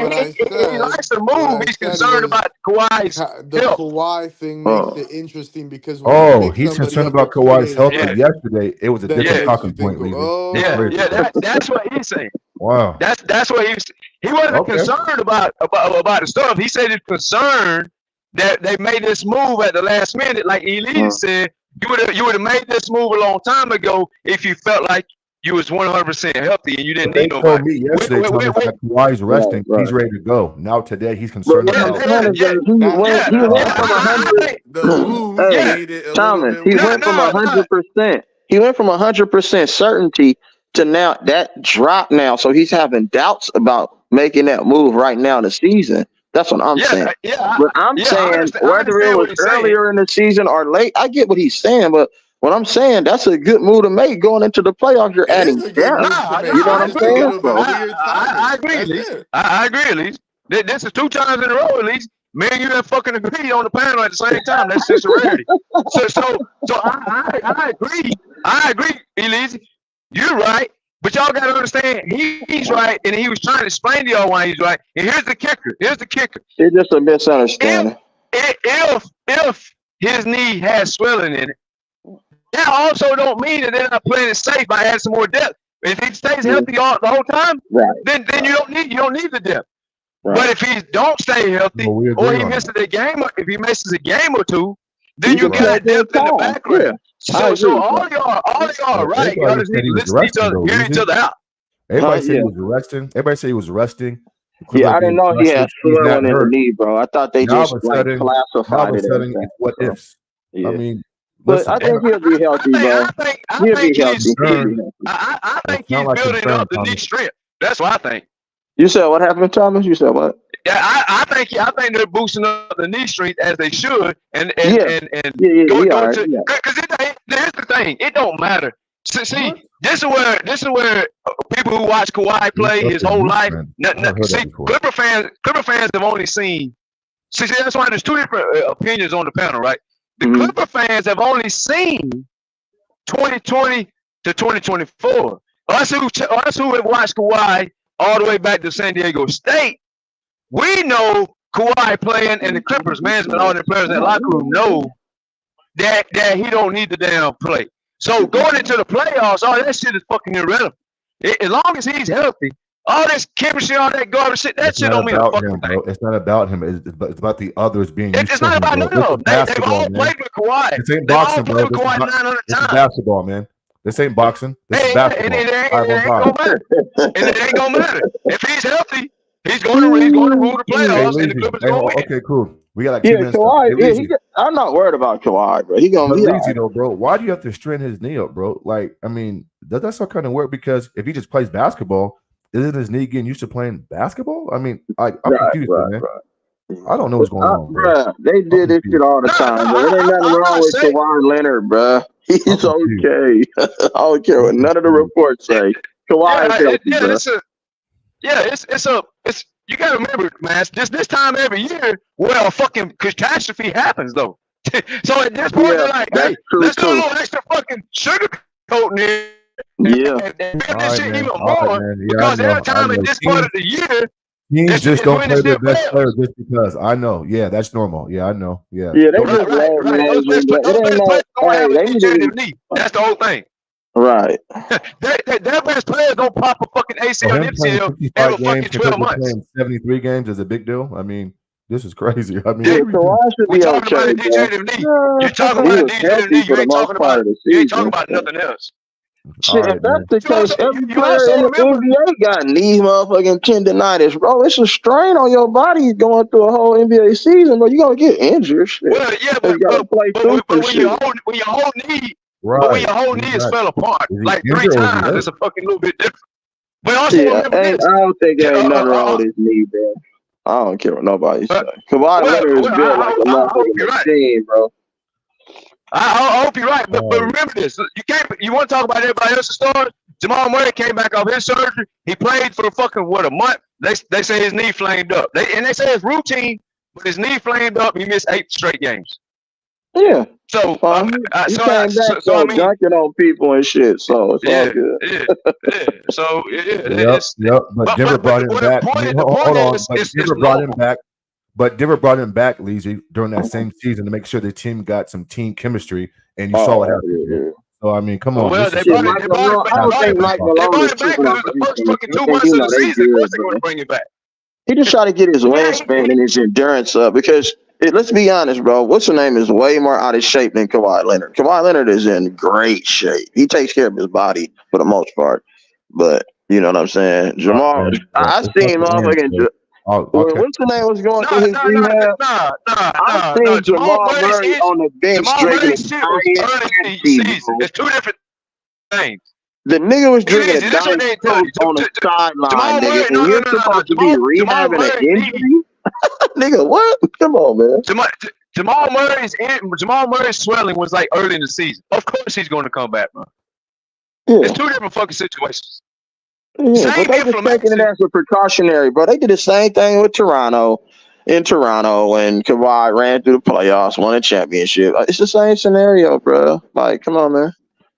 [SPEAKER 15] likes the move. He's concerned about Kawhi's
[SPEAKER 13] the Kawhi thing makes it interesting because
[SPEAKER 14] he's concerned about Kawhi's health. Yesterday, it was a different talking point.
[SPEAKER 15] That's what he's saying.
[SPEAKER 14] Wow,
[SPEAKER 15] that's what he wasn't concerned about the stuff. He said he's concerned that they made this move at the last minute. Like Elise said, you would have made this move a long time ago if you felt like you was 100% healthy and you didn't need nobody.
[SPEAKER 14] Told me yesterday that Kawhi's resting. He's ready to go. Now today he's concerned about.
[SPEAKER 11] He went from 100%. He went from 100% certainty to now that drop now. So he's having doubts about making that move right now in the season. That's what I'm saying. But I'm saying whether it was earlier in the season or late, I get what he's saying. But What I'm saying, that's a good move to make going into the playoffs. You're
[SPEAKER 13] It
[SPEAKER 11] adding
[SPEAKER 13] is a good
[SPEAKER 11] depth.
[SPEAKER 13] move to make.
[SPEAKER 11] You know what I'm
[SPEAKER 13] It's just a
[SPEAKER 11] saying?
[SPEAKER 13] little bit
[SPEAKER 11] So,
[SPEAKER 13] weird timing.
[SPEAKER 15] I agree,
[SPEAKER 13] That's
[SPEAKER 15] at least.
[SPEAKER 13] it.
[SPEAKER 15] I agree, at least. This is 2 times in a row, at least. Me and you have fucking agreed on the panel at the same time. That's just a rarity. So I agree. I agree, Elise. You're right. But y'all got to understand, he's right, and he was trying to explain to y'all why he's right. And here's the kicker.
[SPEAKER 11] it's just a misunderstanding.
[SPEAKER 15] If his knee has swelling in it, that also don't mean that they're not playing it safe by adding some more depth. If he stays healthy the whole time, then you don't need the depth.
[SPEAKER 11] Right.
[SPEAKER 15] But if he don't stay healthy, or he misses a game, if he misses a game or two, then you got depth in the background. So all y'all right. Y'all just need to listen to each other, hear each other out.
[SPEAKER 14] Everybody said he was resting. Everybody said he was resting.
[SPEAKER 11] Yeah, I didn't know he had swelling in the knee, bro. I thought they just classified it as that.
[SPEAKER 14] What ifs?
[SPEAKER 11] Yeah.
[SPEAKER 14] I mean,
[SPEAKER 11] but I think he'll be healthy, bro. He'll be healthy.
[SPEAKER 15] I think he's building up the knee strength. That's what I think.
[SPEAKER 11] You said what happened, Thomas? You said what?
[SPEAKER 15] Yeah, I think they're boosting up the knee strength as they should, and go to because here's the thing, it don't matter. See, this is where people who watch Kawhi play his whole life. Clipper fans have only seen. See, that's why there's 2 different opinions on the panel, right? The Clipper fans have only seen 2020 to 2024. Us who have watched Kawhi all the way back to San Diego State, we know Kawhi playing, and the Clippers management, all the players in that locker room know that he don't need the damn play. So going into the playoffs, all that shit is fucking irrelevant. As long as he's healthy, all this chemistry, all that garbage shit, that shit don't mean a fucking thing.
[SPEAKER 14] It's not about him. It's about the others being.
[SPEAKER 15] It's not about him. They've all played with Kawhi.
[SPEAKER 14] This ain't boxing, bro. This is basketball, man. This ain't boxing. This is basketball.
[SPEAKER 15] And it ain't gonna matter. If he's healthy, he's going to rule the playoffs, and the Clippers gonna win.
[SPEAKER 14] Okay, cool. We got like 2 minutes.
[SPEAKER 11] Kawhi, I'm not worried about Kawhi, bro. He gonna be
[SPEAKER 14] easy though, bro. Why do you have to straighten his knee up, bro? Like, I mean, does that still kind of work? Because if he just plays basketball, isn't his knee getting used to playing basketball? I mean, I'm confused, man. I don't know what's going on,
[SPEAKER 11] bro. They did this shit all the time, bro. There ain't nothing wrong with Kawhi Leonard, bro. He's okay. I don't care what none of the reports say. Kawhi is healthy, bro.
[SPEAKER 15] It's you gotta remember, man, this time every year where a fucking catastrophe happens though. So at this point, they're like, hey, let's do a little extra fucking sugar coating here. And build this shit even more. Because every time at this part of the year,
[SPEAKER 14] teams just don't play their best players just because. I know. Yeah, that's normal. Yeah, I know. Yeah.
[SPEAKER 11] Yeah, they just
[SPEAKER 15] That's the whole thing.
[SPEAKER 11] Right.
[SPEAKER 15] Their best players don't pop a fucking ACL and MCL every fucking 12 months.
[SPEAKER 14] 73 games is a big deal. I mean, this is crazy. I mean,
[SPEAKER 15] we're talking about a degenerative knee. You're talking about a degenerative knee. You ain't talking about nothing else.
[SPEAKER 11] Shit, if that's the case, every player in the NBA got knee motherfucking tendonitis, bro. It's a strain on your body going through a whole NBA season, bro. You're gonna get injured. Shit.
[SPEAKER 15] Well, yeah, but when your whole knee, when your whole knee is fell apart like 3 times, it's a fucking little bit different. But also,
[SPEAKER 11] I don't think there ain't nothing wrong with his knee, bro. I don't care what nobody say. Kawhi Leonard is built like a motherfucking machine, bro.
[SPEAKER 15] I hope you're right, but remember this: you want to talk about everybody else's stars? Jamal Murray came back off his surgery. He played for fucking a month. They say his knee flamed up. They say it's routine, but his knee flamed up. He missed 8 straight games.
[SPEAKER 11] Yeah.
[SPEAKER 15] So
[SPEAKER 11] I mean, dunking on people and shit. So it's all good.
[SPEAKER 15] So
[SPEAKER 14] yep. But Denver brought him back. Hold on. But Denver brought him back. But Denver brought him back, Leezy, during that same season to make sure the team got some team chemistry, and you saw what happened. So I mean, come on.
[SPEAKER 15] Well, they brought it back because it was the first fucking 2 months of the season. Of course, they're going to bring it back.
[SPEAKER 11] He just tried to get his wingspan and his endurance up because let's be honest, bro. What's her name is way more out of shape than Kawhi Leonard. Kawhi Leonard is in great shape. He takes care of his body for the most part, but you know what I'm saying. Jamal, I seen motherfucking. What's the name was going through his rehab? I seen Jamal Murray on the bench drinking a
[SPEAKER 15] season. It's 2 different things.
[SPEAKER 11] The nigga was drinking a Diet Coke on the sideline, nigga, and you're supposed to be rehabbing an injury? Nigga, what? Come on, man.
[SPEAKER 15] Jamal Murray's swelling was like early in the season. Of course he's going to come back, bro.
[SPEAKER 11] Yeah.
[SPEAKER 15] It's two different fucking situations.
[SPEAKER 11] Yeah, but they just taking it as a precautionary, bro. They did the same thing with Toronto. In Toronto, when Kawhi ran through the playoffs, won a championship. It's the same scenario, bro. Like, come on, man.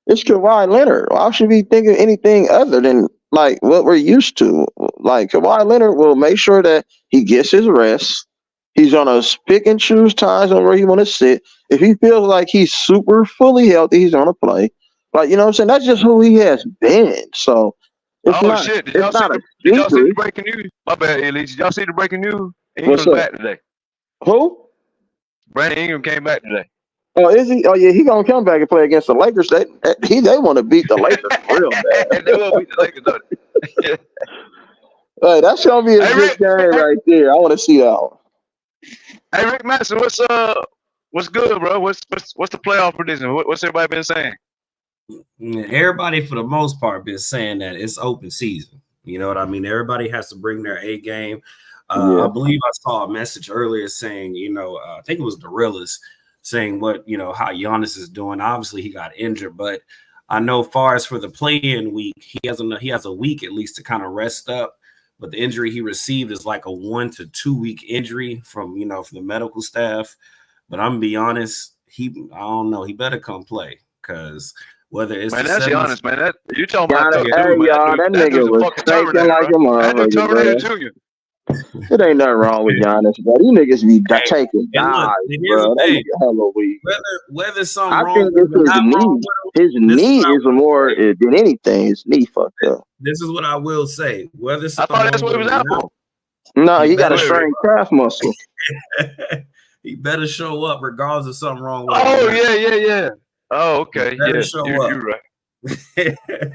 [SPEAKER 11] It's Kawhi Leonard. Why should we think of anything other than like what we're used to? Like Kawhi Leonard will make sure that he gets his rest. He's gonna pick and choose times on where he want to sit. If he feels like he's super fully healthy, he's gonna play. Like, you know what I'm saying? That's just who he has been. So it's
[SPEAKER 15] Shit! Did
[SPEAKER 11] it's
[SPEAKER 15] y'all
[SPEAKER 11] not a
[SPEAKER 15] see the
[SPEAKER 11] secret.
[SPEAKER 15] breaking news? My bad, Elise. Did y'all see the breaking news?
[SPEAKER 11] What's
[SPEAKER 15] Ingram's
[SPEAKER 11] up?
[SPEAKER 15] back today.
[SPEAKER 11] Who?
[SPEAKER 15] Brandon Ingram came back today.
[SPEAKER 11] Oh, is he? Oh, yeah, he gonna come back and play against the Lakers. They want to beat the Lakers real bad.
[SPEAKER 15] They will beat the Lakers, though.
[SPEAKER 11] Hey, that's gonna be a good game right there. I want to see that one.
[SPEAKER 15] Hey, Rick Madison, what's good, bro? What's the playoff prediction? What's everybody been saying?
[SPEAKER 4] Everybody, for the most part, been saying that it's open season. You know what I mean? Everybody has to bring their A game. I believe I saw a message earlier saying, I think it was Gorillas saying how Giannis is doing. Obviously, he got injured, but I know far as for the play-in week, he has a week at least to kind of rest up. But the injury he received is like a 1 to 2 week injury from the medical staff. But I'm gonna be honest, I don't know. He better come play because whether it's
[SPEAKER 15] that's Giannis, man. That you talking about?
[SPEAKER 11] Hey, y'all, that nigga was faking like a motherfucker, bro. It ain't nothing wrong with Giannis, bro. These niggas be taking dives, bro. That nigga hella weak.
[SPEAKER 4] Whether something
[SPEAKER 11] I
[SPEAKER 4] wrong
[SPEAKER 11] think it's his knee. His knee is more than anything. His knee fucked up.
[SPEAKER 4] This is what I will say. Whether
[SPEAKER 15] I thought that's what he was out for.
[SPEAKER 11] No, he got a strained calf muscle.
[SPEAKER 4] He better show up regardless of something wrong with
[SPEAKER 15] him. Yeah. Oh, okay.
[SPEAKER 4] Yeah, show up.
[SPEAKER 15] You're right.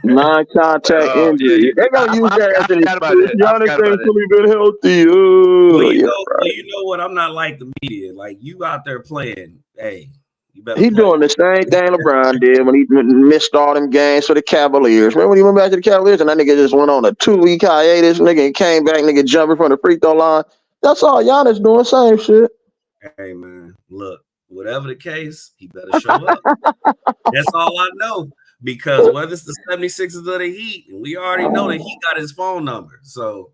[SPEAKER 11] Non-contact injury. They're gonna use that as an excuse. Giannis ain't fully been healthy.
[SPEAKER 4] Well, you know what? I'm not like the media. Like, you out there playing, hey, you better.
[SPEAKER 11] He doing the same thing LeBron did when he missed all them games for the Cavaliers. Remember when he went back to the Cavaliers and that nigga just went on a 2-week hiatus, nigga, and came back, nigga, jumping from the free throw line. That's all Giannis doing, same shit.
[SPEAKER 4] Hey, man, look, whatever the case, he better show up. That's all I know. Because whether it's the 76ers or the Heat, we already know that he got his phone number. So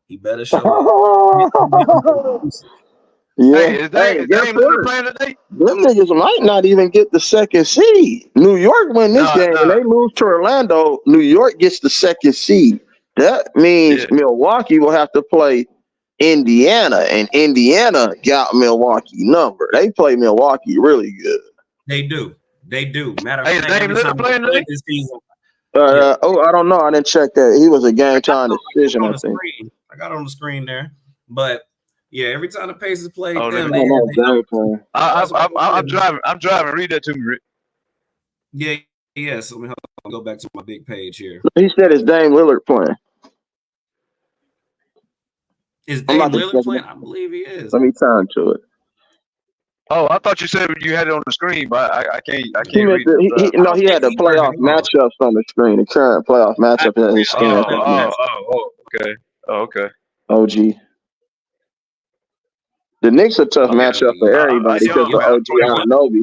[SPEAKER 4] he better show up.
[SPEAKER 11] Yeah.
[SPEAKER 15] Hey, is Dame Lillard playing today?
[SPEAKER 11] Them niggas might not even get the second seed. New York win this game and they lose to Orlando. New York gets the second seed. That means Milwaukee will have to play Indiana, and Indiana got Milwaukee number. They play Milwaukee really good.
[SPEAKER 4] They do. Matter of fact,
[SPEAKER 15] Dame Lillard playing today?
[SPEAKER 4] This season.
[SPEAKER 11] I don't know. I didn't check that. He was a game time decision, I think.
[SPEAKER 4] I got on the screen there, but yeah, every time the Pacers play them,
[SPEAKER 15] I'm driving. Read that to me, Rick.
[SPEAKER 4] Yeah. So let me go back to my big page here.
[SPEAKER 11] He said it's Dame Lillard playing.
[SPEAKER 4] Is Dame Lillard playing? I believe he is.
[SPEAKER 11] Let me turn to it.
[SPEAKER 15] Oh, I thought you said you had it on the screen, but I can't read
[SPEAKER 11] it. He had the playoff matchups on the screen, the current playoff matchup.
[SPEAKER 15] Okay.
[SPEAKER 11] OG. The Knicks are tough matchup for everybody because of OG Anunoby.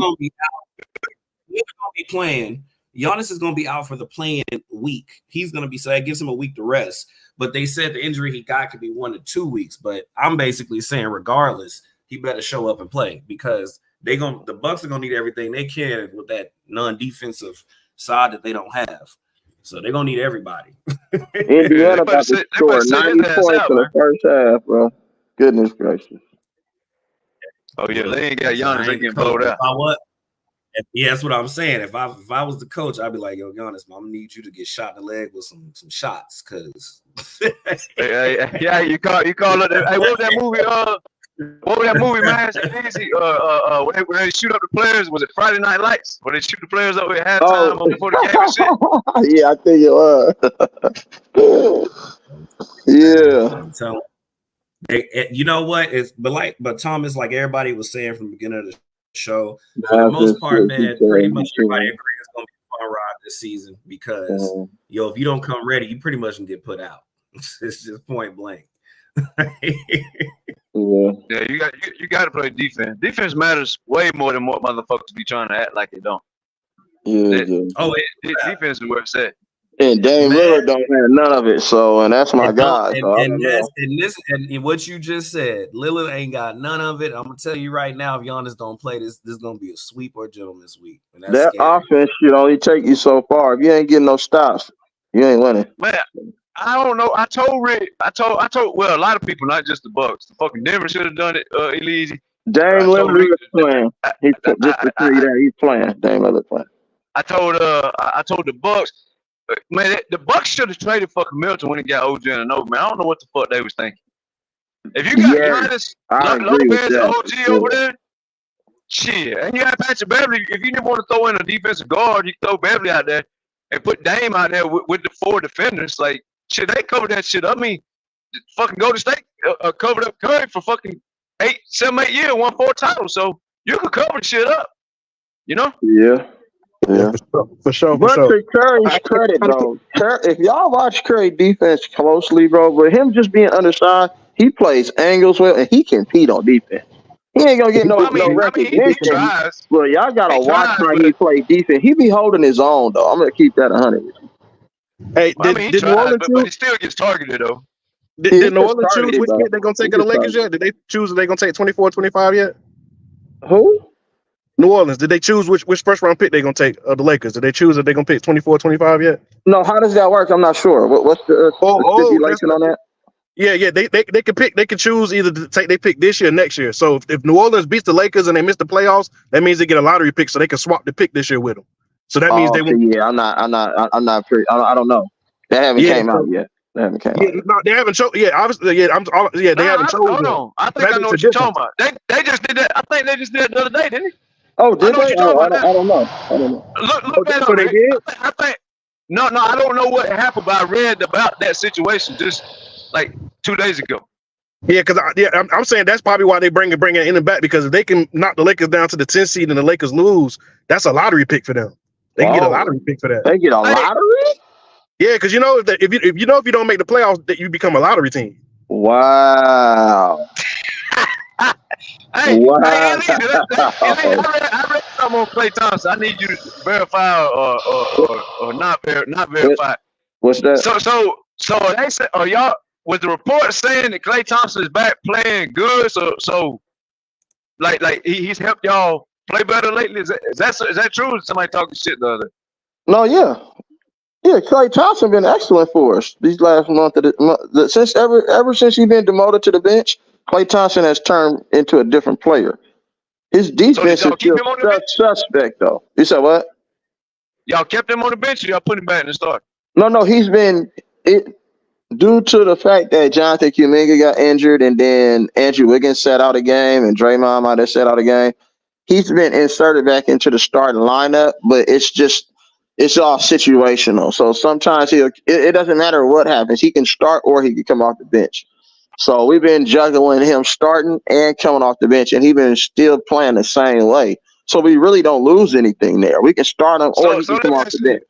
[SPEAKER 4] He's going to be playing. Giannis is going to be out for the playing week. He's going to be, so that gives him a week to rest. But they said the injury he got could be 1 to 2 weeks. But I'm basically saying, regardless, he better show up and play because the Bucks are gonna need everything they can with that non-defensive side that they don't have. So they're gonna need everybody.
[SPEAKER 11] Indiana about to score 90 points in the first half, bro. Goodness gracious.
[SPEAKER 15] Oh yeah, they ain't got Giannis. They can blow out.
[SPEAKER 4] Yeah, that's what I'm saying. If I was the coach, I'd be like, yo, Giannis, I'm gonna need you to get shot in the leg with some shots, cause
[SPEAKER 15] yeah, you call it. Hey, what was that movie? What was that movie, man? When they shoot up the players, was it Friday Night Lights? When they shoot the players up at halftime before the game and shit?
[SPEAKER 11] Yeah, I think it was. Yeah.
[SPEAKER 4] I'm telling you. You know what? But Thomas, like everybody was saying from the beginning of the show, for the most part, man, pretty much everybody agrees it's gonna be a fun ride this season because if you don't come ready, you pretty much can get put out. It's just point blank.
[SPEAKER 15] Yeah, you got to play defense. Defense matters way more than what motherfuckers be trying to act like it don't. Defense is where it's at.
[SPEAKER 11] And Dame Lillard don't have none of it, and that's my guy.
[SPEAKER 4] And what you just said, Lillard ain't got none of it. I'm gonna tell you right now, if Giannis don't play this is gonna be a sweep or a gentleman's sweep. And that's
[SPEAKER 11] that
[SPEAKER 4] scary.
[SPEAKER 11] offense should only take you so far. If you ain't getting no stops, you ain't winning.
[SPEAKER 15] Man, I don't know. I told Rick. Well, a lot of people, not just the Bucks. The fucking Denver should have done it. Easy.
[SPEAKER 11] Dame Lillard is playing. He's playing. Dame Lillard playing.
[SPEAKER 15] I told the Bucks. Man, the Bucks should have traded fucking Milton when he got OG and over. Man, I don't know what the fuck they was thinking. If you got Giannis, Lopez, OG over there, shit, and you got Patrick Beverly. If you didn't want to throw in a defensive guard, you throw Beverly out there and put Dame out there with the 4 defenders. Like, shit, they covered that shit. I mean, fucking Golden State covered up Curry for fucking 7, 8 years, won 4 titles. So you can cover the shit up, you know?
[SPEAKER 11] Yeah.
[SPEAKER 10] For sure.
[SPEAKER 11] But to Curry's credit, though, if y'all watch Curry defense closely, bro, but him just being undersized, he plays angles well, and he can compete on defense. He ain't gonna get no recognition. But y'all gotta watch how he play defense. He be holding his own, though. I'm gonna keep that 100 with you.
[SPEAKER 10] Hey, did New Orleans
[SPEAKER 15] but he still gets targeted though.
[SPEAKER 10] Did New Orleans choose which pick they're gonna take of the Lakers yet? Did they choose if they're gonna take 24, 25 yet?
[SPEAKER 11] Who?
[SPEAKER 10] New Orleans, did they choose which first round pick they're gonna take of the Lakers? Did they choose if they're gonna pick 24, 25 yet?
[SPEAKER 11] No, how does that work? I'm not sure. What's the stipulation on that?
[SPEAKER 10] Yeah, they can pick. They can choose either to take they pick this year or next year. So if New Orleans beats the Lakers and they miss the playoffs, that means they get a lottery pick, so they can swap the pick this year with them. So that means they won't.
[SPEAKER 11] Yeah, I'm not. I don't know. That haven't came out yet. They haven't came out.
[SPEAKER 10] No, they haven't chosen. Yeah, obviously. Yeah, they haven't chosen.
[SPEAKER 15] Hold on. I think I know what you're talking about. They just did that. I think they just did it the other day, didn't they?
[SPEAKER 11] Oh, did they? I don't know.
[SPEAKER 15] Look back on it. I think. No, I don't know what happened, but I read about that situation just like 2 days ago.
[SPEAKER 10] Yeah, because I'm saying that's probably why they bring it in back, because if they can knock the Lakers down to the 10th seed and the Lakers lose, that's a lottery pick for them. They can get a lottery pick for that.
[SPEAKER 11] They get a lottery?
[SPEAKER 10] Yeah, because you know if you don't make the playoffs, that you become a lottery team.
[SPEAKER 11] Wow.
[SPEAKER 15] I read something on Klay Thompson. I need you to verify or not verify.
[SPEAKER 11] What's that?
[SPEAKER 15] So they said, y'all, was the report saying that Klay Thompson is back playing good? So like he's helped y'all play better lately? Is that true? Or somebody talking shit the other?
[SPEAKER 11] No, yeah. Yeah, Klay Thompson been excellent for us these last month. Ever since he's been demoted to the bench, Klay Thompson has turned into a different player. His defense is still suspect, though. You said what?
[SPEAKER 15] Y'all kept him on the bench, or y'all put him back in the start?
[SPEAKER 11] No, he's been due to the fact that Jonathan Kuminga got injured, and then Andrew Wiggins sat out a game, and Draymond might have sat out a game. He's been inserted back into the starting lineup, but it's all situational. So sometimes it doesn't matter what happens. He can start or he can come off the bench. So we've been juggling him starting and coming off the bench, and he's been still playing the same way. So we really don't lose anything there. We can start him or he can come off the bench.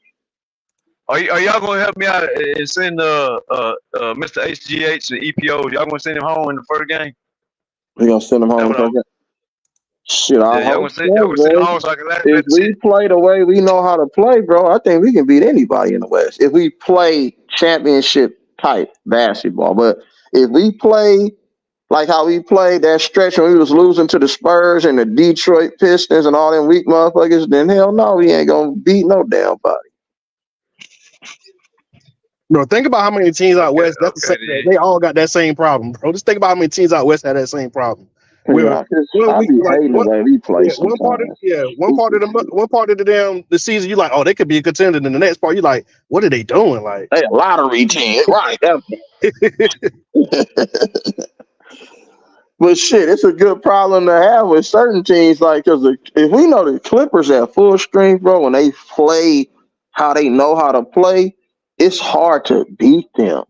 [SPEAKER 15] Are y'all going to help me out and send Mr. HGH and EPO? Y'all going to send him home in the first game?
[SPEAKER 11] We're going to send him home in the first game? Shit, if we play the way we know how to play, bro, I think we can beat anybody in the West. If we play championship type basketball. But if we play like how we played that stretch when we was losing to the Spurs and the Detroit Pistons and all them weak motherfuckers, then hell no, we ain't gonna beat no damn body.
[SPEAKER 10] Bro, think about how many teams out west. They all got that same problem, bro. Just think about how many teams out west had that same problem. One part of the season, you like, oh, they could be a contender. And the next part, you like, what are they doing? Like,
[SPEAKER 11] they a lottery team, right? But shit, it's a good problem to have with certain teams. Like, because if we know the Clippers at full strength, bro, when they play how they know how to play, it's hard to beat them.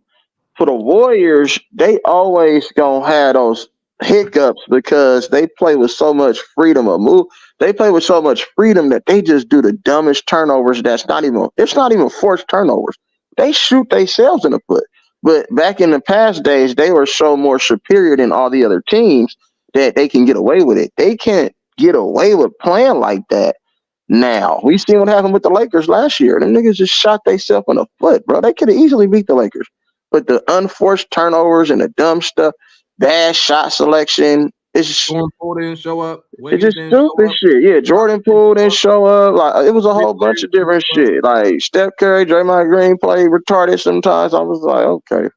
[SPEAKER 11] For the Warriors, they always gonna have those hiccups because they play with so much freedom of move. They play with so much freedom that they just do the dumbest turnovers. It's not even forced turnovers. They shoot themselves in the foot. But back in the past days, they were so more superior than all the other teams that they can get away with it. They can't get away with playing like that now. We seen what happened with the Lakers last year. Them niggas just shot themselves in the foot, bro. They could have easily beat the Lakers. But the unforced turnovers and the dumb stuff, bad shot selection, it's just,
[SPEAKER 8] Jordan Poole didn't show up.
[SPEAKER 11] it's just stupid shit. Yeah, Jordan Poole didn't show up. Like, it was a whole bunch of different shit. Like Steph Curry, Draymond Green played retarded sometimes. I was like, okay.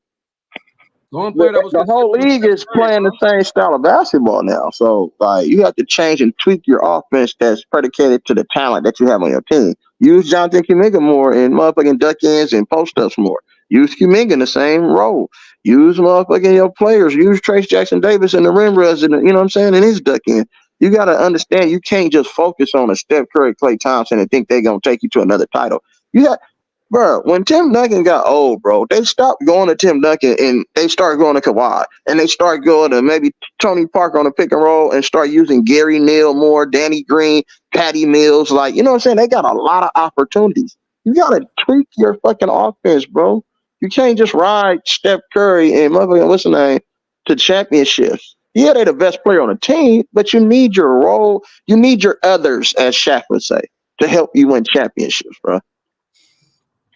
[SPEAKER 11] The whole league is playing the same style of basketball now. So, like, you have to change and tweak your offense that's predicated to the talent that you have on your team. Use Jonathan Kuminga more in motherfucking duck ends and post ups more. Use Kuminga in the same role. Use motherfucking your players. Use Trace Jackson Davis in the rim runs, you know what I'm saying, in his duck end. You got to understand you can't just focus on a Steph Curry, Klay Thompson and think they're going to take you to another title. You got. Bro, when Tim Duncan got old, bro, they stopped going to Tim Duncan and they started going to Kawhi. And they started going to maybe Tony Parker on the pick and roll and start using Gary Neal more, Danny Green, Patty Mills. Like, you know what I'm saying? They got a lot of opportunities. You got to tweak your fucking offense, bro. You can't just ride Steph Curry and motherfucking, what's the name, to championships. Yeah, they're the best player on the team, but you need your role. You need your others, as Shaq would say, to help you win championships, bro.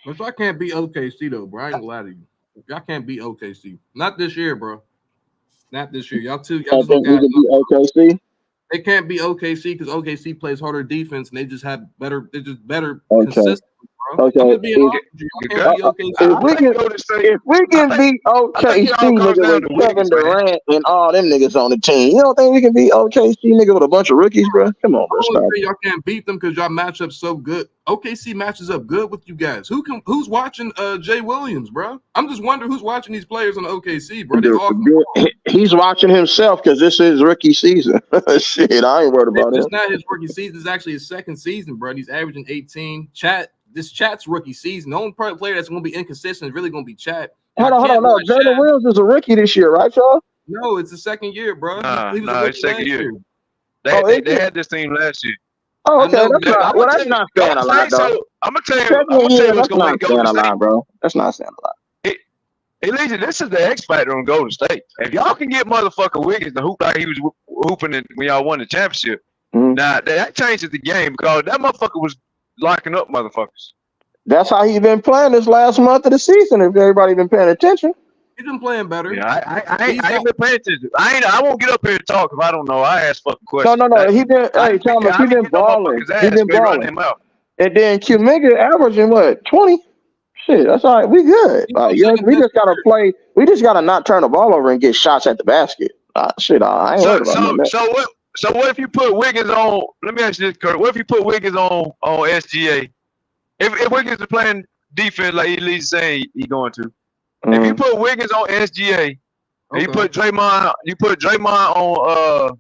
[SPEAKER 8] But y'all can't beat OKC though, bro. I ain't gonna lie to you. Y'all can't beat OKC. Not this year, bro. Not this year. Y'all just
[SPEAKER 11] think we can beat OKC?
[SPEAKER 8] They can't beat OKC because OKC plays harder defense and they just have better. They're just better
[SPEAKER 11] Okay.
[SPEAKER 8] consistent, bro.
[SPEAKER 11] Okay.
[SPEAKER 8] I'm just being honest with you. Y'all can't beat OKC.
[SPEAKER 11] If we can beat OKC, nigga, with Kevin Durant and all them niggas on the team, you don't think we can beat OKC, nigga, with a bunch of rookies, bro? Come on, bro.
[SPEAKER 8] I
[SPEAKER 11] Stop.
[SPEAKER 8] wouldn't say y'all can't beat them because y'all match up so good. OKC matches up good with you guys. Who's watching Jay Williams, bro? I'm just wondering who's watching these players on the OKC, bro. They all
[SPEAKER 11] He's watching himself because this is rookie season. Shit, I ain't worried about
[SPEAKER 8] It's
[SPEAKER 11] him.
[SPEAKER 8] not his rookie season. It's actually his second season, bro. He's averaging 18. Chat's rookie season. The only player that's going to be inconsistent is really going to be Chat.
[SPEAKER 11] Hold on. No, Jalen Williams is a rookie this year, right, y'all?
[SPEAKER 8] No, it's the second year, bro.
[SPEAKER 15] Nah,
[SPEAKER 8] He was a rookie
[SPEAKER 15] it's second
[SPEAKER 8] last
[SPEAKER 15] year.
[SPEAKER 8] year.
[SPEAKER 15] They had this team last year.
[SPEAKER 11] Oh, okay.
[SPEAKER 8] I know,
[SPEAKER 11] That's not, well, that's not saying a lot, though.
[SPEAKER 15] I'm gonna tell you what's gonna make Golden
[SPEAKER 11] a
[SPEAKER 15] State.
[SPEAKER 11] lot, bro. That's not saying a lot.
[SPEAKER 15] Elijah, this is the X factor on Golden State. If y'all can get motherfucker Wiggins to hoop like he was hooping when y'all won the championship, now that changes the game because that motherfucker was locking up motherfuckers.
[SPEAKER 11] That's how he's been playing this last month of the season. If everybody been paying attention,
[SPEAKER 8] he's been playing better.
[SPEAKER 15] Yeah, I ain't been paying attention. I won't get up here and talk if I don't know. I ask fucking questions.
[SPEAKER 11] No. He been. Hey, Thomas, he been balling. He been balling. And then Kuminga averaging what 20. Shit, that's all right. We good. We just gotta play. We just gotta not turn the ball over and get shots at the basket. Shit, I ain't worried about that.
[SPEAKER 15] So what if you put Wiggins on? Let me ask you this, Kurt. What if you put Wiggins on SGA? If Wiggins is playing defense like Elijah's saying he's going to, if you put Wiggins on SGA, and you put Draymond on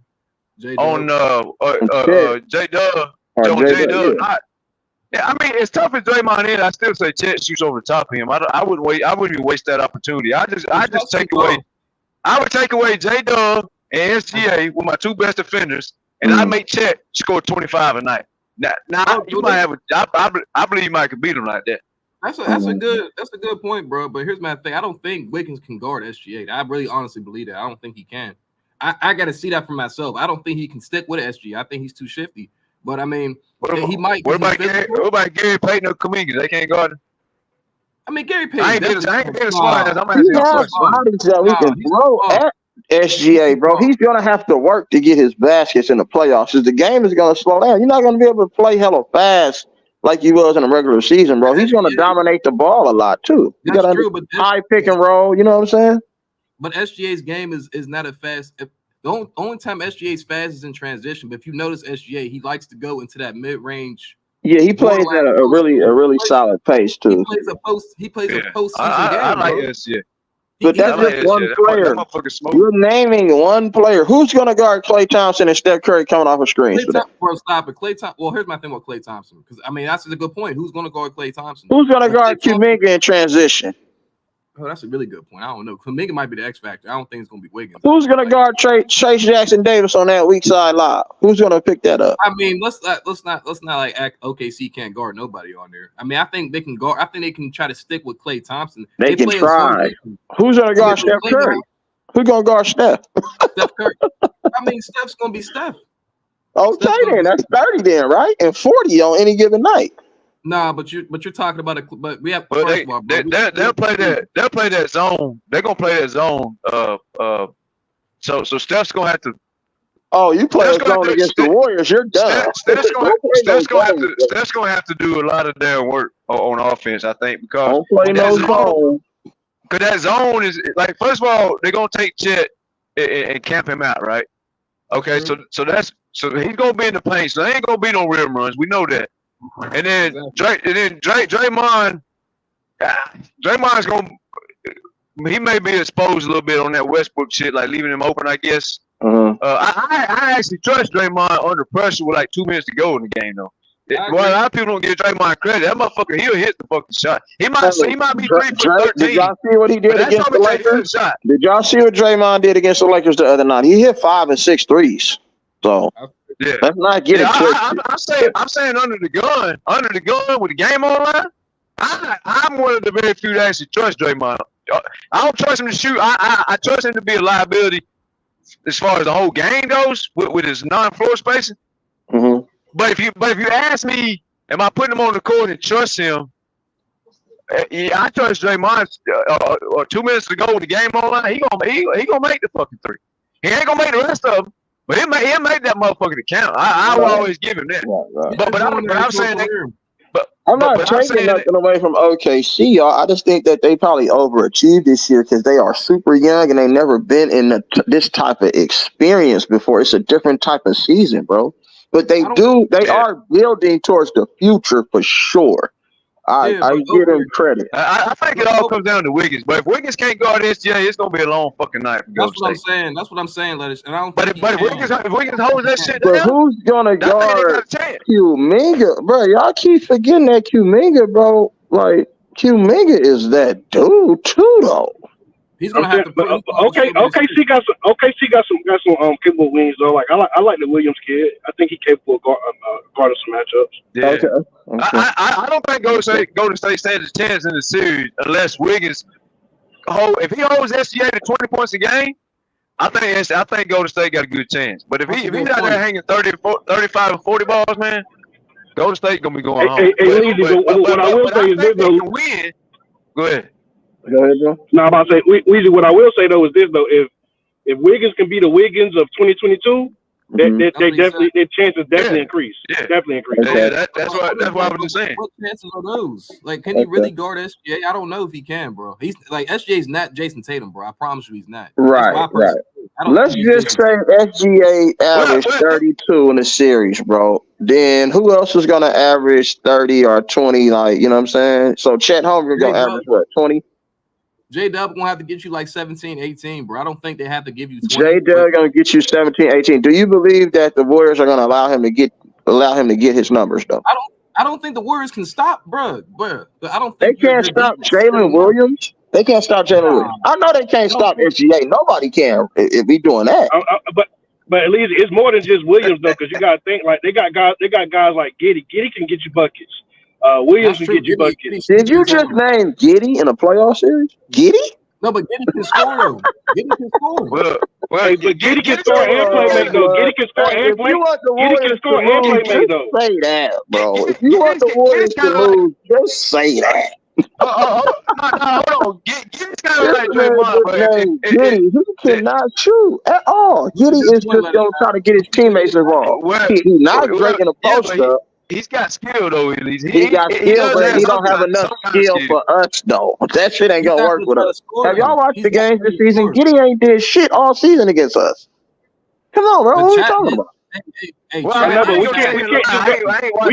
[SPEAKER 15] J-Dub. Yeah, I mean, as tough as Draymond is, I still say Chet shoots over the top of him. I wouldn't even waste that opportunity. I would take away J-Dub and SGA with my two best defenders, and I make Chet score 25 a night. Now you might have I believe you might could beat him like that.
[SPEAKER 8] That's a good point, bro. But here's my thing. I don't think Wiggins can guard SGA. I really honestly believe that. I don't think he can. I got to see that for myself. I don't think he can stick with SGA. I think he's too shifty. But I mean, he might.
[SPEAKER 15] What about Gary Payton or Kuminga? They can't guard him.
[SPEAKER 8] I mean, Gary Payton.
[SPEAKER 15] I ain't being a smart ass. I'm asking
[SPEAKER 11] you a question. So he can throw at SGA, bro. He's gonna have to work to get his baskets in the playoffs. Because the game is gonna slow down. You're not gonna be able to play hella fast like you was in the regular season, bro. He's gonna dominate the ball a lot too. You got high pick and roll. You know what I'm saying?
[SPEAKER 8] But SGA's game is not as fast. The only time SGA's fast is in transition. But if you notice SGA, he likes to go into that mid-range.
[SPEAKER 11] Yeah, he plays at a really solid pace too.
[SPEAKER 8] He plays a postseason game.
[SPEAKER 15] I like SGA.
[SPEAKER 11] But that's just one player. You're naming one player. Who's going to guard Klay Thompson and Steph Curry coming off a screen?
[SPEAKER 8] Bro, stop it. Klay Thompson. Well, here's my thing with Klay Thompson. Because, I mean, that's a good point. Who's going to guard Klay Thompson?
[SPEAKER 11] Who's going to guard Kuminga in transition?
[SPEAKER 8] Oh, that's a really good point. I don't know. Kuminga might be the X factor. I don't think it's gonna be Wiggins.
[SPEAKER 11] Who's gonna guard Chase Jackson Davis on that weak side line? Who's gonna pick that up?
[SPEAKER 8] I mean, let's not like act OKC can't guard nobody on there. I mean, I think they can guard. I think they can try to stick with Klay Thompson.
[SPEAKER 11] They can
[SPEAKER 8] play
[SPEAKER 11] try. Who's gonna guard Steph Curry? Who's gonna guard Steph?
[SPEAKER 8] Steph Curry. I mean, Steph's gonna be Steph.
[SPEAKER 11] Okay, then that's 30 then, right? And 40 on any given night.
[SPEAKER 8] Nah, but you're talking about but we have.
[SPEAKER 15] But they'll play that zone. They're gonna play that zone. So Steph's gonna have to.
[SPEAKER 11] Oh, you play a zone against the Warriors, you're done.
[SPEAKER 15] Steph's gonna have to do a lot of damn work on offense, I think, because
[SPEAKER 11] don't play no zone.
[SPEAKER 15] Because that zone is like, first of all, they're gonna take Chet and camp him out, right? Okay, so he's gonna be in the paint, so there ain't gonna be no rim runs. We know that. And then Draymond's gonna, he may be exposed a little bit on that Westbrook shit, like leaving him open, I guess. I actually trust Draymond under pressure with like 2 minutes to go in the game, though. Well, a lot of people don't give Draymond credit. That motherfucker, he'll hit the fucking shot. He might be 3 for 13.
[SPEAKER 11] Did y'all see what he did against the Lakers? Did y'all see what Draymond did against the Lakers the other night? He hit 5 and 6 threes. So
[SPEAKER 15] yeah,
[SPEAKER 11] let's not get it twisted.
[SPEAKER 15] I'm saying under the gun with the game online. I'm one of the very few that actually trust Draymond. I don't trust him to shoot. I trust him to be a liability as far as the whole game goes with his non-floor spacing.
[SPEAKER 11] Mm-hmm.
[SPEAKER 15] But if you ask me, am I putting him on the court and trust him? Yeah, I trust Draymond. 2 minutes to go with the game online, he gonna make the fucking 3. He ain't gonna make the rest of them, but he'll make that motherfucker to count. I will always give him that.
[SPEAKER 11] Right.
[SPEAKER 15] But I'm saying that.
[SPEAKER 11] I'm not taking nothing away from OKC, y'all. I just think that they probably overachieved this year because they are super young and they've never been in this type of experience before. It's a different type of season, bro. But they are building towards the future for sure. I give them credit.
[SPEAKER 15] I think it all comes down to Wiggins. But if Wiggins can't guard SGA, it's gonna be a long fucking night.
[SPEAKER 8] That's what I'm saying, Lettuce. And I don't.
[SPEAKER 15] But if Wiggins holds that shit
[SPEAKER 11] down,
[SPEAKER 15] but
[SPEAKER 11] who's gonna guard Kuminga, bro? Y'all keep forgetting that Kuminga, bro. Like Kuminga is that dude too, though.
[SPEAKER 8] He's gonna have to.
[SPEAKER 6] OKC got some capable wings though. Like I like the Williams kid. I think he's capable of guarding some matchups.
[SPEAKER 15] Yeah. Okay. I don't think Golden State stands a chance in the series unless Wiggins if he holds SGA to 20 points a game. I think Golden State got a good chance. But if he's out there hanging 35 and 40 balls, man, Golden State gonna be going home.
[SPEAKER 6] What I will say is this though.
[SPEAKER 15] Win. Go ahead.
[SPEAKER 11] Go ahead, Joe.
[SPEAKER 6] No, I'm about to say, Weezy, what I will say though is this though: if Wiggins can be the Wiggins of 2022, their chances definitely increase. Yeah. Definitely increase.
[SPEAKER 15] Yeah, that's what I was just saying.
[SPEAKER 8] What chances are those? Like, can he really guard SGA? I don't know if he can, bro. He's like SGA's not Jason Tatum, bro. I promise you, he's not.
[SPEAKER 11] Right. Let's just say SGA averaged 32 in the series, bro. Then who else is gonna average 30 or 20? Like, you know what I'm saying? So Chet Holmgren gonna average what, 20?
[SPEAKER 8] J-Dub gonna have to get you like 17, 18, bro. I don't think they have to give you 20.
[SPEAKER 11] J-Dub gonna get you 17, 18. Do you believe that the Warriors are gonna allow him to get his numbers though?
[SPEAKER 8] I don't think the Warriors can stop, bro. But I don't
[SPEAKER 11] think they can't stop Jalen Williams. They can't stop Jalen Williams. I know they can't stop SGA. Nobody can if we doing that.
[SPEAKER 6] But at least it's more than just Williams though, because you gotta think like they got guys like Giddey. Giddey can get you buckets. Williams can get you buckets.
[SPEAKER 11] Did you just name Giddey in a playoff series? Giddey?
[SPEAKER 8] No, but Giddey can score though. Giddey can score.
[SPEAKER 6] But Giddey can score and play make though. Giddey can score and play. Giddey can score and play make though.
[SPEAKER 11] Say that, bro. If you want the Warriors to lose, just say that.
[SPEAKER 15] Hold on. Giddey's kind of like Draymond.
[SPEAKER 11] Giddey, he cannot shoot at all. Giddey is just gonna try to get his teammates involved. He's not breaking a post up.
[SPEAKER 15] He's got skill though.
[SPEAKER 11] He got skill, but he don't have enough skill for us though. That shit ain't gonna work with us. Have y'all watched the games this season? Giddey ain't did shit all season against us. Come on, bro. What are you talking about?
[SPEAKER 6] We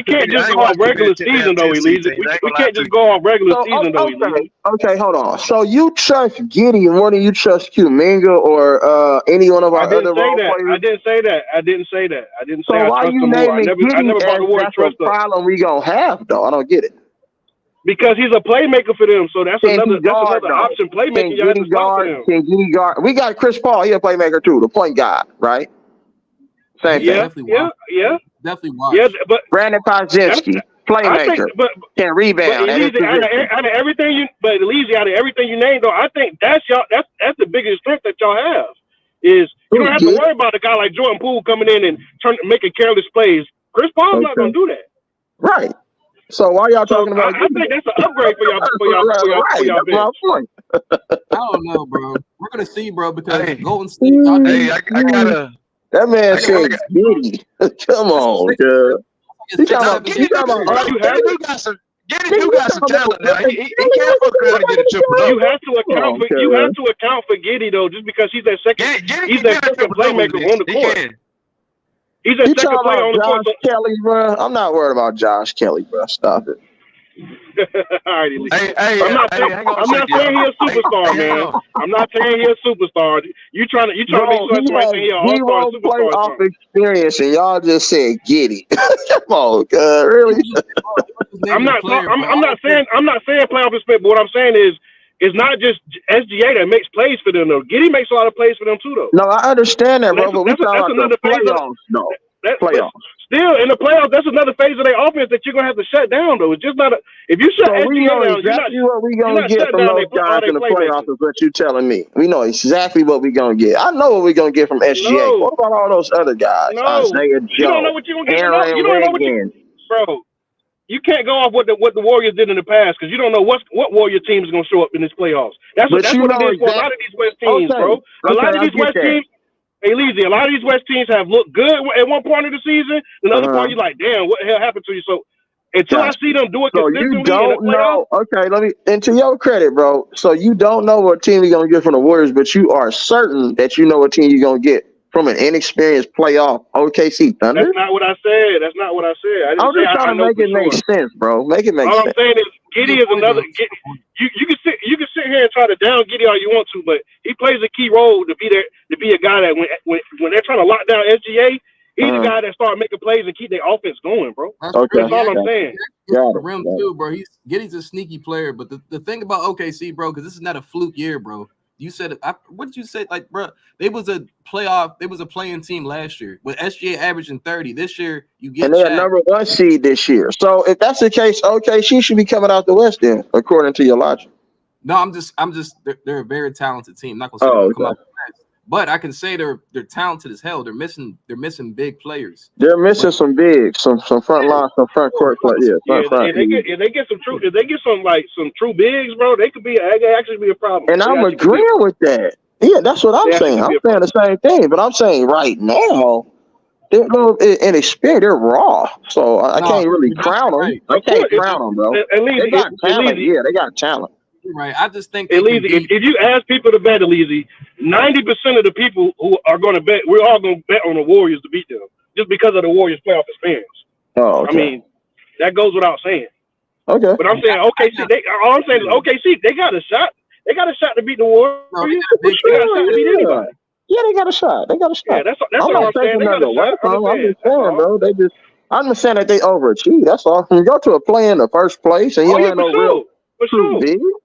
[SPEAKER 6] can't just go on regular season though, Elise. We can't just go on regular season though, Elise.
[SPEAKER 11] Okay, hold on. So you trust Giddey more than you trust Kuminga or any one of our other role players?
[SPEAKER 6] I didn't say that.
[SPEAKER 11] So why you naming Giddey as that's a problem we gonna have though? I don't get it.
[SPEAKER 6] Because he's a playmaker for them, so that's
[SPEAKER 11] Can
[SPEAKER 6] another
[SPEAKER 11] he guard, though?
[SPEAKER 6] option playmaker. You have to stop for them.
[SPEAKER 11] Can he guard? We got Chris Paul. He a playmaker too, the point guard, right? Same
[SPEAKER 6] Yeah,
[SPEAKER 11] thing.
[SPEAKER 6] yeah.
[SPEAKER 8] Definitely watch.
[SPEAKER 6] Yeah, but
[SPEAKER 11] Brandon Podzinski, playmaker, can rebound.
[SPEAKER 6] But Elise, out of everything you named, though, I think that's the biggest strength that y'all have. Is you don't have to worry about a guy like Jordan Poole coming in and making careless plays. Chris Paul's not gonna do that.
[SPEAKER 11] Right. So why y'all talking about?
[SPEAKER 6] I think that's an upgrade for y'all.
[SPEAKER 11] That's my point.
[SPEAKER 8] I don't know, bro. We're gonna see, bro, because Golden State.
[SPEAKER 15] Hey, I gotta.
[SPEAKER 11] That man said Giddy. Come on, dude.
[SPEAKER 15] Giddy do got some talent now. He can't fuck around and get a triple.
[SPEAKER 6] You have to account for Giddy though, just because he's that second. He's that second playmaker on the court. He's a second player on the court.
[SPEAKER 11] Josh Kelly, bro. I'm not worried about Josh Kelly, bro. Stop it.
[SPEAKER 6] All right, I'm not saying he's a superstar, man. I'm not saying he's a superstar. You trying to make sure somebody saying he's an all-star superstar.
[SPEAKER 11] Play off experience, and y'all just said Giddy. Come on, God, really?
[SPEAKER 6] I'm not saying playoff experience, but what I'm saying is it's not just SGA that makes plays for them, though. Giddy makes a lot of plays for them too, though.
[SPEAKER 11] No, I understand that, bro. But we talking about the playoffs, though. Playoffs.
[SPEAKER 6] Still, in the playoffs, that's another phase of their offense that you're gonna have to shut down, though. It's just not if you shut SGA down,
[SPEAKER 11] exactly what we gonna get from those guys in the playoffs. Is what you telling me? We know exactly what we gonna get. I know what we gonna get from SGA.
[SPEAKER 6] No.
[SPEAKER 11] What about all those other guys? Isaiah Joe,
[SPEAKER 6] you don't know what you're gonna get.
[SPEAKER 11] Aaron
[SPEAKER 6] You don't know what bro. You can't go off what the Warriors did in the past because you don't know what Warrior team is gonna show up in this playoffs. That's what it is for a lot of these West teams, bro. A lot of these West teams. Hey, Leezy, a lot of these West teams have looked good at one point of the season. Another part, you're like, damn, what the hell happened to you? So until I see them do it consistently,
[SPEAKER 11] you don't know. Okay, and to your credit, bro. So you don't know what team you're gonna get from the Warriors, but you are certain that you know what team you're gonna get from an inexperienced playoff OKC Thunder.
[SPEAKER 6] That's not what I said.
[SPEAKER 11] I'm just trying to make it make sense, bro. Make it make sense.
[SPEAKER 6] All I'm saying is Giddy is another. You can sit here and try to down Giddy all you want to, but he plays a key role to be a guy that when they're trying to lock down SGA, he's the guy that start making plays and keep their offense going, bro. That's all I'm saying.
[SPEAKER 8] Rim too, bro. Giddy's a sneaky player, but the thing about OKC, bro, because this is not a fluke year, bro. You said what did you say? Like, bro, they was a playing team last year with SGA averaging 30. This year, you get
[SPEAKER 11] and they're number one seed this year. So if that's the case, she should be coming out the West then, according to your logic.
[SPEAKER 8] No, I'm just they're a very talented team. I'm not gonna say they'll come out the West, but I can say they're talented as hell. They're missing big players.
[SPEAKER 11] They're missing some bigs, some front line, some front court players.
[SPEAKER 6] If they get some true bigs, bro, they could actually be a problem.
[SPEAKER 11] And I'm agreeing with that. Yeah, that's what I'm saying. I'm saying the same thing, but I'm saying right now they're in experience. They're raw, so I can't really crown them.
[SPEAKER 6] Right.
[SPEAKER 11] I can't crown them, bro. They got talent. Yeah, they got talent.
[SPEAKER 8] Right. I just think
[SPEAKER 6] if you ask people to bet, Elise, 90% of the people who are going to bet, we're all going to bet on the Warriors to beat them just because of the Warriors playoff experience.
[SPEAKER 11] Oh, okay.
[SPEAKER 6] I mean, that goes without saying.
[SPEAKER 11] Okay.
[SPEAKER 6] But I'm saying all I'm saying is OKC, they got a shot. They got a shot to beat the Warriors. They got a shot to beat anybody.
[SPEAKER 11] Yeah, they got a shot. Yeah,
[SPEAKER 6] that's all I'm saying.
[SPEAKER 11] I'm just saying that they overachieve. That's all. When you go to a play in the first place and you don't have no real too big. You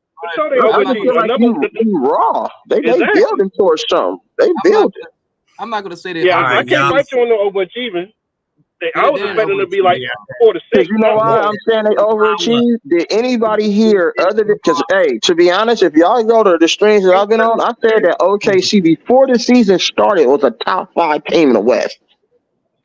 [SPEAKER 11] raw. They building towards something. They building.
[SPEAKER 8] I'm not gonna say that.
[SPEAKER 6] Yeah, I can't fight you on the overachieving. I was expecting to be like 4 to 6.
[SPEAKER 11] You know why I'm saying they overachieved? Did anybody here other than because to be honest, if y'all go to the streams that I've been on, I said that OKC before the season started was a top 5 team in the West.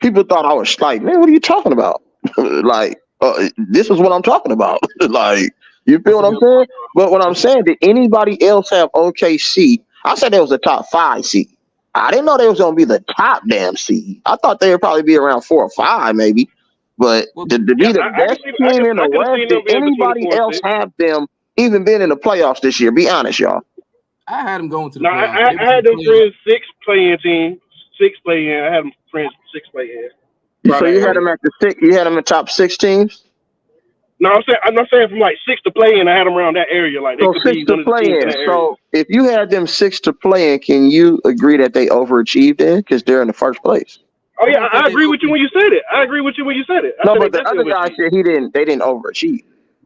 [SPEAKER 11] People thought I was like, man, what are you talking about? This is what I'm talking about. Like, you feel what I'm saying? But what I'm saying, did anybody else have OKC? I said they was a top 5 seed. I didn't know they was going to be the top damn seed. I thought they would probably be around 4 or 5 maybe. But to be the best team in the West, did anybody else have them even been in the playoffs this year? Be honest, y'all.
[SPEAKER 8] I had them going to the playoffs.
[SPEAKER 6] I had them friends 6 play-in team. 6 play-in. I had them friends 6 play-in.
[SPEAKER 11] So you had them at the 6. You had them in top 6 teams.
[SPEAKER 6] No, I'm not saying from like 6 to play in. I had them around that area. Like they
[SPEAKER 11] so
[SPEAKER 6] could
[SPEAKER 11] 6
[SPEAKER 6] be
[SPEAKER 11] to play in. So if you had them 6 to play in, can you agree that they overachieved then because they're in the first place?
[SPEAKER 6] Oh yeah, I agree with you when you said it. No,
[SPEAKER 11] but the other guy said they didn't overachieve.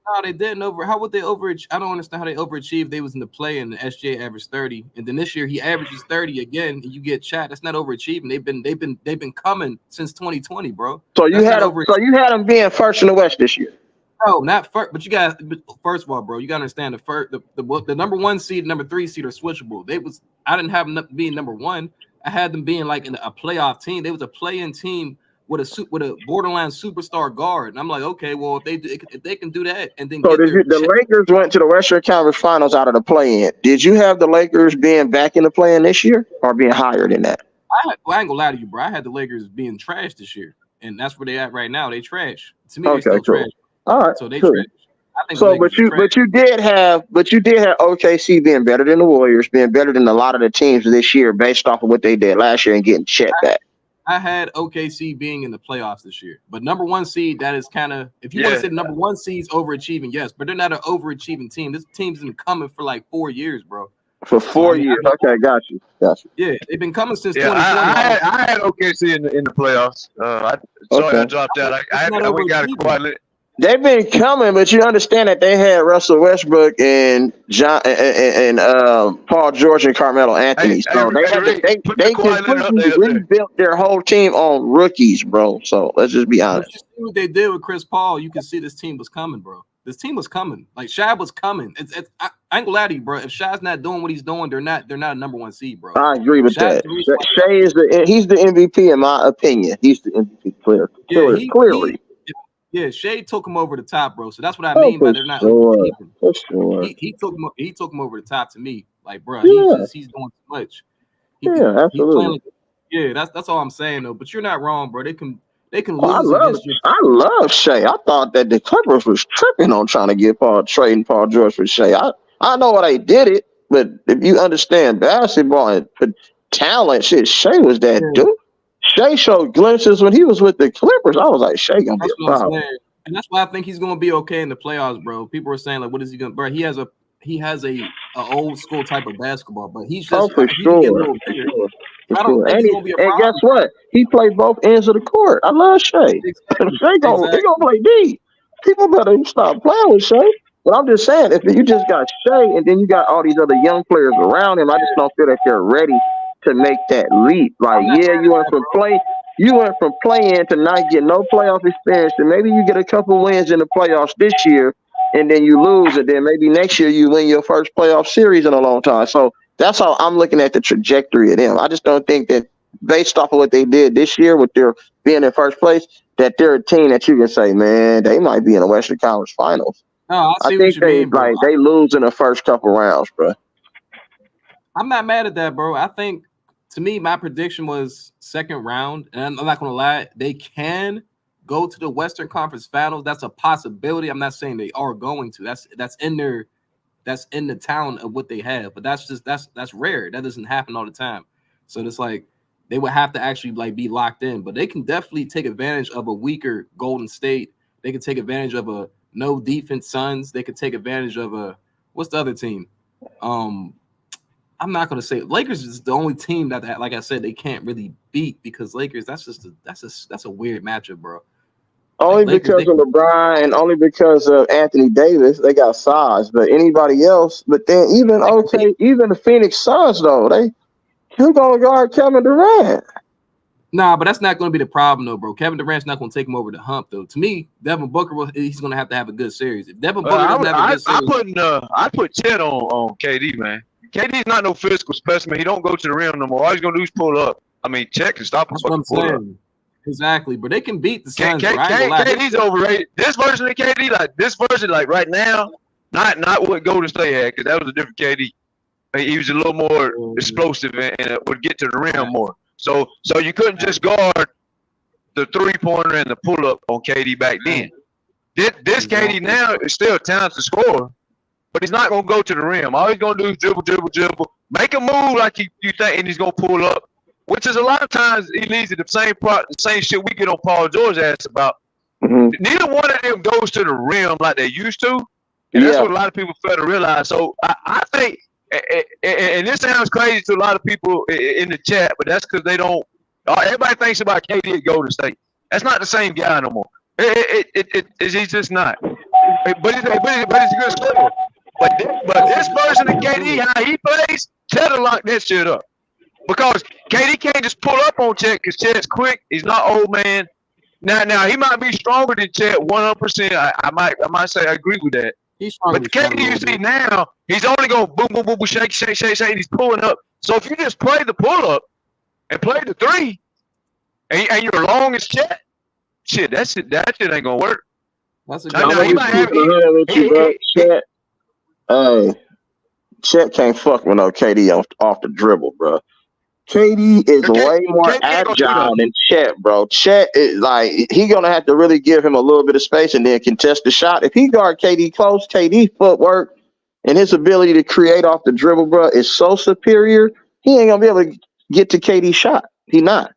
[SPEAKER 8] No, they didn't over. How would they overachieve? I don't understand how they overachieved. They was in the play and the SJ averaged 30, and then this year he averages 30 again, and you get chat. That's not overachieving. They've been coming since 2020, bro.
[SPEAKER 11] So you had them being first in the West this year.
[SPEAKER 8] No, not first. But you got first of all, bro. You got to understand the number 1 seed, number 3 seed are switchable. I didn't have them being number 1. I had them being like in a playoff team. They was a play-in team with a borderline superstar guard, and I'm like, okay, well, if they can do that, and then
[SPEAKER 11] so the Lakers went to the Western Conference Finals out of the play-in. Did you have the Lakers being back in the play-in this year, or being higher than that?
[SPEAKER 8] I ain't gonna lie to you, bro. I had the Lakers being trash this year, and that's where they at right now. They trash. To me, they still trash.
[SPEAKER 11] All right,
[SPEAKER 8] so they
[SPEAKER 11] cool.
[SPEAKER 8] trash. I think
[SPEAKER 11] so, but you did have OKC being better than the Warriors, being better than a lot of the teams this year, based off of what they did last year and getting checked back.
[SPEAKER 8] I had OKC being in the playoffs this year, but number 1 seed, that is kind of, if you want to say number 1 seed's overachieving, yes, but they're not an overachieving team. This team's been coming for like 4 years, bro.
[SPEAKER 11] For 4 years, okay, got you.
[SPEAKER 8] Yeah, they've been coming since 2020.
[SPEAKER 15] I had OKC in the playoffs. I dropped out. We got a quiet.
[SPEAKER 11] They've been coming, but you understand that they had Russell Westbrook and Paul George and Carmelo Anthony. So they completely rebuilt their whole team on rookies, bro. So let's just be honest.
[SPEAKER 8] You see what they did with Chris Paul. You can see this team was coming, bro. This team was coming. Like Shai was coming. I ain't gonna lie to you, bro. If Shai's not doing what he's doing, they're not a number 1 seed, bro.
[SPEAKER 11] I agree with that. Shai he's the MVP in my opinion. He's the MVP player. Clearly.
[SPEAKER 8] Yeah, Shai took him over the top, bro. So that's what I mean by they're not.
[SPEAKER 11] Sure.
[SPEAKER 8] He took him over the top to me, like, bro. He's doing too much.
[SPEAKER 11] Absolutely.
[SPEAKER 8] That's all I'm saying though. But you're not wrong, bro. They can lose.
[SPEAKER 11] I love Shai. I thought that the Clippers was tripping on trying to get trading Paul George for Shai. I know why they did it, but if you understand basketball and talent, Shai was that dude. Shai showed glimpses when he was with the Clippers. I was like, Shai gonna be a problem.
[SPEAKER 8] And that's why I think he's gonna be okay in the playoffs, bro. People are saying like, what is he gonna? Bro, he has a old school type of basketball, but he's just
[SPEAKER 11] for sure.
[SPEAKER 8] I don't think he's gonna be a problem.
[SPEAKER 11] And guess what? He played both ends of the court. I love Shai. Shai gonna play D. People better stop playing with Shai. But I'm just saying, if you just got Shai and then you got all these other young players around him, I just don't feel that they're ready to make that leap. Like, you went from playing to not get no playoff experience, and maybe you get a couple wins in the playoffs this year, and then you lose, and then maybe next year you win your first playoff series in a long time. So that's how I'm looking at the trajectory of them. I just don't think that based off of what they did this year with their being in first place, that they're a team that you can say, man, they might be in the Western Conference Finals.
[SPEAKER 8] No,
[SPEAKER 11] I think they lose in the first couple rounds, bro.
[SPEAKER 8] I'm not mad at that, bro. I think, to me, my prediction was second round, and I'm not gonna lie, they can go to the Western Conference Finals. That's a possibility. I'm not saying they are going to. That's in the talent of what they have, but that's rare. That doesn't happen all the time. So it's like they would have to actually like be locked in, but they can definitely take advantage of a weaker Golden State. They can take advantage of a no defense Suns. They could take advantage of what's the other team? I'm not gonna say Lakers is the only team that, like I said, they can't really beat, because Lakers, that's a weird matchup, bro.
[SPEAKER 11] Only like because of LeBron and only because of Anthony Davis, they got size. But anybody else, but then even the Phoenix Suns though, who gonna guard Kevin Durant?
[SPEAKER 8] Nah, but that's not going to be the problem, though, bro. Kevin Durant's not going to take him over the hump, though. To me, Devin Booker, he's going to have a good series. If Devin Booker doesn't have a good series,
[SPEAKER 15] I put Chet on KD, man. KD's not no physical specimen. He don't go to the rim no more. All he's going to do is pull up. I mean, Chet can stop him.
[SPEAKER 8] That's what I'm saying. Exactly, but they can beat the Suns.
[SPEAKER 15] KD's overrated. This version of KD, like right now, not what Golden State had, because that was a different KD. He was a little more explosive and would get to the rim more. So you couldn't just guard the three-pointer and the pull-up on KD back then. This KD now is still a talented scorer, but he's not going to go to the rim. All he's going to do is dribble, make a move like you think, and he's going to pull up, which is a lot of times he leads to the same shit we get on Paul George ass about. Mm-hmm. Neither one of them goes to the rim like they used to, and that's what a lot of people fail to realize. So I think – and this sounds crazy to a lot of people in the chat, but that's because they don't. Everybody thinks about KD at Golden State. That's not the same guy no more. He's just not. but he's a good scorer. But this version of KD, how he plays, Chet will lock that shit up. Because KD can't just pull up on Chet because Chet's quick. He's not old man. Now he might be stronger than Chet 100%. I might say I agree with that. But the KD you see now, he's only going boom, boom, boom, boom, shake, shake, shake, shake. He's pulling up. So if you just play the pull up and play the three, and you're long as Chet, shit, that shit ain't gonna work.
[SPEAKER 8] That's a
[SPEAKER 11] I'm
[SPEAKER 8] good
[SPEAKER 11] bro. Chet can't fuck with no KD off the dribble, bro. KD is way more agile than Chet, bro. Chet is like he gonna have to really give him a little bit of space and then contest the shot. If he guard KD close, KD footwork and his ability to create off the dribble, bro, is so superior. He ain't gonna be able to get to KD's shot. He not.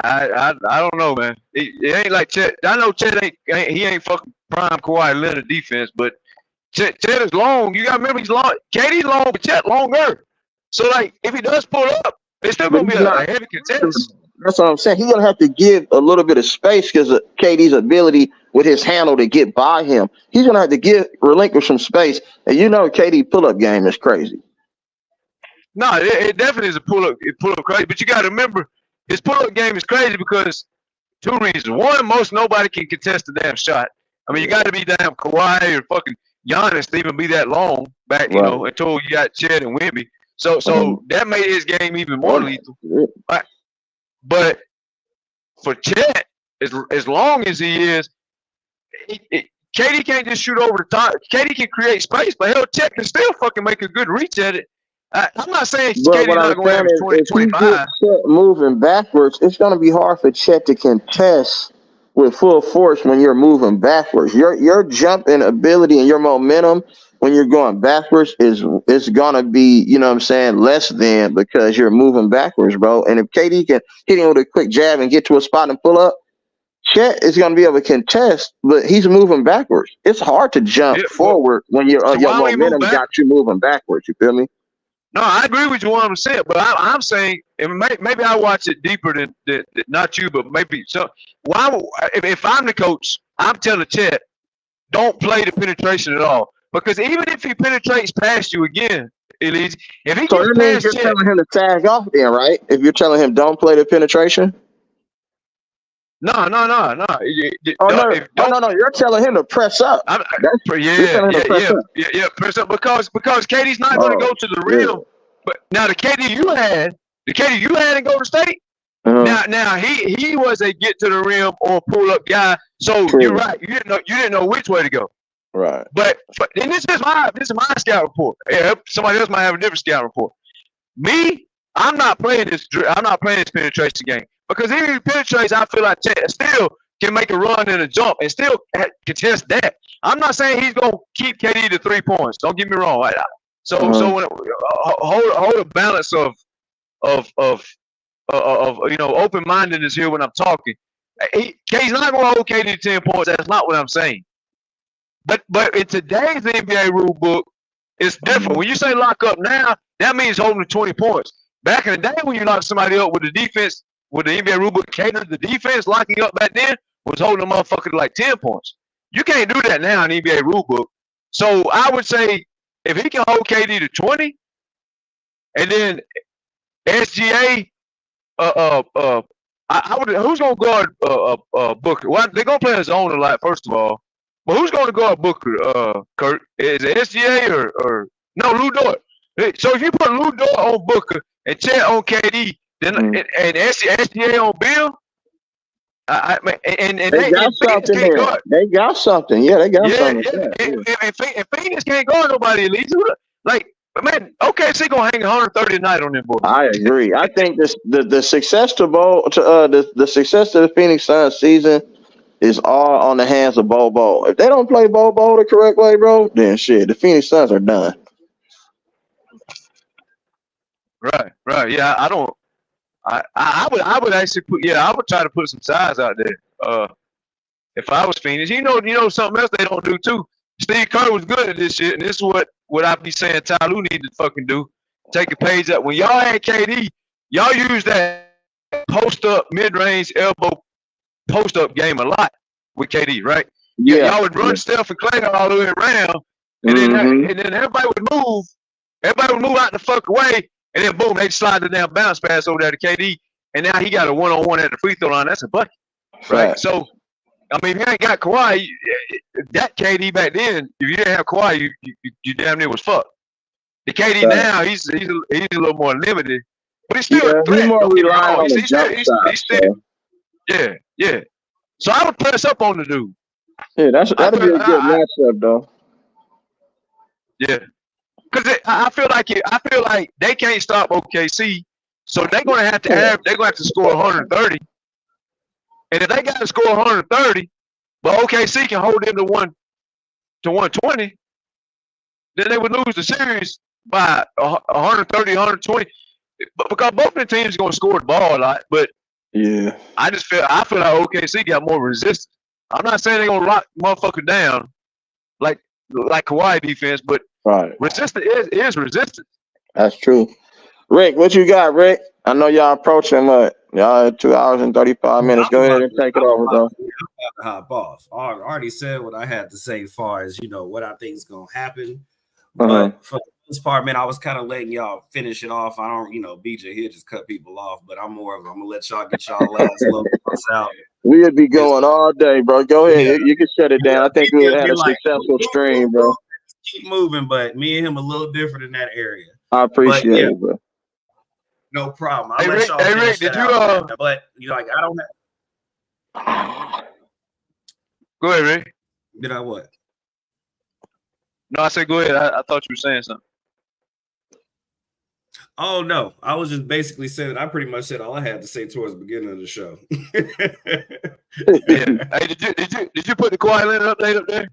[SPEAKER 15] I don't know, man. It ain't like Chet. I know Chet ain't fucking prime Kawhi Leonard defense, but Chet is long. You gotta remember he's long. KD's long, but Chet longer. So like if he does pull up, it's still gonna be a heavy contest.
[SPEAKER 11] That's what I'm saying. He's gonna have to give a little bit of space because of KD's ability with his handle to get by him. He's gonna have to relinquish some space. And you know KD pull-up game is crazy.
[SPEAKER 15] No, it definitely is a pull-up crazy. But you gotta remember his pull-up game is crazy because two reasons. One, nobody can contest the damn shot. I mean, you gotta be damn Kawhi or fucking Giannis to even be that long back, you know, until you got Chet and Wemby. So that made his game even more lethal. But for Chet, as long as he is, KD can't just shoot over the top. KD can create space, but hell, Chet can still fucking make a good reach at it. I'm not saying KD's not going to average 20, 25.
[SPEAKER 11] Chet moving backwards, it's going to be hard for Chet to contest with full force when you're moving backwards. Your jumping ability and your momentum when you're going backwards is gonna be, you know what I'm saying, less than because you're moving backwards, bro. And if KD can hit him with a quick jab and get to a spot and pull up, Chet is gonna be able to contest, but he's moving backwards. It's hard to jump forward when your momentum got you moving backwards. You feel me?
[SPEAKER 15] No, I agree with you 100%, but I'm saying, and maybe I watch it deeper than not you, but maybe so. If I'm the coach, I'm telling Chet, don't play the penetration at all. Because even if he penetrates past you again, Elise, if he
[SPEAKER 11] so
[SPEAKER 15] gets past
[SPEAKER 11] you're
[SPEAKER 15] Chet,
[SPEAKER 11] telling him to tag off then, right? If you're telling him don't play the penetration?
[SPEAKER 15] No.
[SPEAKER 11] No. You're telling him to press up.
[SPEAKER 15] Press up because KD's not going to go to the rim. But now the KD you had in Golden State. Now he was a get to the rim or pull up guy. So you're right. You didn't know which way to go.
[SPEAKER 11] Right.
[SPEAKER 15] But and this is my scout report. Yeah, somebody else might have a different scout report. Me, I'm not playing this penetration game because if he penetrates, I feel like Chet still can make a run and a jump and still contest that. I'm not saying he's gonna keep KD to 3 points. Don't get me wrong. So when hold a balance of open mindedness here when I'm talking. KD's not gonna hold KD to 10 points. That's not what I'm saying. But in today's NBA rule book, it's different. When you say lock up now, that means holding 20 points. Back in the day when you lock somebody up with the defense, with the NBA rule book catered the defense, locking up back then was holding a motherfucker to like 10 points. You can't do that now in the NBA rule book. So I would say if he can hold KD to 20, and then SGA, who's gonna guard Booker? Well, they're gonna play his own a lot, first of all. But who's going to guard Booker, Kurt? Is it SGA or no, Lou Dort? So if you put Lou Dort on Booker and Chet on KD, then and SGA on Bill,
[SPEAKER 11] they got something here. They got something. Yeah, they got something.
[SPEAKER 15] And Phoenix can't guard nobody at least. Like, man, OKC gonna hang 130 a night on them boys.
[SPEAKER 11] I agree. I think the success to the success of the Phoenix Suns season is all on the hands of Bobo. If they don't play Bobo the correct way, bro, then shit, the Phoenix Suns are done.
[SPEAKER 15] Right. Yeah, I would actually I would try to put some size out there. If I was Phoenix, you know something else they don't do too. Steve Kerr was good at this shit, and this is what I be saying Ty Lue need to fucking do. Take a page up. When y'all had KD, y'all used that post up, mid range elbow post up game a lot with KD, right? y'all would run Steph and Clay all the way around, and then everybody would move. Everybody would move out the fuck away, and then boom, they slide the damn bounce pass over there to KD, and now he got a one-on-one at the free throw line. That's a bucket, right? So, I mean, if you ain't got Kawhi, that KD back then, if you didn't have Kawhi, you damn near was fucked. The KD now, he's a little more limited, but he's still a threat.
[SPEAKER 11] He's more relying on the jump shot.
[SPEAKER 15] Yeah. So I would press up on the dude.
[SPEAKER 11] Yeah, that'll be a good matchup, though.
[SPEAKER 15] Yeah, because I feel like they can't stop OKC, so they're gonna have to score 130. And if they got to score 130, but OKC can hold them to 120, then they would lose the series by 130, 120. Because both of the teams are gonna score the ball a lot, but
[SPEAKER 11] yeah,
[SPEAKER 15] I feel like OKC got more resistance. I'm not saying they're gonna lock motherfucker down like Kawhi defense, but resistance is resistance.
[SPEAKER 11] That's true. Rick, what you got, Rick? I know y'all approaching y'all at 2 hours and 35 minutes. Go ahead and take it over, though.
[SPEAKER 4] Hop off. I already said what I had to say as far as what I think is gonna happen. But for this part, man, I was kind of letting y'all finish it off. I don't, BJ here just cut people off, but I'm gonna let y'all get y'all last little bits out.
[SPEAKER 11] We'd be going all day, bro. Go ahead. You can shut it down. I think we had a successful stream, bro.
[SPEAKER 4] Keep moving, but me and him a little different in that area.
[SPEAKER 11] I appreciate it, bro.
[SPEAKER 4] No problem. I'll let y'all finish
[SPEAKER 15] Rick, did you
[SPEAKER 4] out, but I don't have.
[SPEAKER 15] Go ahead, Rick.
[SPEAKER 4] Did I what?
[SPEAKER 15] No, I said go ahead. I thought you were saying something.
[SPEAKER 4] Oh no, I was just basically saying I pretty much said all I had to say towards the beginning of the show.
[SPEAKER 15] Yeah. Hey, did you put the Kawhi Leonard update up there?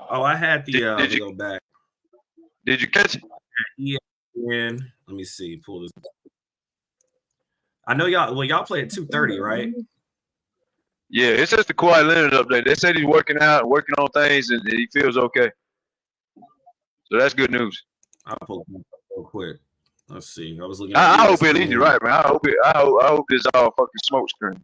[SPEAKER 4] Oh, I had the did you go back.
[SPEAKER 15] Did you catch it?
[SPEAKER 4] ESPN. Let me see. Pull this. I know y'all play at 2:30, right?
[SPEAKER 15] Yeah, it says the Kawhi Leonard update. They said he's working out, working on things, and he feels okay. So that's good news.
[SPEAKER 4] I'll pull it up real quick. Let's see. I was looking.
[SPEAKER 15] I hope it is right, man. I hope it's all fucking smoke screen.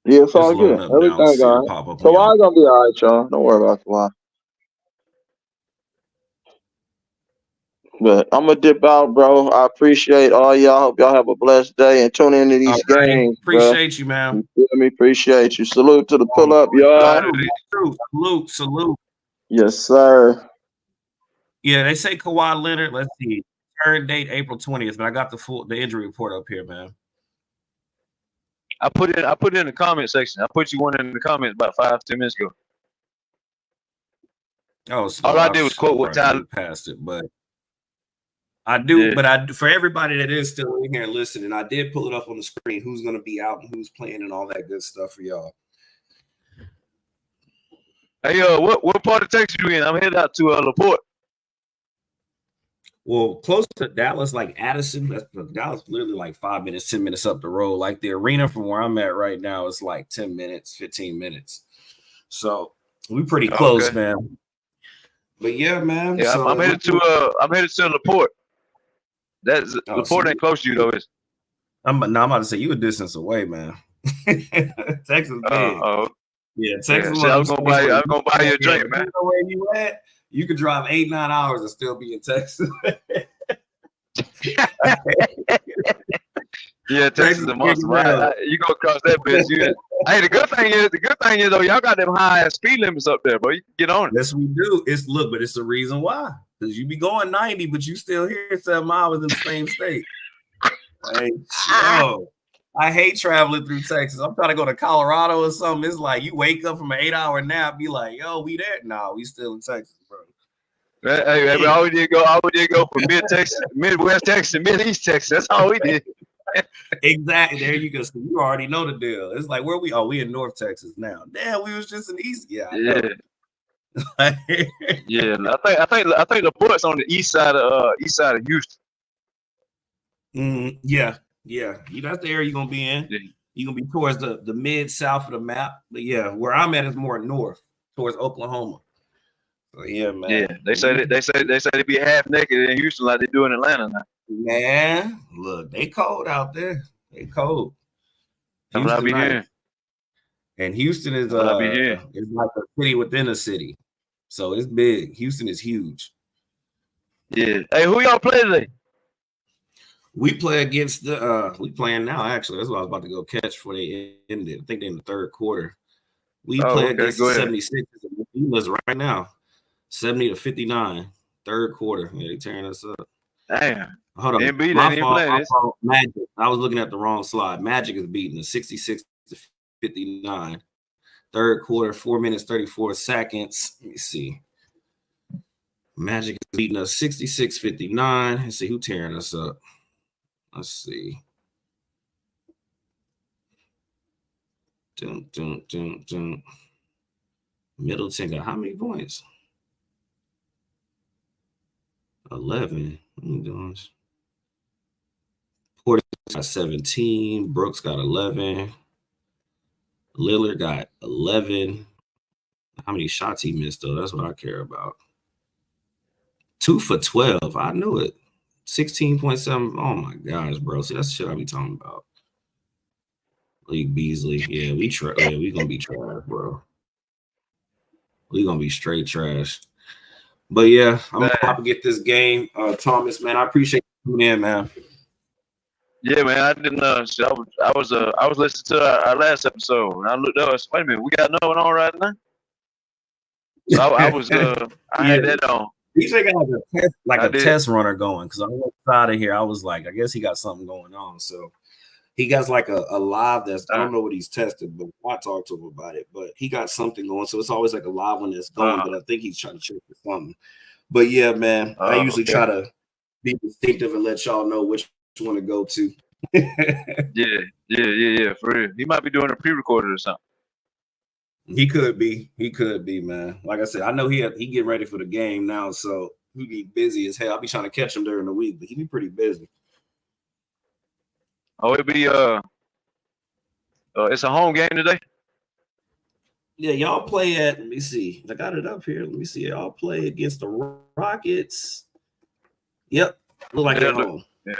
[SPEAKER 11] Yeah, it's all good. Everything all right. Kawhi gonna be all right, y'all. Don't worry about Kawhi. But I'm gonna dip out, bro. I appreciate all y'all. Hope y'all have a blessed day and tune into these games.
[SPEAKER 4] Appreciate you, man.
[SPEAKER 11] You feel me? Appreciate you. Salute to the pull up, y'all.
[SPEAKER 4] Salute.
[SPEAKER 11] Yes, sir.
[SPEAKER 4] Yeah, they say Kawhi Leonard. Let's see. Current date April 20th, but I got the injury report up here, man.
[SPEAKER 15] I put it in the comment section. I put you one in the comments about 5-10 minutes ago.
[SPEAKER 4] Oh, so
[SPEAKER 15] all I did was quote what Tyler
[SPEAKER 4] passed it, but I do. Yeah. But for everybody that is still in here listening, I did pull it up on the screen. Who's going to be out and who's playing and all that good stuff for y'all.
[SPEAKER 15] Hey, what part of Texas you in? I'm headed out to LaPorte.
[SPEAKER 4] Well, close to Dallas, like Addison. Dallas literally like 5 minutes, 10 minutes up the road. Like the arena from where I'm at right now is like 10 minutes, 15 minutes. So we pretty close, man. But yeah, man.
[SPEAKER 15] Yeah,
[SPEAKER 4] so
[SPEAKER 15] I'm headed to LaPorte. LaPorte ain't close to you though, is?
[SPEAKER 4] I'm about to say you a distance away, man. Texas big. Yeah, Texas.
[SPEAKER 15] Yeah, I'm gonna buy you a drink, man.
[SPEAKER 4] You know where you at? You could drive 8-9 hours and still be in Texas.
[SPEAKER 15] Yeah, Texas is a monster. Right? You go across that bitch. Hey, the good thing is though, y'all got them high speed limits up there, bro. You can get on it.
[SPEAKER 4] Yes, we do. But it's the reason why. Because you be going 90, but you still here 7 hours in the same state. Hey, I hate traveling through Texas. I'm trying to go to Colorado or something. It's like you wake up from an 8-hour nap, be like, yo, we there? No, we still in Texas, bro.
[SPEAKER 15] Hey, all we did go from Mid-Texas, Midwest Texas, and Mid-East Texas. That's all we did.
[SPEAKER 4] Exactly. There you go. So you already know the deal. It's like where we we in North Texas now. Damn, we was just in East. Yeah.
[SPEAKER 15] Yeah. I think the port's on the east side of Houston.
[SPEAKER 4] Yeah. That's the area you're gonna be in. Yeah. You're gonna be towards the mid south of the map. But yeah, where I'm at is more north, towards Oklahoma. So yeah, man.
[SPEAKER 15] Yeah, they say they be half naked in Houston like they do in Atlanta now.
[SPEAKER 4] Man, look, they cold out there. They cold.
[SPEAKER 15] That's what I
[SPEAKER 4] Houston
[SPEAKER 15] be
[SPEAKER 4] nice.
[SPEAKER 15] hearing.
[SPEAKER 4] And Houston is
[SPEAKER 15] That's what I be hearing.
[SPEAKER 4] is like a city within a city. So it's big. Houston is huge.
[SPEAKER 15] Yeah. Hey, who y'all play today?
[SPEAKER 4] We play against the we playing now, actually. That's what I was about to go catch before they ended. I think they're in the third quarter. We play against the 76ers right now. 70-59. Third quarter. Yeah, they tearing us up.
[SPEAKER 15] Damn.
[SPEAKER 4] Hold on.
[SPEAKER 15] Embiid
[SPEAKER 4] My
[SPEAKER 15] ain't even
[SPEAKER 4] fault.
[SPEAKER 15] playing
[SPEAKER 4] My
[SPEAKER 15] this.
[SPEAKER 4] fault. Magic. I was looking at the wrong slide. Magic is beating the 66-59. Third quarter, 4 minutes, 34 seconds. Let me see. Magic is beating us 66-59. Let's see who tearing us up. Let's see. Middleton got how many points? 11. Porter got 17. Brooks got 11. Lillard got 11. How many shots he missed, though? That's what I care about. 2 for 12. I knew it. 16.7. Oh, my gosh, bro. See, that's the shit I be talking about. League Beasley. Yeah, we going to be trash, bro. We going to be straight trash. But, yeah, I'm going to have to get this game. Thomas, man, I appreciate you coming in, man.
[SPEAKER 15] Yeah, man, I didn't know. I was listening to our last episode, and I looked up. I said, wait a minute, we got no one on right now. So I was I had that on.
[SPEAKER 4] DJ got a test runner going because I was out of here. I was like, I guess he got something going on. So he got like a live that's I don't know what he's tested, but I talked to him about it. But he got something going, so it's always like a live one that's going. But I think he's trying to check for something. But yeah, man, I usually try to be distinctive and let y'all know which one to go to.
[SPEAKER 15] Yeah, for real. He might be doing a pre-recorded or something.
[SPEAKER 4] He could be, man. Like I said, I know he getting ready for the game now, so he be busy as hell. I'll be trying to catch him during the week, but he be pretty busy.
[SPEAKER 15] Oh, it'll be it's a home game today.
[SPEAKER 4] Yeah, y'all play at. Let me see. I got it up here. Let me see. Y'all play against the Rockets. Yep, look like they're home.
[SPEAKER 15] Yeah.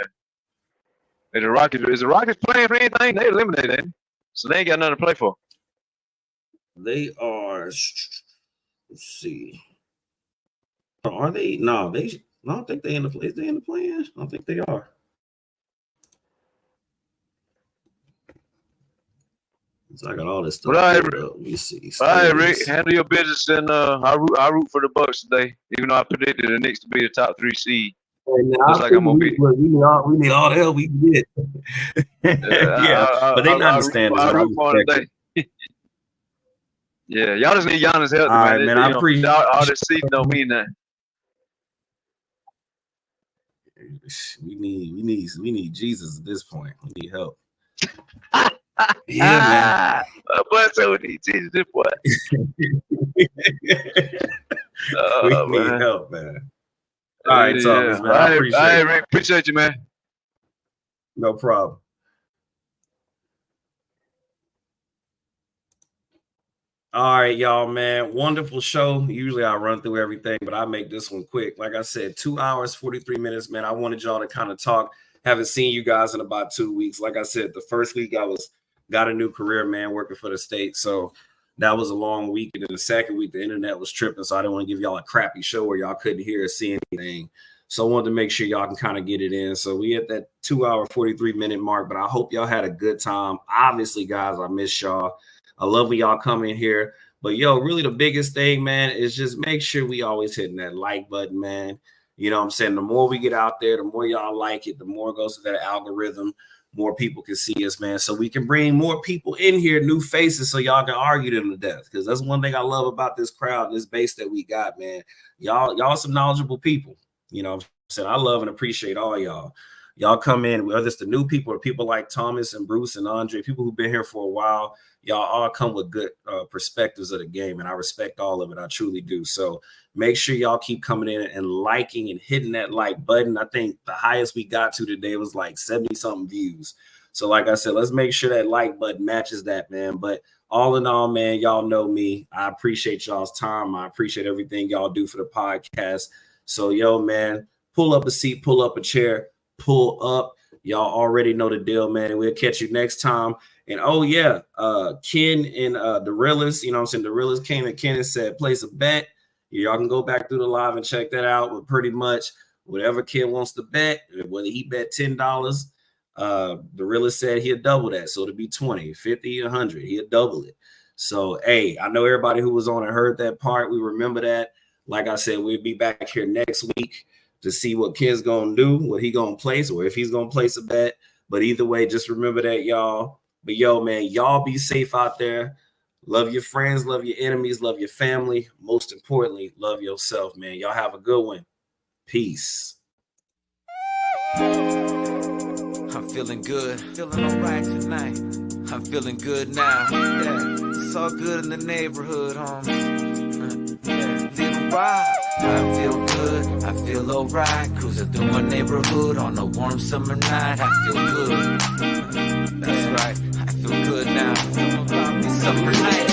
[SPEAKER 15] And the Rockets is the Rockets playing for anything? They eliminated them, so they ain't got nothing to play for.
[SPEAKER 4] They are. Let's see. Are they? No, I don't think they in the play. Is they in the play-in? I don't think they are. So I got all this stuff. Let me see.
[SPEAKER 15] All right, Rick, handle your business, and I root for the Bucks today, even though I predicted the Knicks to be the top 3 seed. Looks like I'm gonna be.
[SPEAKER 4] We need all the help we can get. But they not understand this.
[SPEAKER 15] Yeah, y'all just need Giannis help.
[SPEAKER 4] All right, man. I appreciate
[SPEAKER 15] all this season don't mean nothing.
[SPEAKER 4] We need Jesus at this point. We need help. Yeah, man.
[SPEAKER 15] But so we need Jesus, this boy.
[SPEAKER 4] We need help, man. All right, Thomas, man. I appreciate it.
[SPEAKER 15] All right, Rick. Appreciate you, man.
[SPEAKER 4] No problem. All right, y'all, man. Wonderful show. Usually I run through everything, but I make this one quick. Like I said, 2 hours, 43 minutes, man. I wanted y'all to kind of talk. Haven't seen you guys in about 2 weeks. Like I said, the first week I got a new career, man, working for the state. So that was a long week. And then the second week, the internet was tripping. So I didn't want to give y'all a crappy show where y'all couldn't hear or see anything. So I wanted to make sure y'all can kind of get it in. So we at that 2 hour, 43 minute mark, but I hope y'all had a good time. Obviously, guys, I miss y'all. I love when y'all come in here. But, yo, really the biggest thing, man, is just make sure we always hitting that like button, man. You know what I'm saying? The more we get out there, the more y'all like it, the more it goes to that algorithm, more people can see us, man. So we can bring more people in here, new faces, so y'all can argue them to death. Because that's one thing I love about this crowd, this base that we got, man. Y'all some knowledgeable people. You know what I'm saying? I love and appreciate all y'all. Y'all come in, whether it's the new people or people like Thomas and Bruce and Andre, people who've been here for a while, y'all all come with good perspectives of the game, and I respect all of it. I truly do. So make sure y'all keep coming in and liking and hitting that like button. I think the highest we got to today was like 70-something views. So like I said, let's make sure that like button matches that, man. But all in all, man, y'all know me. I appreciate y'all's time. I appreciate everything y'all do for the podcast. So, yo, man, pull up a seat, pull up a chair, pull up. Y'all already know the deal, man. We'll catch you next time. And oh yeah, Ken and the Realist, you know what I'm saying? The Realist came and Ken and said, place a bet. Y'all can go back through the live and check that out. But pretty much whatever Ken wants to bet, whether he bet $10, the Realist said he'll double that. So it'll be 20, 50, 100. He'll double it. So, hey, I know everybody who was on and heard that part. We remember that. Like I said, we'll be back here next week to see what Ken's going to do, what he going to place, or if he's going to place a bet. But either way, just remember that, y'all. But, yo, man, y'all be safe out there. Love your friends, love your enemies, love your family. Most importantly, love yourself, man. Y'all have a good one. Peace.
[SPEAKER 16] I'm feeling good, feeling all right tonight. I'm feeling good now. Yeah, it's all good in the neighborhood, homie. Yeah, living right. I feel good, I feel alright. Cruising through my neighborhood on a warm summer night. I feel good. That's right, I feel good now. Summer night.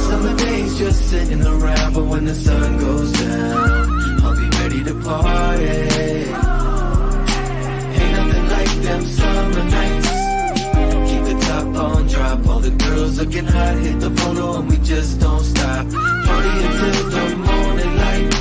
[SPEAKER 16] Summer days just sitting around, but when the sun goes down, I'll be ready to party. Ain't nothing like them summer nights. Keep the top on drop, all the girls looking hot, hit the photo and we just don't stop. Party until the morning light.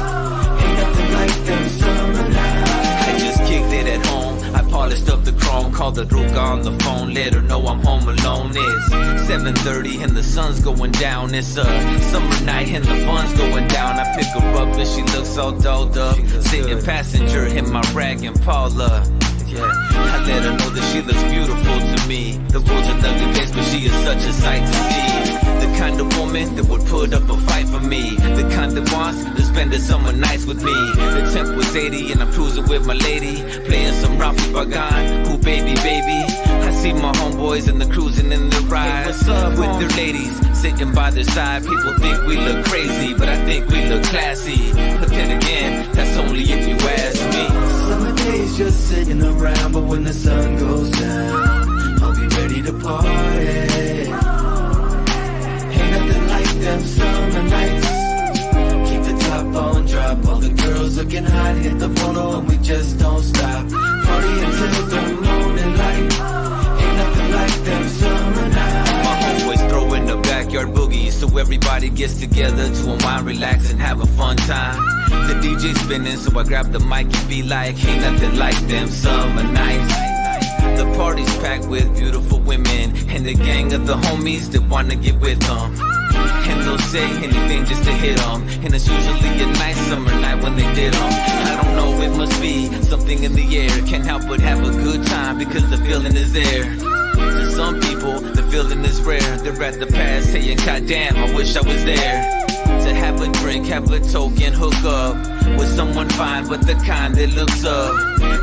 [SPEAKER 16] Ain't nothing like them summer nights. I just kicked it at home. I polished up the chrome, called the Ruka on the phone, let her know I'm home alone. It's 7:30 and the sun's going down. It's a summer night and the fun's going down. I pick her up and she looks all dolled up, sitting passenger in my rag and Paula. Yeah, I let her know that she looks beautiful to me. The world's an ugly place, but she is such a sight to see. The kind of woman that would put up a fight for me. The kind that wants to spend the summer nights with me. The temp was 80 and I'm cruising with my lady, playing some Rafi Bagan. Ooh, baby, baby. I see my homeboys and the cruising in the ride, with their ladies sitting by their side. People think we look crazy, but I think we look classy. But then again, that's only if you ask me. Summer days just sitting around, but when the sun goes down, I'll be ready to party. Ain't nothing like them summer nights. Keep the top on drop, all the girls looking hot, hit the photo and we just don't stop. Party until the morning light. Ain't nothing like them summer nights. My homeboys throwing the backyard boogie, so everybody gets together to unwind, relax, and have a fun time. The DJ spinning, so I grab the mic and be like, ain't nothing like them summer nights. The party's packed with beautiful women and the gang of the homies that wanna get with them. And they'll say anything just to hit them. And it's usually a nice summer night when they did them. I don't know, it must be something in the air. Can't help but have a good time because the feeling is there. To some people, the feeling is rare. They're at the past saying, God damn, I wish I was there. To have a drink, have a token, hook up with someone fine, but the kind that looks up.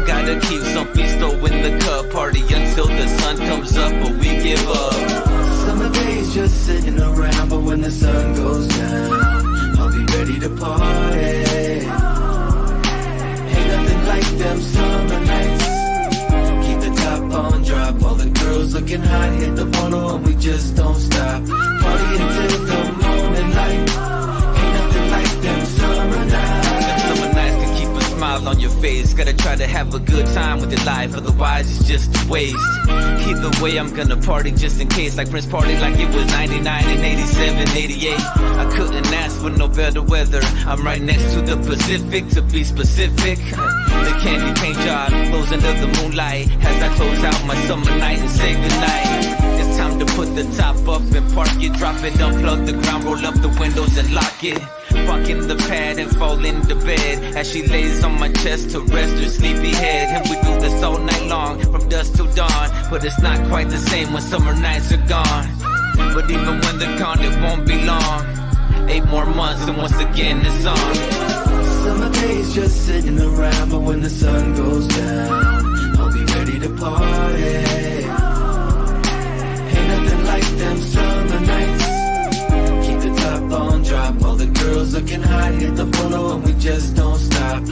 [SPEAKER 16] Gotta keep some pisto in the cup. Party until the sun comes up, but we give up. Summer days just sitting around, but when the sun goes down, I'll be ready to party. Ain't nothing like them summer nights. Keep the top on drop, all the girls looking hot, hit the photo and we just don't stop. Party until the morning light. Like them summer nights. Them summer nights can keep a smile on your face. Gotta try to have a good time with your life, otherwise it's just a waste. Either way, I'm gonna party just in case. Like Prince party like it was 99 and 87, 88. I couldn't ask for no better weather. I'm right next to the Pacific, to be specific. The candy paint job glows under the moonlight as I close out my summer night and say goodnight. It's time to put the top up and park it, drop it, unplug the ground, roll up the windows and lock it. Fuck in the pad and fall into bed as she lays on my chest to rest her sleepy head. And we do this all night long, from dusk till dawn. But it's not quite the same when summer nights are gone. But even when they're gone, it won't be long. 8 more months and once again it's on. Summer days just sitting around, but when the sun goes down, I'll be ready to party. Ain't nothing like them summer nights. Keep the top on drop, all the girls looking hot, hit the photo and we just don't stop.